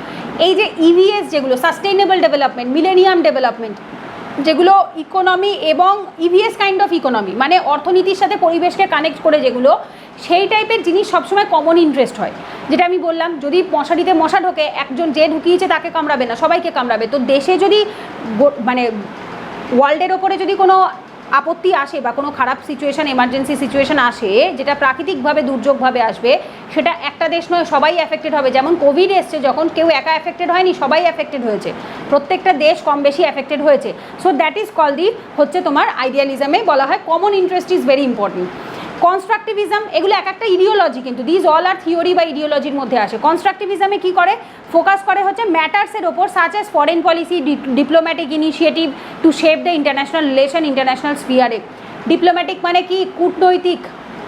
এই যে EVS যেগুলো সাস্টেইনেবল ডেভেলপমেন্ট, মিলেনিয়াম ডেভেলপমেন্ট, যেগুলো ইকোনমি এবং EVS কাইন্ড অফ ইকোনমি, মানে অর্থনীতির সাথে পরিবেশকে কানেক্ট করে যেগুলো, সেই টাইপের জিনিস সবসময় কমন ইন্টারেস্ট হয়। যেটা আমি বললাম, যদি মশারিতে মশা ঢোকে, একজন যে ঢুকিয়েছে তাকে কামড়াবে না, সবাইকে কামড়াবে। তো দেশে যদি মানে ওয়ার্ল্ডের ওপরে যদি কোনো আপত্তি আসে বা কোনো খারাপ সিচুয়েশান, এমার্জেন্সি সিচুয়েশান আসে, যেটা প্রাকৃতিকভাবে দুর্যোগভাবে আসবে, সেটা একটা দেশ নয়, সবাই অ্যাফেক্টেড হবে। যেমন কোভিড এসছে, যখন কেউ একা অ্যাফেক্টেড হয়নি, সবাই অ্যাফেক্টেড হয়েছে, প্রত্যেকটা দেশ কম বেশি অ্যাফেক্টেড হয়েছে। সো দ্যাট ইজ কল দি হচ্ছে তোমার আইডিয়ালিজমে বলা হয় common interest is very important. Constructivism, এগুলো এক একটা ইডিওলজি, কিন্তু দিজ অল আর থিওরি বা ইডিওলজির মধ্যে আসে। কনস্ট্রাকটিভিজমে কী করে, ফোকাস করে হচ্ছে ম্যাটার্সের ওপর, such as foreign policy, diplomatic initiative to shape the international relation, international স্ফিয়ারে। ডিপ্লোম্যাটিক মানে কি, কূটনৈতিক,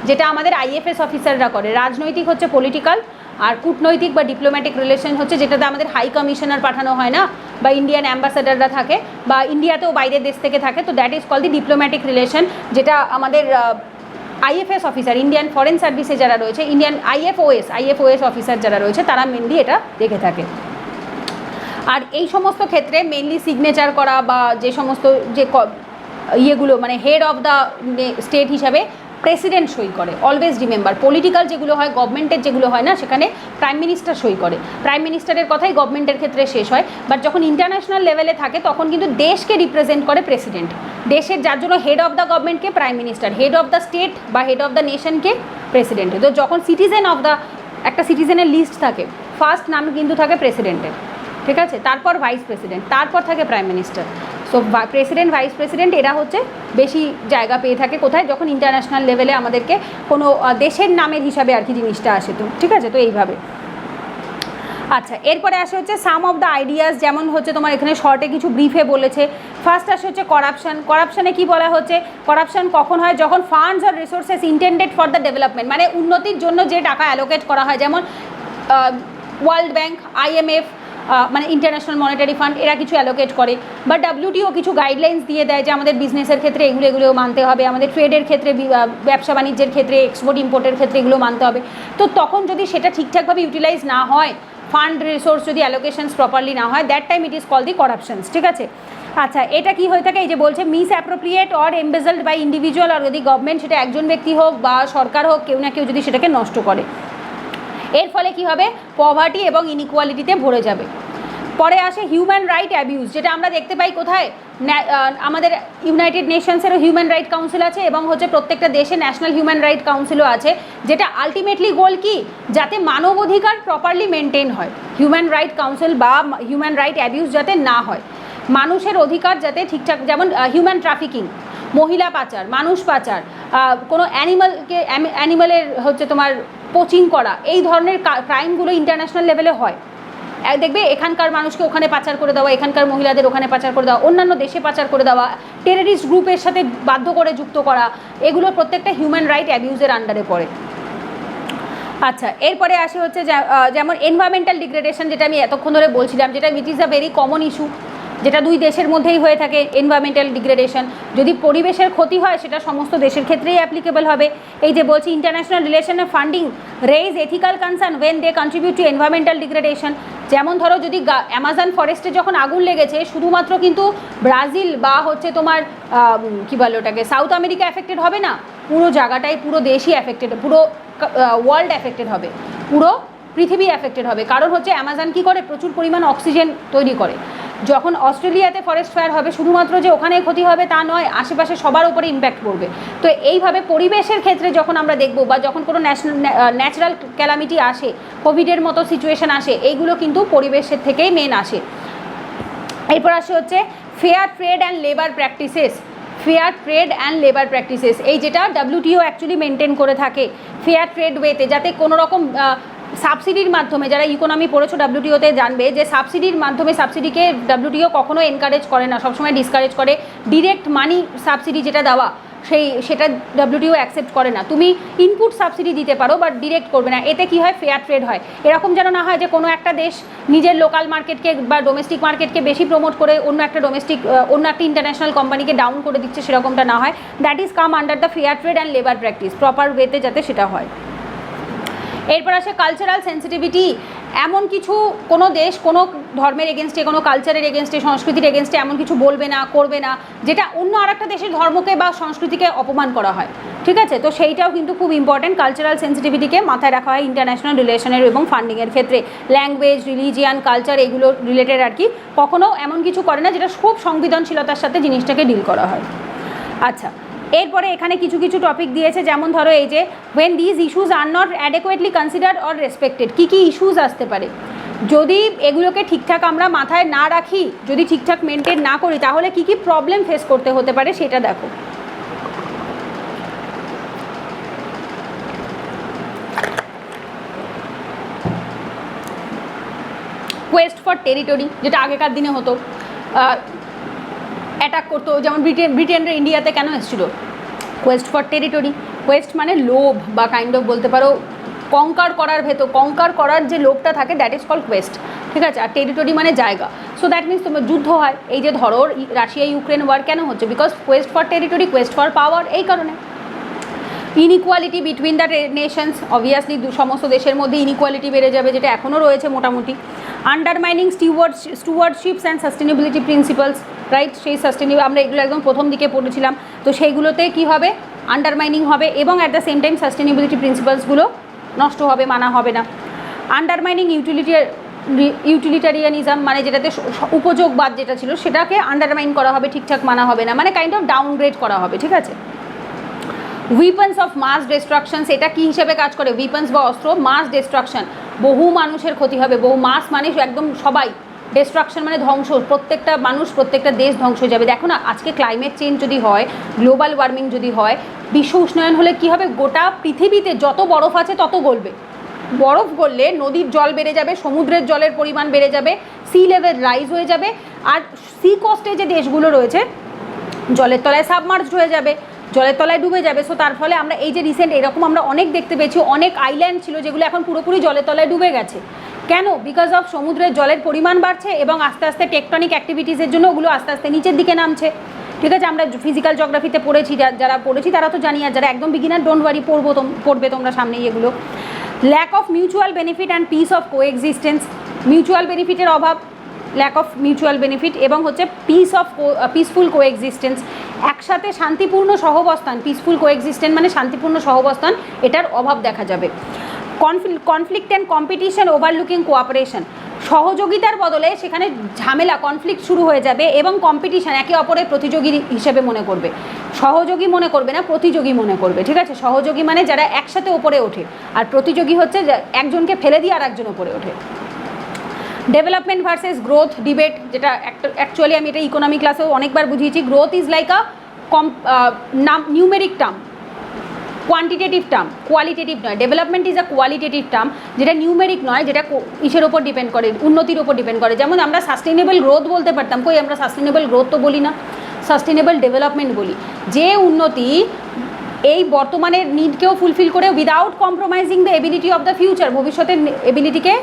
যেটা আমাদের IFS অফিসাররা করে। রাজনৈতিক হচ্ছে পলিটিক্যাল, আর কূটনৈতিক বা ডিপ্লোম্যাটিক রিলেশন হচ্ছে যেটাতে আমাদের হাই কমিশনার পাঠানো হয় না, বা ইন্ডিয়ান অ্যাম্বাসাডাররা থাকে, বা ইন্ডিয়াতেও বাইরের দেশ থেকে থাকে। তো that is call the diplomatic relation, যেটা আমাদের IFS অফিসার, ইন্ডিয়ান ফরেন সার্ভিসে যারা রয়েছে, ইন্ডিয়ান IFOS অফিসার যারা রয়েছে, তারা মেনলি এটা দেখে থাকে। আর এই সমস্ত ক্ষেত্রে মেনলি সিগনেচার করা বা যে সমস্ত যে ইয়েগুলো, মানে হেড অফ দ্য স্টেট হিসাবে প্রেসিডেন্ট সই করে। অলওয়েজ রিমেম্বার, পলিটিক্যাল যেগুলো হয়, গভর্নমেন্টের যেগুলো হয় না, সেখানে প্রাইম মিনিস্টার সই করে। প্রাইম মিনিস্টারের কথাই গভর্নমেন্টের ক্ষেত্রে শেষ হয়। বাট যখন ইন্টারন্যাশনাল লেভেলে থাকে, তখন কিন্তু দেশকে রিপ্রেজেন্ট করে প্রেসিডেন্ট। দেশের, যার জন্য হেড অফ দ্য গভর্নমেন্টকে prime minister, head of the state বা হেড অফ দ্য নেশনকে প্রেসিডেন্ট। তো যখন সিটিজেন অফ দ্য, একটা সিটিজেনের লিস্ট থাকে, ফার্স্ট নাম কিন্তু থাকে প্রেসিডেন্টের, ঠিক আছে, তারপর ভাইস প্রেসিডেন্ট, তারপর থাকে prime minister. So president, vice president এরা হচ্ছে বেশি জায়গা পেয়ে থাকে কোথায়, যখন ইন্টারন্যাশনাল লেভেলে আমাদেরকে কোনো দেশের নামের হিসাবে আর কি জিনিসটা আসে। তো ঠিক আছে, তো এইভাবে। আচ্ছা, এরপরে আসে হচ্ছে সাম অফ দ্য আইডিয়াস, যেমন হচ্ছে তোমার এখানে শর্টে কিছু ব্রিফে বলেছে। ফার্স্ট আসে হচ্ছে করাপশন। করাপশনে কি বলা হচ্ছে, করাপশন কখন হয়, যখন funds are resources intended for the development, মানে উন্নতির জন্য যে টাকা অ্যালোকেট করা হয়, যেমন ওয়ার্ল্ড ব্যাংক, IMF, মানে ইন্টারন্যাশনাল মনিটারি ফান্ড, এরা কিছু অ্যালোকেট করে, বা WTO কিছু গাইডলাইন্স দিয়ে দেয় যে আমাদের বিজনেসের ক্ষেত্রে এগুলো মানতে হবে, আমাদের ট্রেডের ক্ষেত্রে, ব্যবসা বাণিজ্যের ক্ষেত্রে, এক্সপোর্ট ইম্পোর্টের ক্ষেত্রে এগুলো মানতে হবে। তো তখন যদি সেটা ঠিকঠাকভাবে ইউটিলাইজ না হয়, ফান্ড রিসোর্স যদি অ্যালোকেশনস প্রপারলি না হয়, that time it is call the corruptions, ঠিক আছে। আচ্ছা, এটা কি হয়ে থাকে, এই যে বলছে misappropriate or embezzled by individual or যদি গভর্নমেন্ট, সেটা একজন ব্যক্তি হোক বা সরকার হোক, কেউ না কেউ যদি সেটাকে নষ্ট করে, এর ফলে কি হবে, পভার্টি এবং ইনইকুয়ালিটিতে ভরে যাবে। পরে আসে হিউম্যান রাইট অ্যাবিউজ, যেটা আমরা দেখতে পাই কোথায়, আমাদের ইউনাইটেড নেশনসেরও হিউম্যান রাইট কাউন্সিল আছে, এবং হচ্ছে প্রত্যেকটা দেশে ন্যাশনাল হিউম্যান রাইট কাউন্সিলও আছে, যেটা আলটিমেটলি গোল কি, যাতে মানবাধিকার প্রপারলি মেনটেন হয়। হিউম্যান রাইট কাউন্সিল বা হিউম্যান রাইট অ্যাবিউজ যাতে না হয়, মানুষের অধিকার যাতে ঠিকঠাক, যেমন হিউম্যান ট্রাফিকিং, মহিলা পাচার, মানুষ পাচার, কোনো অ্যানিমালের হচ্ছে তোমার পোচিং করা, এই ধরনের ক্রাইমগুলো ইন্টারন্যাশনাল লেভেলে হয়। দেখবে এখানকার মানুষকে ওখানে পাচার করে দেওয়া, এখানকার মহিলাদের ওখানে পাচার করে দেওয়া, অন্যান্য দেশে পাচার করে দেওয়া, টেররিস্ট গ্রুপের সাথে বাধ্য করে যুক্ত করা, এগুলো প্রত্যেকটা হিউম্যান রাইট অ্যাবিউজের আন্ডারে পড়ে। আচ্ছা, এরপরে আসে হচ্ছে যেমন এনভায়রনমেন্টাল ডিগ্রেডেশন, যেটা আমি এতক্ষণ ধরে বলছিলাম, যেটা which is a very common issue, যেটা দুই দেশের মধ্যেই হয়ে থাকে। এনভায়রনমেন্টাল ডিগ্রেডেশন, যদি পরিবেশের ক্ষতি হয়, সেটা সমস্ত দেশের ক্ষেত্রেই অ্যাপ্লিকেবল হবে। এই যে বলছি ইন্টারন্যাশনাল রিলেশনের funding raise ethical concern when they contribute to environmental degradation. যেমন ধরো, যদি অ্যামাজন ফরেস্টে যখন আগুন লেগেছে, শুধুমাত্র কিন্তু ব্রাজিল বা হচ্ছে তোমার কী বলে ওটাকে, সাউথ আমেরিকা অ্যাফেক্টেড হবে না, পুরো জায়গাটাই, পুরো দেশই অ্যাফেক্টেড, পুরো ওয়ার্ল্ড অ্যাফেক্টেড হবে, পুরো পৃথিবী অ্যাফেক্টেড হবে। কারণ হচ্ছে অ্যামাজন কী করে, প্রচুর পরিমাণ অক্সিজেন তৈরি করে। যখন অস্ট্রেলিয়াতে ফরেস্ট ফায়ার হবে, শুধুমাত্র যে ওখানে ক্ষতি হবে তা নয়, আশেপাশে সবার উপরে ইম্প্যাক্ট পড়বে। তো এইভাবে পরিবেশের ক্ষেত্রে যখন আমরা দেখব, বা যখন কোনো ন্যাচারাল ক্যালামিটি আসে, কোভিডের মতো সিচুয়েশন আসে, এইগুলো কিন্তু পরিবেশের থেকেই মেন আসে। এরপর আসে হচ্ছে fair trade and labour practices. Fair trade and labour practices, এই যেটা WTO অ্যাকচুয়ালি মেনটেন করে থাকে ফেয়ার ট্রেড ওয়েতে, যাতে কোনো রকম সাবসিডির মাধ্যমে, যারা ইকোনমি পড়েছো WTOতে জানবে যে সাবসিডির মাধ্যমে, সাবসিডিকে WTO কখনো এনকারেজ করে না, সবসময় ডিসকারেজ করে। ডিরেক্ট মানি সাবসিডি যেটা দেওয়া, সেটা WTO অ্যাকসেপ্ট করে না। তুমি ইনপুট সাবসিডি দিতে পারো বাট ডিরেক্ট করবে না। এতে কি হয়, ফেয়ার ট্রেড হয়। এরকম যেন না হয় যে কোনো একটা দেশ নিজের লোকাল মার্কেটকে বা ডোমেস্টিক মার্কেটকে বেশি প্রমোট করে অন্য একটা ইন্টারন্যাশনাল কোম্পানিকে ডাউন করে দিচ্ছে, সেরকমটা না হয়। That is come under the fair trade and labour practice, proper ওয়েতে যাতে সেটা হয়। এরপর আসে কালচারাল সেন্সিটিভিটি। এমন কিছু কোনো দেশ কোনো ধর্মের এগেনস্টে, কোনো কালচারের এগেনস্টে, সংস্কৃতির এগেনস্টে এমন কিছু বলবে না, করবে না যেটা অন্য আরেকটা দেশের ধর্মকে বা সংস্কৃতিকে অপমান করা হয়, ঠিক আছে? তো সেইটাও কিন্তু খুব ইম্পর্টেন্ট। কালচারাল সেন্সিটিভিটিকে মাথায় রাখা হয় ইন্টারন্যাশনাল রিলেশনের এবং ফান্ডিংয়ের ক্ষেত্রে। ল্যাঙ্গুয়েজ, রিলিজিয়ান, কালচার এগুলো রিলেটেড আর কি, কখনো এমন কিছু করে না যেটা খুব সংবেদনশীলতার সাথে জিনিসটাকে ডিল করা হয়। আচ্ছা, এরপরে এখানে কিছু কিছু টপিক দিয়েছে, যেমন ধরো এই যে when these issues are not adequately considered or respected, কী কী ইস্যুস আসতে পারে যদি এগুলোকে ঠিকঠাক আমরা মাথায় না রাখি, যদি ঠিকঠাক মেনটেন না করি, তাহলে কী কী প্রবলেম ফেস করতে হতে পারে সেটা দেখো। কোয়েস্ট ফর টেরিটরি, যেটা আগেকার দিনে হতো, অ্যাটাক করতো, যেমন ব্রিটেনরা ইন্ডিয়াতে কেন এসেছিল? Quest for territory. কোয়েস্ট মানে লোভ বা কাইন্ড অফ বলতে পারো কঙ্কার করার যে লোভটা থাকে, দ্যাট ইজ কল্ড কোয়েস্ট, ঠিক আছে? আর টেরিটরি মানে জায়গা। সো দ্যাট মিনস তোমার যুদ্ধ হয়। এই যে ধরো রাশিয়া ইউক্রেন ওয়ার কেন হচ্ছে? Because Quest for territory, Quest for পাওয়ার, এই কারণে। Inequality between the Nations, obviously সমস্ত দেশের মধ্যে ইনইকুয়ালিটি বেড়ে যাবে, যেটা এখনও রয়েছে মোটামুটি। Undermining stewardships and sustainability principles, right? সেই আমরা এগুলো একদম প্রথম দিকে পড়েছিলাম। তো সেইগুলোতে কী হবে? আন্ডারমাইনিং হবে এবং at the same time sustainability প্রিন্সিপালসগুলো নষ্ট হবে, মানা হবে না। আন্ডারমাইনিং ইউটিলিটারিয়ানিজম, মানে যেটাতে উপযোগবাদ যেটা ছিল সেটাকে আন্ডারমাইন করা হবে, ঠিকঠাক মানা হবে না, মানে কাইন্ড অফ ডাউনগ্রেড করা হবে, ঠিক আছে? উইপন্স অফ মাস ডিস্ট্রাকশন, সেটা কী হিসেবে কাজ করে? উইপন্স বা অস্ত্র, মাস ডিস্ট্রাকশন, বহু মানুষের ক্ষতি হবে, বহু মাস মানে একদম সবাই, ডিস্ট্রাকশন মানে ধ্বংস, প্রত্যেকটা মানুষ, প্রত্যেকটা দেশ ধ্বংস হয়ে যাবে। দেখো না, আজকে ক্লাইমেট চেঞ্জ যদি হয়, গ্লোবাল ওয়ার্মিং যদি হয়, বিশ্ব উষ্ণায়ন হলে কী হবে? গোটা পৃথিবীতে যত বরফ আছে তত গলবে। বরফ গললে নদীর জল বেড়ে যাবে, সমুদ্রের জলের পরিমাণ বেড়ে যাবে, সি লেভেল রাইজ হয়ে যাবে, আর সি কোস্টে যে দেশগুলো রয়েছে জলের তলায় সাবমার্জড হয়ে যাবে, জলের তলায় ডুবে যাবে। সো তার ফলে আমরা এই যে রিসেন্ট এরকম আমরা অনেক দেখতে পেয়েছি, অনেক আইল্যান্ড ছিল যেগুলো এখন পুরোপুরি জলের তলায় ডুবে গেছে। কেন? বিকজ অফ সমুদ্রের জলের পরিমাণ বাড়ছে এবং আস্তে আস্তে টেকটনিক অ্যাক্টিভিটিসের জন্য ওগুলো আস্তে আস্তে নিচের দিকে নামছে, ঠিক আছে? আমরা ফিজিক্যাল জিওগ্রাফিতে পড়েছি, যারা পড়েছি তারা তো জানি, আর যারা একদম বিগিনার ডোন্ট ওয়ারি, পড়বে তোমরা সামনেই এগুলো। Lack of mutual benefit and peace of coexistence, mutual বেনিফিটের অভাব, ল্যাক অফ মিউচুয়াল বেনিফিট, এবং হচ্ছে পিসফুল কোএক্সিস্টেন্স, একসাথে শান্তিপূর্ণ সহবস্থান। পিসফুল কোএক্সিস্টেন্স মানে শান্তিপূর্ণ সহবস্থান, এটার অভাব দেখা যাবে। কনফ্লিক্ট অ্যান্ড কম্পিটিশন ওভারলুকিং কোঅপারেশন, সহযোগিতার বদলে সেখানে ঝামেলা, কনফ্লিক্ট শুরু হয়ে যাবে এবং কম্পিটিশন, একে অপরের প্রতিযোগী হিসেবে মনে করবে। সহযোগী মনে করবে না, প্রতিযোগী মনে করবে, ঠিক আছে? সহযোগী মানে যারা একসাথে ওপরে ওঠে, আর প্রতিযোগী হচ্ছে একজনকে ফেলে দিয়ে আর একজন ওপরে ওঠে। ডেভেলপমেন্ট ভার্সেস গ্রোথ ডিবেট, যেটা অ্যাকচুয়ালি আমি এটা ইকোনমি ক্লাসেও অনেকবার বুঝিয়েছি। Growth is like a numeric term, quantitative term, qualitative নয়। Development is a qualitative term, যেটা নিউমেরিক নয়, যেটা ইসের ওপর ডিপেন্ড করে, উন্নতির ওপর ডিপেন্ড করে। যেমন আমরা সাস্টেনেবল গ্রোথ বলতে পারতাম, কই আমরা সাস্টেনেবল গ্রোথ তো বলি না, সাস্টেনেবল ডেভেলপমেন্ট বলি। যে উন্নতি এই বর্তমানের নিডকেও ফুলফিল করে without compromising the ability of the future, ভবিষ্যতের এবিলিটিকে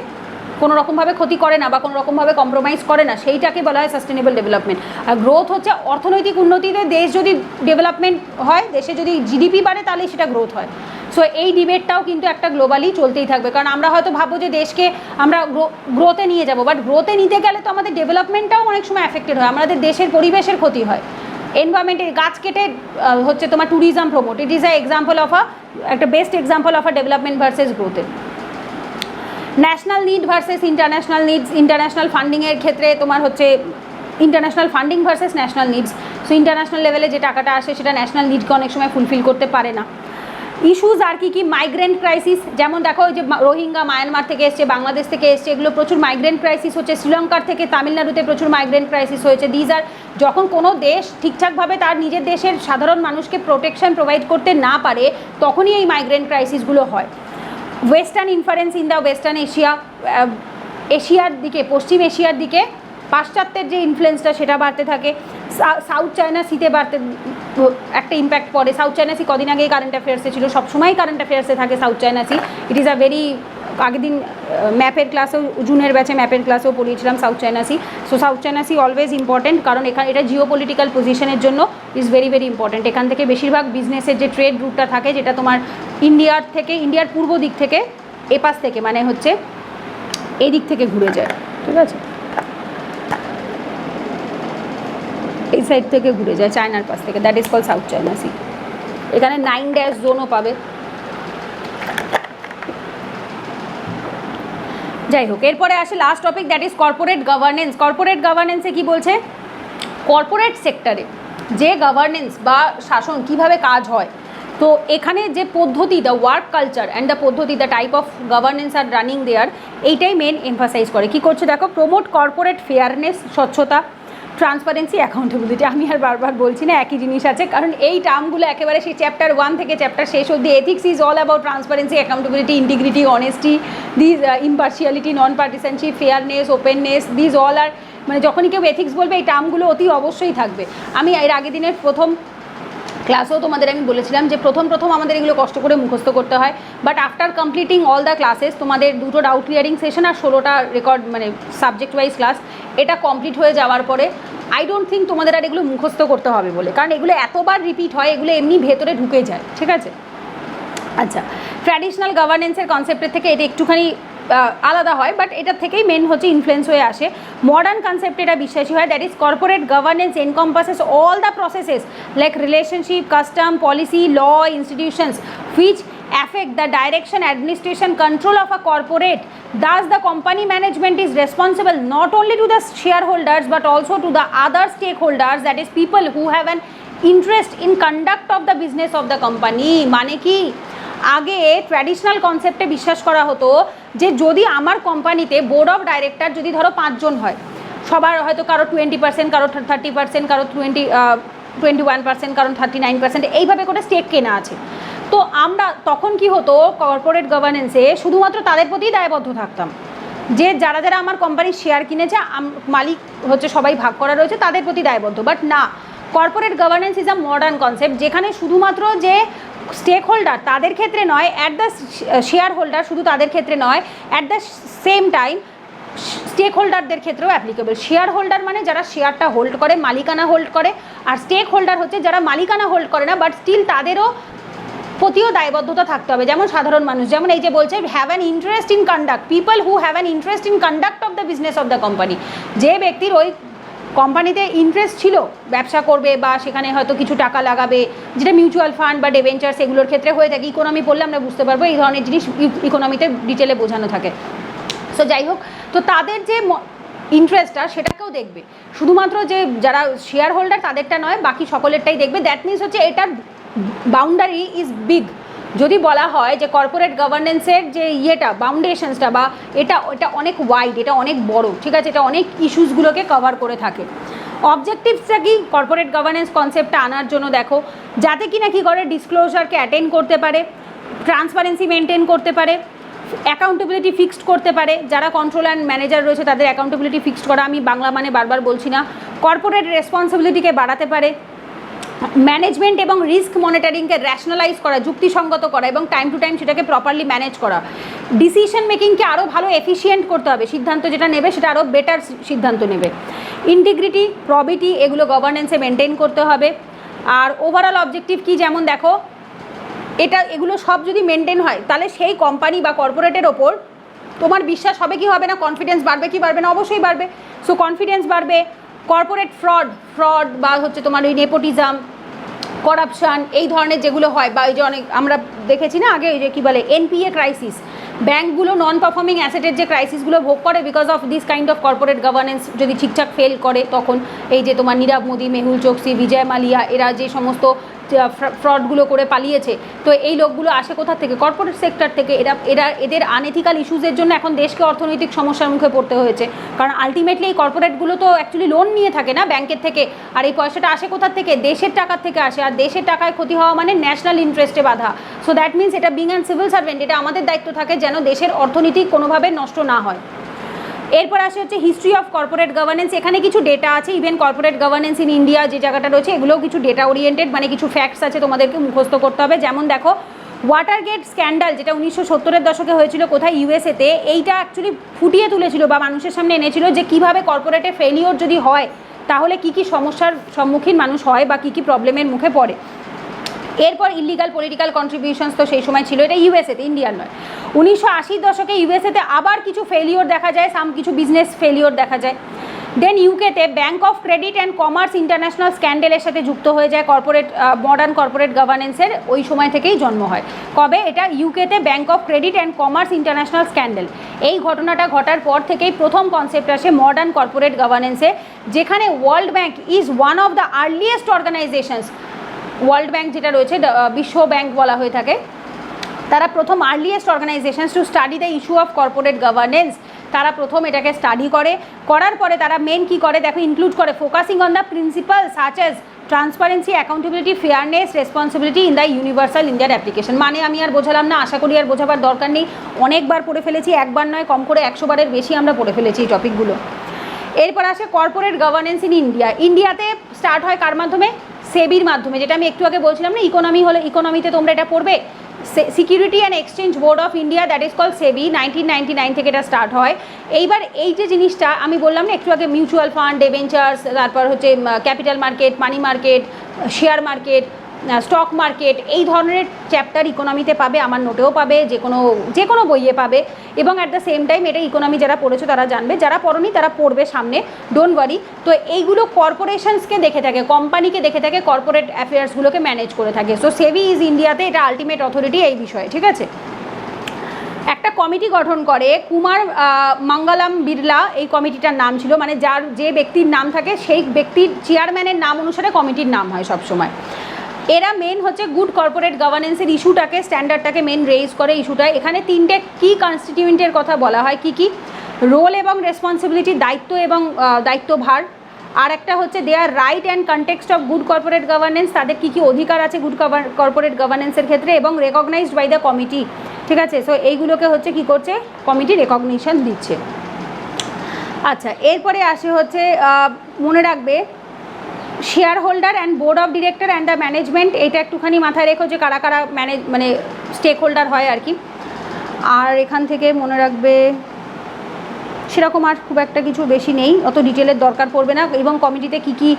কোনো রকমভাবে ক্ষতি করে না বা কোনো রকমভাবে কম্প্রোমাইজ করে না, সেইটাকে বলা হয় সাস্টেনেবল ডেভেলপমেন্ট। আর গ্রোথ হচ্ছে অর্থনৈতিক উন্নতিতে দেশ যদি ডেভেলপমেন্ট হয়, দেশে যদি জিডিপি বাড়ে, তাহলে সেটা গ্রোথ হয়। সো এই ডিবেটটাও কিন্তু একটা গ্লোবালি চলতেই থাকবে, কারণ আমরা হয়তো ভাববো যে দেশকে আমরা গ্রোথে নিয়ে যাব, বাট গ্রোথে নিতে গেলে তো আমাদের ডেভেলপমেন্টটাও অনেক সময় অ্যাফেক্টেড হয়, আমাদের দেশের পরিবেশের ক্ষতি হয়। এনভায়রনমেন্টের গাছ কেটে হচ্ছে তোমার tourism promote, it is a example of একটা best example of a development versus গ্রোথের। National need versus international needs, international ফান্ডিংয়ের ক্ষেত্রে তোমার হচ্ছে international funding versus national needs. So international লেভেলে যে টাকাটা আসে সেটা ন্যাশনাল নিডকে অনেক সময় ফুলফিল করতে পারে না। ইস্যুস আর কি কি? মাইগ্রেন্ট ক্রাইসিস, যেমন দেখো ওই যে রোহিঙ্গা মায়ানমার থেকে এসছে, বাংলাদেশ থেকে এসছে, এগুলো প্রচুর মাইগ্রেন্ট ক্রাইসিস হচ্ছে। শ্রীলঙ্কার থেকে তামিলনাড়ুতে প্রচুর মাইগ্রেন্ট ক্রাইসিস হয়েছে। দিজ আর যখন কোনো দেশ ঠিকঠাকভাবে তার নিজের দেশের সাধারণ মানুষকে প্রোটেকশন প্রোভাইড করতে না পারে, তখনই এই মাইগ্রেন্ট ক্রাইসিসগুলো হয়। Western inference in the western Asia, এশিয়ার দিকে, পশ্চিম এশিয়ার দিকে পাশ্চাত্যের যে ইনফ্লুয়েন্সটা সেটা বাড়তে থাকে, সাউথ চায়না সিতে বাড়তে একটা ইম্প্যাক্ট পড়ে। সাউথ চায়না সি কদিন আগেই কারেন্ট অ্যাফেয়ার্সে ছিল, সবসময় কারেন্ট অ্যাফেয়ার্সে থাকে South China Sea. It is a very, আগের দিন ম্যাপের ক্লাসেও, জুনের ব্যাচে ম্যাপের ক্লাসেও পড়িয়েছিলাম South China Sea. So South China Sea always important, কারণ এখানে এটা জিও পলিটিক্যাল পজিশনের জন্য ইজ ভেরি ভেরি ইম্পর্টেন্ট। এখান থেকে বেশিরভাগ বিজনেসের যে ট্রেড রুটটা থাকে, যেটা তোমার ইন্ডিয়ার থেকে, ইন্ডিয়ার পূর্ব দিক থেকে, এপাশ থেকে মানে হচ্ছে এই দিক থেকে ঘুরে যায়, ঠিক আছে, এই সাইড থেকে ঘুরে যায় চায়নার পাশ থেকে, that is call South China Sea. এখানে 9 ড্যাশ জোনও পাবে। যাই হোক, এরপরে আসে last topic, that is corporate governance. Corporate গভর্নেন্সে কি বলছে, কর্পোরেট সেক্টরে যে গভর্নেন্স বা শাসন কিভাবে কাজ হয়, তো এখানে যে পদ্ধতি, the work culture and the পদ্ধতি, the type of governance are running there, এইটাই মেন এমফাসাইজ করে। কি করছে দেখো, প্রমোট কর্পোরেট ফেয়ারনেস, স্বচ্ছতা, ট্রান্সপারেন্সি, অ্যাকাউন্টেবিলিটি। আমি আর বারবার বলছি না, একই জিনিস আছে, কারণ এই টার্মগুলো একেবারে সেই চ্যাপ্টার 1 থেকে চ্যাপ্টার শেষ অবধি, ethics is all about transparency, accountability, integrity, honesty, this impartiality, non partisanship, fairness, openness, this all are, মানে যখনই কেউ এথিক্স বলবে এই টার্মগুলো অতি অবশ্যই থাকবে। আমি এর আগের দিনের প্রথম ক্লাসেও তোমাদের আমি বলেছিলাম যে প্রথম আমাদের এগুলো কষ্ট করে মুখস্থ করতে হয়, but after completing all the classes, তোমাদের 2টো ডাউট ক্লিয়ারিং সেশন আর 16টা রেকর্ড মানে সাবজেক্ট ওয়াইজ ক্লাস, এটা কমপ্লিট হয়ে যাওয়ার পরে আই ডোন্ট থিঙ্ক তোমাদের আর এগুলো মুখস্থ করতে হবে বলে, কারণ এগুলো এতবার রিপিট হয়, এগুলো এমনি ভেতরে ঢুকে যায়, ঠিক আছে। আচ্ছা, ট্র্যাডিশনাল গভর্নেন্সের কনসেপ্টের থেকে এটা একটুখানি আলাদা হয়, বাট এটার থেকেই মেন হচ্ছে ইনফ্লুয়েন্স হয়ে আসে। মডার্ন কনসেপ্ট এটা বিশ্বাসী হয়, that is corporate governance encompasses all the processes like relationship, custom, policy, law, institutions which affect the direction, administration, control of a corporate. Thus the company management is responsible not only to the shareholders but also to the other stakeholders, that is people who have an interest in conduct of the business of the company. মানে কি, আগে traditional কনসেপ্টে বিশ্বাস করা হতো যে যদি আমার কোম্পানিতে বোর্ড অফ ডাইরেক্টর যদি ধরো 5 জন হয়, সবার হয়তো কারো 20%, কারো 30%, কারো 21%, কারো 39%, এইভাবে করে স্টেক কেনা আছে। তো আমরা তখন কি হতো, কর্পোরেট গভর্নেন্সে শুধুমাত্র তাদের প্রতিই দায়বদ্ধ থাকতাম, যে যারা যারা আমার কোম্পানির শেয়ার কিনেছে, মালিক হচ্ছে সবাই ভাগ করা রয়েছে, তাদের প্রতি দায়বদ্ধ। বাট না, corporate governance is a modern concept, যেখানে শুধুমাত্র যে স্টেক হোল্ডার তাদের ক্ষেত্রে নয়, অ্যাট দ্য শেয়ার হোল্ডার শুধু তাদের ক্ষেত্রে নয়, অ্যাট দ্য সেম টাইম স্টেক হোল্ডারদের ক্ষেত্রেও অ্যাপ্লিকেবল। শেয়ার হোল্ডার মানে যারা শেয়ারটা হোল্ড করে, মালিকানা হোল্ড করে, আর স্টেক হোল্ডার হচ্ছে যারা মালিকানা হোল্ড করে না বাট স্টিল তাদেরও প্রতিও দায়বদ্ধতা থাকতে হবে। যেমন সাধারণ মানুষ, যেমন এই যে বলছে have an interest in conduct, people who have an interest in conduct of the business of the company. যে ব্যক্তির ওই কোম্পানিতে ইন্টারেস্ট ছিল, ব্যবসা করবে বা সেখানে হয়তো কিছু টাকা লাগাবে, যেটা মিউচুয়াল ফান্ড বা ডেভেঞ্চার্স এগুলোর ক্ষেত্রে হয়ে থাকে। ইকোনমি পড়লে আমরা বুঝতে পারবো এই ধরনের জিনিস ইকোনমিতে ডিটেলে বোঝানো থাকে। সো যাই হোক, তো তাদের যে ইন্টারেস্টটা সেটাকেও দেখবে, শুধুমাত্র যে যারা শেয়ার হোল্ডার তাদেরটা নয়, বাকি সকলেরটাই দেখবে। দ্যাট মিনস হচ্ছে এটার বাউন্ডারি ইজ বিগ। যদি বলা হয় যে কর্পোরেট গভর্নেন্সের যে ইয়েটা, বাউন্ডেশনসটা বা এটা অনেক ওয়াইড, এটা অনেক বড়, ঠিক আছে, এটা অনেক ইস্যুসগুলোকে কভার করে থাকে। অবজেক্টিভসটা কি কর্পোরেট গভর্নেন্স কনসেপ্টটা আনার জন্য, দেখো, যাতে কিনা কি করে ডিসক্লোজারকে অ্যাটেন্ড করতে পারে, ট্রান্সপারেন্সি মেনটেন করতে পারে, অ্যাকাউন্টেবিলিটি ফিক্সড করতে পারে। যারা কন্ট্রোল অ্যান্ড ম্যানেজার রয়েছে তাদের অ্যাকাউন্টেবিলিটি ফিক্সড করা, আমি বাংলা মানে বারবার বলছি না, কর্পোরেট রেসপন্সিবিলিটিকে বাড়াতে পারে, ম্যানেজমেন্ট এবং রিস্ক মনিটরিংকে র্যাশনালাইজ করা, যুক্তিসঙ্গত করা এবং টাইম টু টাইম সেটাকে প্রপারলি ম্যানেজ করা, ডিসিশন মেকিংকে আরও ভালো এফিশিয়েন্ট করতে হবে, সিদ্ধান্ত যেটা নেবে সেটা আরও বেটার সিদ্ধান্ত নেবে, ইন্টিগ্রিটি, প্রবিটি এগুলো গভর্নেন্সে মেনটেন করতে হবে। আর ওভারঅল অবজেক্টিভ কি, যেমন দেখো এগুলো সব যদি মেনটেন হয় তাহলে সেই কোম্পানি বা কর্পোরেটের ওপর তোমার বিশ্বাস হবে কি হবে না, কনফিডেন্স বাড়বে কি বাড়বে না, অবশ্যই বাড়বে। সো কনফিডেন্স বাড়বে। কর্পোরেট ফ্রড বা হচ্ছে তোমার ওই নেপোটিজম, করাপশান এই ধরনের যেগুলো হয়, বা ওই যে অনেক আমরা দেখেছি না আগে, ওই যে কী বলে এনপিএ ক্রাইসিস, ব্যাঙ্কগুলো নন পারফর্মিং অ্যাসেটের যে ক্রাইসিসগুলো ভোগ করে because of this kind of corporate governance, যদি ঠিকঠাক ফেল করে তখন এই যে তোমার নীরব মোদি, মেহুল চোকসি, বিজয় মালিয়া এরা যে সমস্ত ফ্রডগুলো করে পালিয়েছে, তো এই লোকগুলো আসে কোথা থেকে, কর্পোরেট সেক্টর থেকে। এদের আনএথিক্যাল ইস্যুজের জন্য এখন দেশকে অর্থনৈতিক সমস্যার মুখে পড়তে হয়েছে, কারণ আলটিমেটলি এই কর্পোরেটগুলো তো অ্যাকচুয়ালি লোন নিয়ে থাকে না ব্যাংকের থেকে, আর এই পয়সাটা আসে কোথা থেকে, দেশের টাকার থেকে আসে, আর দেশের টাকায় ক্ষতি হওয়া মানে ন্যাশনাল ইন্টারেস্টে বাধা। সো দ্যাট মিনস এটা বিং অ্যান্ড সিভিল সার্ভেন্ট, এটা আমাদের দায়িত্ব থাকে যেন দেশের অর্থনীতি কোনোভাবে নষ্ট না হয়। এরপর আসে হচ্ছে হিস্ট্রি অফ কর্পোরেট গভর্নেন্স। এখানে কিছু ডেটা আছে, even corporate governance in India যে জায়গাটা রয়েছে এগুলোও কিছু ডেটা ওরিয়েন্টেড, মানে কিছু ফ্যাক্টস আছে তোমাদেরকে মুখস্থ করতে হবে। যেমন দেখো ওয়াটারগেট স্ক্যান্ডাল যেটা 1970-এর দশকে হয়েছিল কোথায়, ইউএসএতে, এইটা অ্যাকচুয়ালি ফুটিয়ে তুলেছিল বা মানুষের সামনে এনেছিল যে কীভাবে কর্পোরেটে ফেলিওর যদি হয় তাহলে কী কী সমস্যার সম্মুখীন মানুষ হয় বা কী কী প্রবলেমের মুখে পড়ে। এরপর ইলিগাল পলিটিক্যাল কন্ট্রিবিউশনস তো সেই সময় ছিল, এটা ইউএসএতে, ইন্ডিয়ার নয়। 1980-র দশকে ইউএসএতে আবার কিছু ফেলিওর দেখা যায়, কিছু বিজনেস ফেলিওর দেখা যায়। দেন ইউকেতে Bank of Credit and Commerce International স্ক্যান্ডেলের সাথে যুক্ত হয়ে যায় কর্পোরেট মডার্ন কর্পোরেট গভর্নেন্সের, ওই সময় থেকেই জন্ম হয়। কবে এটা, ইউকেতে Bank of Credit and Commerce international scandal, এই ঘটনাটা ঘটার পর থেকেই প্রথম কনসেপ্ট আসে মডার্ন কর্পোরেট গভর্নেন্সে, যেখানে World Bank is one of the earliest organisations. World Bank যেটা রয়েছে, বিশ্ব ব্যাঙ্ক বলা হয়ে থাকে, তারা প্রথম earliest organisations to study the issue of corporate governance, তারা প্রথম এটাকে স্টাডি করে। করার পরে তারা মেন কী করে দেখো, ইনক্লুড করে focusing on the principal such as transparency, accountability, fairness, responsibility in the universal Indian application. মানে আমি আর বোঝালাম না, আশা করি আর বোঝাবার দরকার নেই, অনেকবার পড়ে ফেলেছি, একবার নয় কম করে 100 বারের বেশি আমরা পড়ে ফেলেছি এই টপিকগুলো। এরপর আসে কর্পোরেট গভর্নেন্স ইন ইন্ডিয়া। ইন্ডিয়াতে স্টার্ট হয় কার মাধ্যমে, সেবির মাধ্যমে, যেটা আমি একটু আগে বলছিলাম না, ইকোনমি হলে ইকোনমিতে তোমরা এটা পড়বে, Security and Exchange board of India, that is call SEBI, 1999 থেকে এটা স্টার্ট হয়। এইবার এই যে জিনিসটা আমি বললাম না একটু আগে, মিউচুয়াল ফান্ড, ডেবেঞ্চার্স, তারপর হচ্ছে capital market, money market, share market, stock market, এই ধরনের চ্যাপ্টার ইকোনমিতে পাবে, আমার নোটেও পাবে, যে কোনো বইয়ে পাবে। এবং অ্যাট দ্য সেম টাইম এটা ইকোনমি যারা পড়েছো তারা জানবে, যারা পড়োনি তারা পড়বে সামনে, ডোন্ট ওয়ারি। তো এইগুলো কর্পোরেশনসকে দেখে থাকে, কোম্পানিকে দেখে থাকে, কর্পোরেট অ্যাফেয়ার্সগুলোকে ম্যানেজ করে থাকে। সো সেবি ইজ ইন্ডিয়াতে এটা আলটিমেট অথরিটি এই বিষয়ে, ঠিক আছে। একটা কমিটি গঠন করে কুমার মঙ্গলম বিড়লা, এই কমিটিটার নাম ছিল, মানে যে ব্যক্তির নাম থাকে সেই ব্যক্তির চেয়ারম্যানের নাম অনুসারে কমিটির নাম হয় সবসময়। এরা মেন হচ্ছে গুড কর্পোরেট গভর্নেন্সের ইস্যুটাকে, স্ট্যান্ডার্ডটাকে মেন রেইজ করে ইস্যুটা। এখানে 3টে কি কনস্টিটিউয়েন্টের কথা বলা হয়, কি কি, রোল এবং রেসপন্সিবিলিটি, দায়িত্ব এবং দায়িত্বভার। আর একটা হচ্ছে their right and context of good corporate governance, তাদের কী কী অধিকার আছে গুড কর্পোরেট গভর্নেন্সের ক্ষেত্রে, এবং রেকগনাইজড বাই দ্য কমিটি, ঠিক আছে। সো এইগুলোকে হচ্ছে কি করছে, কমিটি রেকগনিশন দিচ্ছে। আচ্ছা, এরপরে আসে হচ্ছে মনে রাখবে share holder and board of director and the management, এইটা একটুখানি মাথায় রেখো যে কারা কারা মানে স্টেক হোল্ডার হয় আর কি। আর এখান থেকে মনে রাখবে সেরকম আর খুব একটা কিছু বেশি নেই, অত ডিটেলের দরকার পড়বে না। এবং কমিটিতে কী কী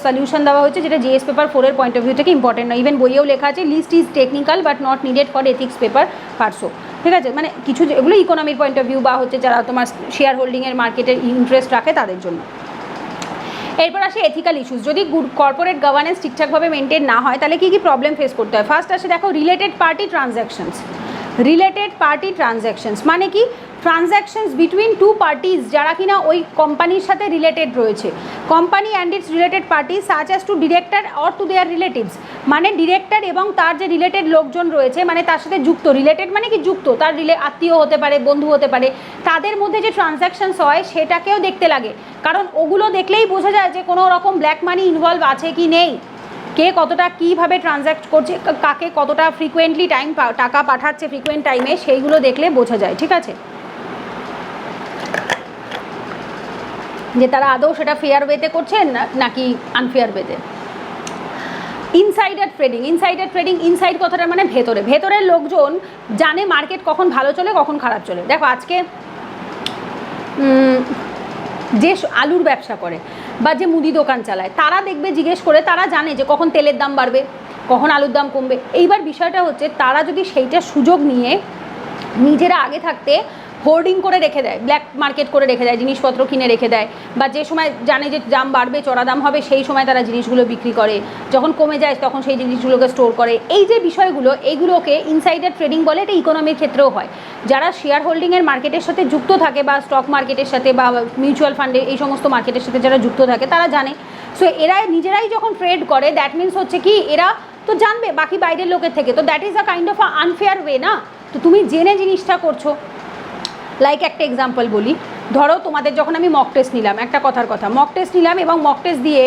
সলিউশন দেওয়া হয়েছে, যেটা জিএস পেপার 4-এর পয়েন্ট অফ ভিউ থেকে ইম্পর্টেন্ট নয়। ইভেন বইয়েও লেখা আছে, list is technical but not needed for ethics paper per se, ঠিক আছে। মানে কিছু এগুলো ইকোনমির পয়েন্ট অফ ভিউ বা হচ্ছে যারা তোমার শেয়ার হোল্ডিংয়ের মার্কেটের ইন্টারেস্ট রাখে তাদের জন্য। এরপর আসে এথিক্যাল ইস্যুস। যদি গুড কর্পোরেট গভর্নেন্স ঠিকঠাকভাবে মেনটেন না হয় তাহলে কী কী প্রবলেম ফেস করতে হয়। ফার্স্ট আসে দেখো related party transactions. Related party transactions মানে কি, ট্রানজ্যাকশনস বিটুইন টু পার্টিজ যারা কিনা ওই কোম্পানির সাথে রিলেটেড রয়েছে। Company and it's related party such as to director or to their relatives, মানে ডিরেক্টর এবং তার যে রিলেটেড লোকজন রয়েছে, মানে তার সাথে যুক্ত, রিলেটেড মানে কি যুক্ত, তার আত্মীয় হতে পারে, বন্ধু হতে পারে, তাদের মধ্যে যে ট্রানজ্যাকশনস হয় সেটাকেও দেখতে লাগে। কারণ ওগুলো দেখলেই বোঝা যায় যে কোনো রকম ব্ল্যাক মানি ইনভলভ আছে কি নেই, কে কতটা কীভাবে ট্রানজ্যাক্ট করছে, কাকে কতটা ফ্রিকোয়েন্টলি টাকা পাঠাচ্ছে ফ্রিকোয়েন্ট টাইমে, সেইগুলো দেখলে বোঝা যায়, ঠিক আছে, যে তারা আদৌ সেটা ফেয়ার ওয়েতে করছেন নাকি আনফেয়ার ওয়েতে। Insider trading. ইনসাইড কথাটা মানে ভেতরের লোকজন জানে মার্কেট কখন ভালো চলে কখন খারাপ চলে। দেখো আজকে যে আলুর ব্যবসা করে বা যে মুদি দোকান চালায় তারা দেখবে জিজ্ঞেস করে, তারা জানে যে কখন তেলের দাম বাড়বে, কখন আলুর দাম কমবে। এইবার বিষয়টা হচ্ছে তারা যদি সেইটা সুযোগ নিয়ে নিজেরা আগে থাকতে হোর্ডিং করে রেখে দেয়, ব্ল্যাক মার্কেট করে রেখে দেয়, জিনিসপত্র কিনে রেখে দেয়, বা যে সময় জানে যে দাম বাড়বে, চড়া দাম হবে, সেই সময় তারা জিনিসগুলো বিক্রি করে, যখন কমে যায় তখন সেই জিনিসগুলোকে স্টোর করে, এই যে বিষয়গুলো, এইগুলোকে ইনসাইডার ট্রেডিং বলে। এটা ইকোনমির ক্ষেত্রেও হয়। যারা শেয়ার হোল্ডিংয়ের মার্কেটের সাথে যুক্ত থাকে বা স্টক মার্কেটের সাথে বা মিউচুয়াল ফান্ডে এই সমস্ত মার্কেটের সাথে যারা যুক্ত থাকে তারা জানে। সো এরা নিজেরাই যখন ট্রেড করে, দ্যাট মিনস হচ্ছে কি এরা তো জানবে বাকি বাইরের লোকের থেকে, তো that is a kind of a unfair way না। তো তুমি জেনে জিনিসটা করছো। লাইক একটা এক্সাম্পল বলি, ধরো তোমাদের যখন আমি মক টেস্ট নিলাম, একটা কথার কথা, মক টেস্ট নিলাম এবং মক টেস্ট দিয়ে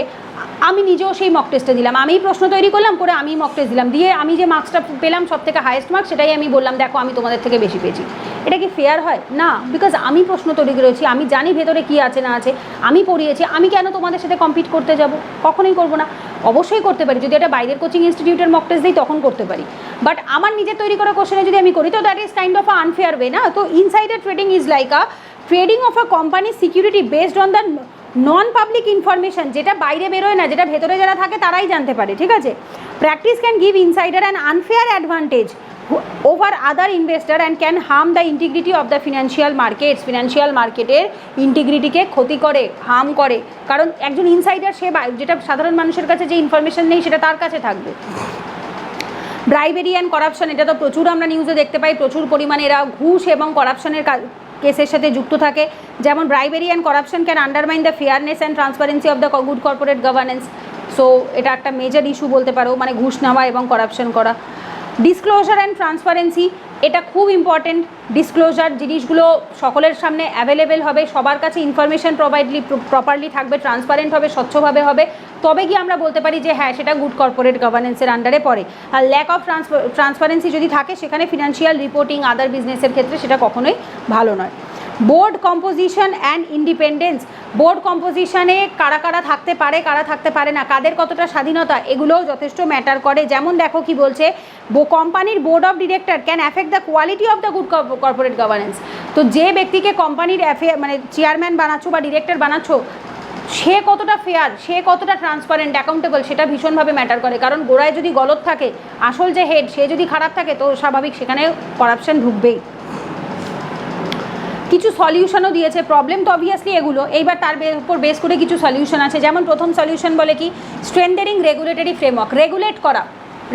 আমি নিজেও সেই মক টেস্টে দিলাম, আমিই প্রশ্ন তৈরি করলাম, করে আমি মক টেস্ট দিলাম, দিয়ে আমি যে মার্কসটা পেলাম সব থেকে হায়েস্ট মার্কস, সেটাই আমি বললাম দেখো আমি তোমাদের থেকে বেশি পেয়েছি। এটা কি ফেয়ার হয়? না, বিকজ আমি প্রশ্ন তৈরি করেছি, আমি জানি ভেতরে কী আছে না আছে, আমি পড়িয়েছি, আমি কেন তোমাদের সাথে কম্পিট করতে যাব? কখনোই করবো না। অবশ্যই করতে পারি, যদি এটা বাইরের কোচিং ইনস্টিটিউটের মক টেস্ট দিই তখন করতে পারি, বাট আমার নিজের তৈরি করা কোশ্চেনে যদি আমি করি তো that is kind of a unfair way না। তো insider trading is like a trading of a company security based on the non public information, যেটা বাইরে বেরোয় না, যেটা ভেতরে যারা থাকে তারাই জানতে পারে, ঠিক আছে। Practice can give insider an unfair advantage over other investor and can harm the integrity of the financial markets, financial মার্কেটের ইন্টিগ্রিটিকে ক্ষতি করে, হার্ম করে, কারণ একজন ইনসাইডার সে যেটা সাধারণ মানুষের কাছে যে ইনফরমেশন নেই সেটা তার কাছে থাকবে। ব্রাইবেরি অ্যান্ড করাপশন, এটা তো প্রচুর আমরা নিউজে দেখতে পাই, প্রচুর পরিমাণে এরা ঘুষ এবং করাপশনের কেসের সাথে যুক্ত থাকে। যেমন bribery and corruption can undermine the fairness and transparency of the good corporate governance. So এটা একটা মেজর ইস্যু বলতে পারো, মানে ঘুষ নেওয়া এবং করাপশন করা। ডিসক্লোজার অ্যান্ড ট্রান্সপারেন্সি, এটা খুব ইম্পর্টেন্ট। ডিসক্লোজার জিনিসগুলো সকলের সামনে অ্যাভেলেবেল হবে, সবার কাছে ইনফরমেশন প্রপারলি থাকবে, ট্রান্সপারেন্ট হবে, স্বচ্ছভাবে হবে, তবে গিয়ে আমরা বলতে পারি যে হ্যাঁ সেটা গুড কর্পোরেট গভর্নেন্সের আন্ডারে পড়ে। আর ল্যাক অফ ট্রান্সপারেন্সি যদি থাকে সেখানে ফিনান্সিয়াল রিপোর্টিং আদার বিজনেসের ক্ষেত্রে সেটা কখনোই ভালো নয়। Board composition and independence, board কম্পোজিশনে কারা কারা থাকতে পারে, কারা থাকতে পারে না, কাদের কতটা স্বাধীনতা, এগুলোও যথেষ্ট ম্যাটার করে। যেমন দেখো কি বলছে, কোম্পানির board of director can affect the quality of the good corporate governance. তো যে ব্যক্তিকে কোম্পানির মানে চেয়ারম্যান বানাচ্ছ বা ডিরেক্টর বানাচ্ছ, সে কতটা ফেয়ার, সে কতটা ট্রান্সপারেন্ট, অ্যাকাউন্টেবল, সেটা ভীষণভাবে ম্যাটার করে। কারণ গোড়ায় যদি গলত থাকে, আসল যে হেড সে যদি খারাপ থাকে, তো স্বাভাবিক সেখানে করাপশন ঢুকবেই। কিছু সলিউশনও দিয়েছে, প্রবলেম তো অবভিয়াসলি এগুলো, এইবার তার উপর বেস করে কিছু সলিউশন আছে। যেমন প্রথম সলিউশন বলে কি, স্ট্রেনথেনিং রেগুলেটরি ফ্রেমওয়ার্ক, রেগুলেট করা,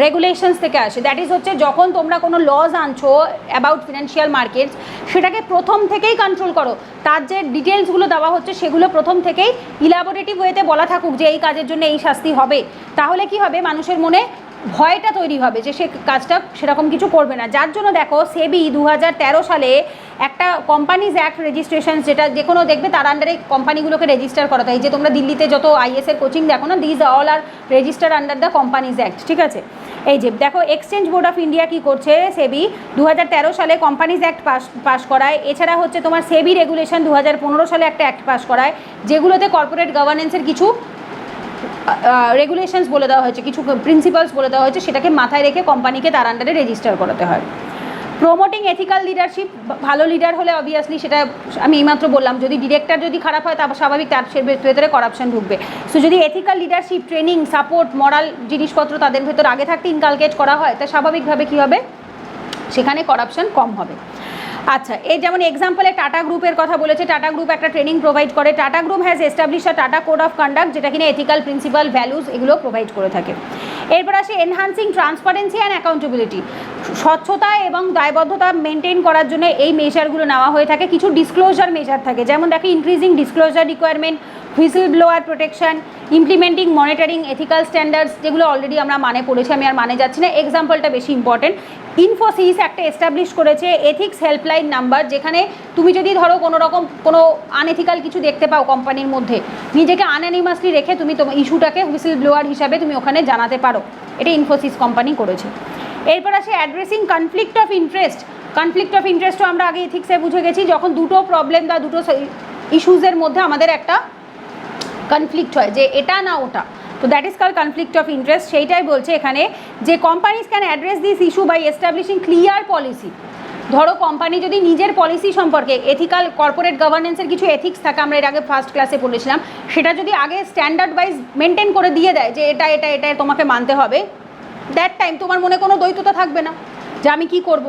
রেগুলেশনস থেকে আসে। দ্যাট ইজ হচ্ছে যখন তোমরা কোনো লজ আনছো অ্যাবাউট ফিনান্সিয়াল মার্কেটস, সেটাকে প্রথম থেকেই কন্ট্রোল করো, তার যে ডিটেলসগুলো দেওয়া হচ্ছে সেগুলো প্রথম থেকেই ইলাবোরেটিভ ওয়েতে বলা থাকুক যে এই কাজের জন্য এই শাস্তি হবে। তাহলে কি হবে, মানুষের মনে ভয়টা তৈরি হবে যে সে কাজটা সেরকম কিছু করবে না। যার জন্য দেখো সেবি 2013 সালে একটা কোম্পানিজ অ্যাক্ট রেজিস্ট্রেশন, যেটা যে কোনো দেখবে তার আন্ডারে কোম্পানিগুলোকে রেজিস্টার করাতে হয়। যে তোমরা দিল্লিতে যত আইএসের কোচিং দেখো না, these all are register under the companies act, ঠিক আছে। এই যে দেখো এক্সচেঞ্জ বোর্ড অফ ইন্ডিয়া কী করছে, সেবি 2013 সালে কোম্পানিজ অ্যাক্ট পাস করায়। এছাড়া হচ্ছে তোমার সেবি রেগুলেশন 2015 সালে একটা অ্যাক্ট পাস করায়, যেগুলোতে কর্পোরেট গভর্নেন্সের কিছু রেগুলেশনস বলে দেওয়া হয়েছে, কিছু প্রিন্সিপালস বলে দেওয়া হয়েছে, সেটাকে মাথায় রেখে কোম্পানিকে তার আন্ডারে রেজিস্টার করাতে হয়। প্রোমোটিং এথিক্যাল লিডারশিপ, ভালো লিডার হলে অবভিয়াসলি সেটা আমি এইমাত্র বললাম, যদি ডিরেক্টর যদি খারাপ হয় তা স্বাভাবিক তার ভেতরে করাপশন ঢুকবে। সো যদি এথিক্যাল লিডারশিপ, ট্রেনিং, সাপোর্ট, মরাল জিনিসপত্র তাদের ভেতর আগে থাকতে ইনকালকেট করা হয়, তা স্বাভাবিকভাবে কী হবে, সেখানে করাপশন কম হবে। আচ্ছা, এই যেমন এক্সাম্পলে টাটা গ্রুপের কথা বলেছে, টাটা গ্রুপ একটা ট্রেনিং প্রোভাইড করে। Tata group has establish a tata code of conduct, যেটা কিনা এথিক্যাল প্রিন্সিপাল, ভ্যালুজ এগুলো প্রোভাইড করে থাকে। এরপর আসে এনহান্সিং ট্রান্সপারেন্সি অ্যান্ড অ্যাকাউন্টেবিলিটি, স্বচ্ছতা এবং দায়বদ্ধতা মেনটেন করার জন্য এই মেজারগুলো নেওয়া হয়ে থাকে। কিছু ডিসক্লোজার মেজার থাকে, যেমন দেখো increasing disclosure requirement, whistle blower protection, implementing monitoring ethical standards, যেগুলো অলরেডি আমরা মানে পড়েছি, আমি আর মানে যাচ্ছি না। এক্সাম্পলটা বেশি ইম্পর্টেন্ট, ইনফোসিস একটা এস্টাবলিশ করেছে এথিক্স হেল্পলাইন নাম্বার, যেখানে তুমি যদি ধরো কোনো রকম কোনো আনএথিক্যাল কিছু দেখতে পাও কোম্পানির মধ্যে, নিজেকে আনঅ্যানিমাসলি রেখে তুমি তোমার ইস্যুটাকে হুইসেল ব্লোয়ার হিসাবে তুমি ওখানে জানাতে পারো। এটা ইনফোসিস কোম্পানি করেছে। এরপর আসে addressing conflict of interest. Conflict of ইন্টারেস্টও আমরা আগে এথিক্সে বুঝে গেছি, যখন দুটো প্রবলেম বা দুটো ইস্যুজের মধ্যে আমাদের একটা কনফ্লিক্ট হয় যে এটা না ওটা, তো that is call conflict of interest. সেইটাই বলছে এখানে যে companies can address this issue by establishing clear policy. ধরো কোম্পানি যদি নিজের পলিসি সম্পর্কে, এথিক্যাল কর্পোরেট গভর্নেন্সের কিছু এথিক্স থাকে, আমরা এর আগে ফার্স্ট ক্লাসে পড়েছিলাম, সেটা যদি আগে স্ট্যান্ডার্ড ওয়াইজ মেনটেন করে দিয়ে দেয় যে এটা এটা এটা তোমাকে মানতে হবে, দ্যাট টাইম তোমার মনে কোনো দ্বৈততা থাকবে না যে আমি কি করব।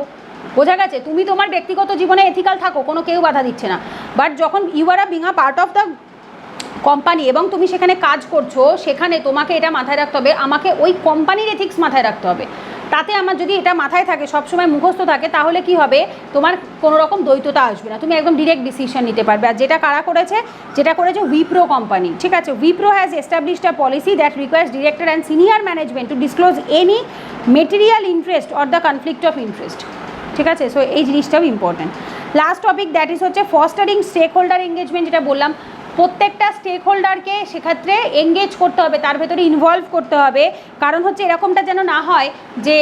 বোঝা গেছে, তুমি তোমার ব্যক্তিগত জীবনে এথিক্যাল থাকো, কোনো কেউ বাধা দিচ্ছে না, বাট যখন you are being a part of the company এবং তুমি সেখানে কাজ করছো, সেখানে তোমাকে এটা মাথায় রাখতে হবে, আমাকে ওই কোম্পানির এথিক্স মাথায় রাখতে হবে। তাতে আমার যদি এটা মাথায় থাকে, সবসময় মুখস্থ থাকে, তাহলে কি হবে, তোমার কোনো রকম দ্বৈততা আসবে না, তুমি একদম ডিরেক্ট ডিসিশন নিতে পারবে। আর যেটা কারা করেছে, যেটা করেছে উইপ্রো কোম্পানি, ঠিক আছে। Wipro has established a policy that requires director and senior management two disclose any material interest or the conflict of interest, ঠিক আছে। সো এই জিনিসটাও important. Last topic that is হচ্ছে ফস্টারিং স্টেক হোল্ডার এঙ্গেজমেন্ট, যেটা বললাম প্রত্যেকটা স্টেক হোল্ডারকে সেক্ষেত্রে engage করতে হবে, তার ভেতরে ইনভলভ করতে হবে। কারণ হচ্ছে এরকমটা যেন না হয় যে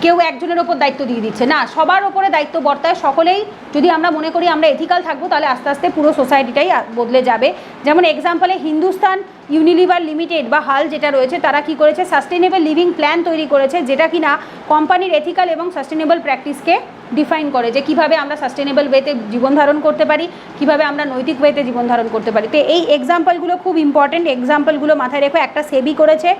কেউ একজনের ওপর দায়িত্ব দিয়ে দিচ্ছে, না, সবার ওপরে দায়িত্ব বর্তায়। সকলেই যদি আমরা মনে করি আমরা এথিক্যাল থাকবো, তাহলে আস্তে আস্তে পুরো সোসাইটিটাই বদলে যাবে। যেমন এক্সাম্পলে হিন্দুস্তান ইউনিলিভার লিমিটেড বা হাল যেটা রয়েছে, তারা কি করেছে, সাস্টেনেবল লিভিং প্ল্যান তৈরি করেছে, যেটা কিনা কোম্পানির এথিক্যাল এবং সাস্টেনেবল প্র্যাকটিসকে ডিফাইন করে, যে কীভাবে আমরা সাস্টেনেবল ওয়েতে জীবন ধারণ করতে পারি, কীভাবে আমরা নৈতিক ওয়েতে জীবন ধারণ করতে পারি। তো এই এক্সাম্পলগুলো খুব ইম্পর্টেন্ট, এক্সাম্পলগুলো মাথায় রেখো। একটা সেবি করেছে,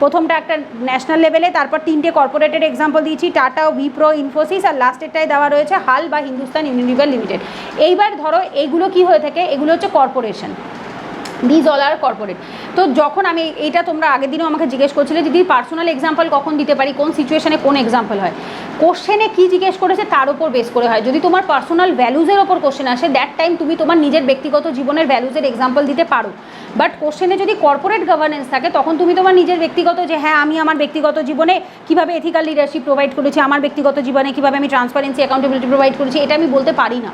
প্রথমটা একটা ন্যাশনাল লেভেলে, তারপর 3টে কর্পোরেটের এক্সাম্পল দিয়েছি, টাটা, উইপ্রো, ইনফোসিস, আর লাস্টেরটায় দেওয়া রয়েছে হাল বা হিন্দুস্তান ইউনিলিভার লিমিটেড। এইবার ধরো এইগুলো কি হয়ে থাকে, এগুলো হচ্ছে corporation, these all are corporate. তো যখন আমি এইটা, তোমরা আগের দিনও আমাকে জিজ্ঞেস করছিলে যদি পার্সোনাল এক্সাম্পল কখন দিতে পারি, কোন সিচুয়েশনে কোন এক্সাম্পল হয়। কোশ্চেনে কী জিজ্ঞেস করেছে তার উপর বেস করে হয়। যদি তোমার পার্সোনাল ভ্যালুজের ওপর কোশ্চেন আসে, দ্যাট টাইম তুমি তোমার নিজের ব্যক্তিগত জীবনের ভ্যালুজের এক্সাম্পল দিতে পারো। বাট কোশ্চেনে যদি কর্পোরেট গভর্নেন্স থাকে, তখন তুমি তোমার নিজের ব্যক্তিগত, যে হ্যাঁ আমি আমার ব্যক্তিগত জীবনে কীভাবে এথিক্যাল লিডারশিপ প্রোভাইড করেছি, আমার ব্যক্তিগত জীবনে কীভাবে আমি ট্রান্সপারেন্সি অ্যাকাউন্টেবিলিটি প্রোভাইড করেছি, এটা আমি বলতে পারি না।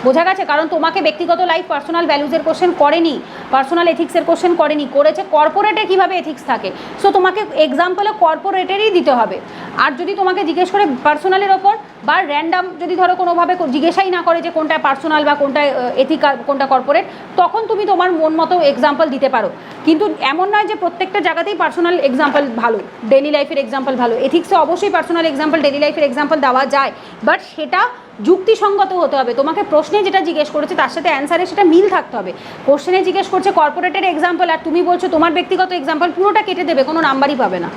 বোঝা গেছে? কারণ তোমাকে ব্যক্তিগত লাইফ পার্সোনাল ভ্যালুজের কোশ্চেন করেনি, পার্সোনাল এথিক্সের কোশ্চেন করেনি, করেছে কর্পোরেটে কীভাবে এথিক্স থাকে। সো তোমাকে এক্সাম্পলও কর্পোরেটেরই দিতে হবে। আর যদি তোমাকে জিজ্ঞেস করে পার্সোনালের ওপর বা র্যান্ডাম, যদি ধরো কোনোভাবে জিজ্ঞাসাই না করে যে কোনটা পার্সোনাল বা কোনটা এথিক্যাল কোনটা কর্পোরেট, তখন তুমি তোমার মন মতো এক্সাম্পল দিতে পারো। কিন্তু এমন নয় যে প্রত্যেকটা জায়গাতেই পার্সোনাল এক্সাম্পল ভালো, ডেলি লাইফের এক্সাম্পল ভালো। এথিক্সে অবশ্যই পার্সোনাল এক্সাম্পল, ডেলি লাইফের এক্সাম্পল দেওয়া যায়, বাট সেটা যুক্তিসঙ্গত হতে হবে। তোমাকে প্রশ্নে যেটা জিজ্ঞেস করেছে তার সাথে অ্যান্সারে সেটা মিল থাকতে হবে। কোশ্চেনে জিজ্ঞেস করছে কর্পোরেটের এক্সাম্পল আর তুমি বলছো তোমার ব্যক্তিগত এক্সাম্পল, পুরোটা কেটে দেবে, কোনো নাম্বারই পাবে না।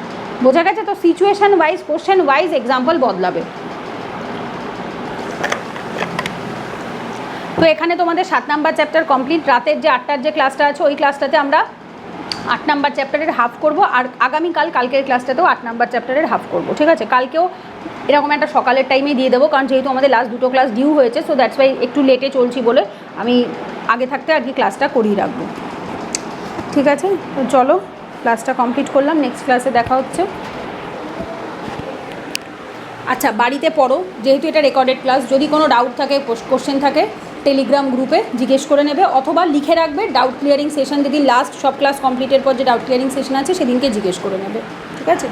বোঝা গেছে? তো situation wise, question wise example বদলাবে। তো এখানে তোমাদের 7 নাম্বার চ্যাপ্টার কমপ্লিট। রাতের যে 8টার যে ক্লাসটা আছে, ওই ক্লাসটাতে আমরা 8 নাম্বার চ্যাপ্টারের হাফ করব, আর আগামীকাল কালকের ক্লাসটাতেও 8 নাম্বার চ্যাপ্টারের হাফ করব। ঠিক আছে? কালকেও এরকম একটা সকালের টাইমে দিয়ে দেবো, কারণ যেহেতু আমাদের লাস্ট 2টো ক্লাস ডিউ হয়েছে, সো দ্যাটস ওয়াই একটু লেটে চলছি বলে আমি আগে থাকতে আর কি ক্লাসটা করিয়ে রাখবো। ঠিক আছে? তো চলো ক্লাসটা কমপ্লিট করলাম, নেক্সট ক্লাসে দেখা হচ্ছে। আচ্ছা, বাড়িতে পড়ো, যেহেতু এটা রেকর্ডেড ক্লাস, যদি কোনো ডাউট থাকে, কোশ্চেন থাকে, টেলিগ্রাম গ্রুপে জিজ্ঞেস করে নেবে, অথবা লিখে রাখবে। ডাউট ক্লিয়ারিং সেশন যেদিন লাস্ট সব ক্লাস কমপ্লিটের পর যে ডাউট ক্লিয়ারিং সেশন আছে সেদিনকে জিজ্ঞেস করে নেবে। ঠিক আছে?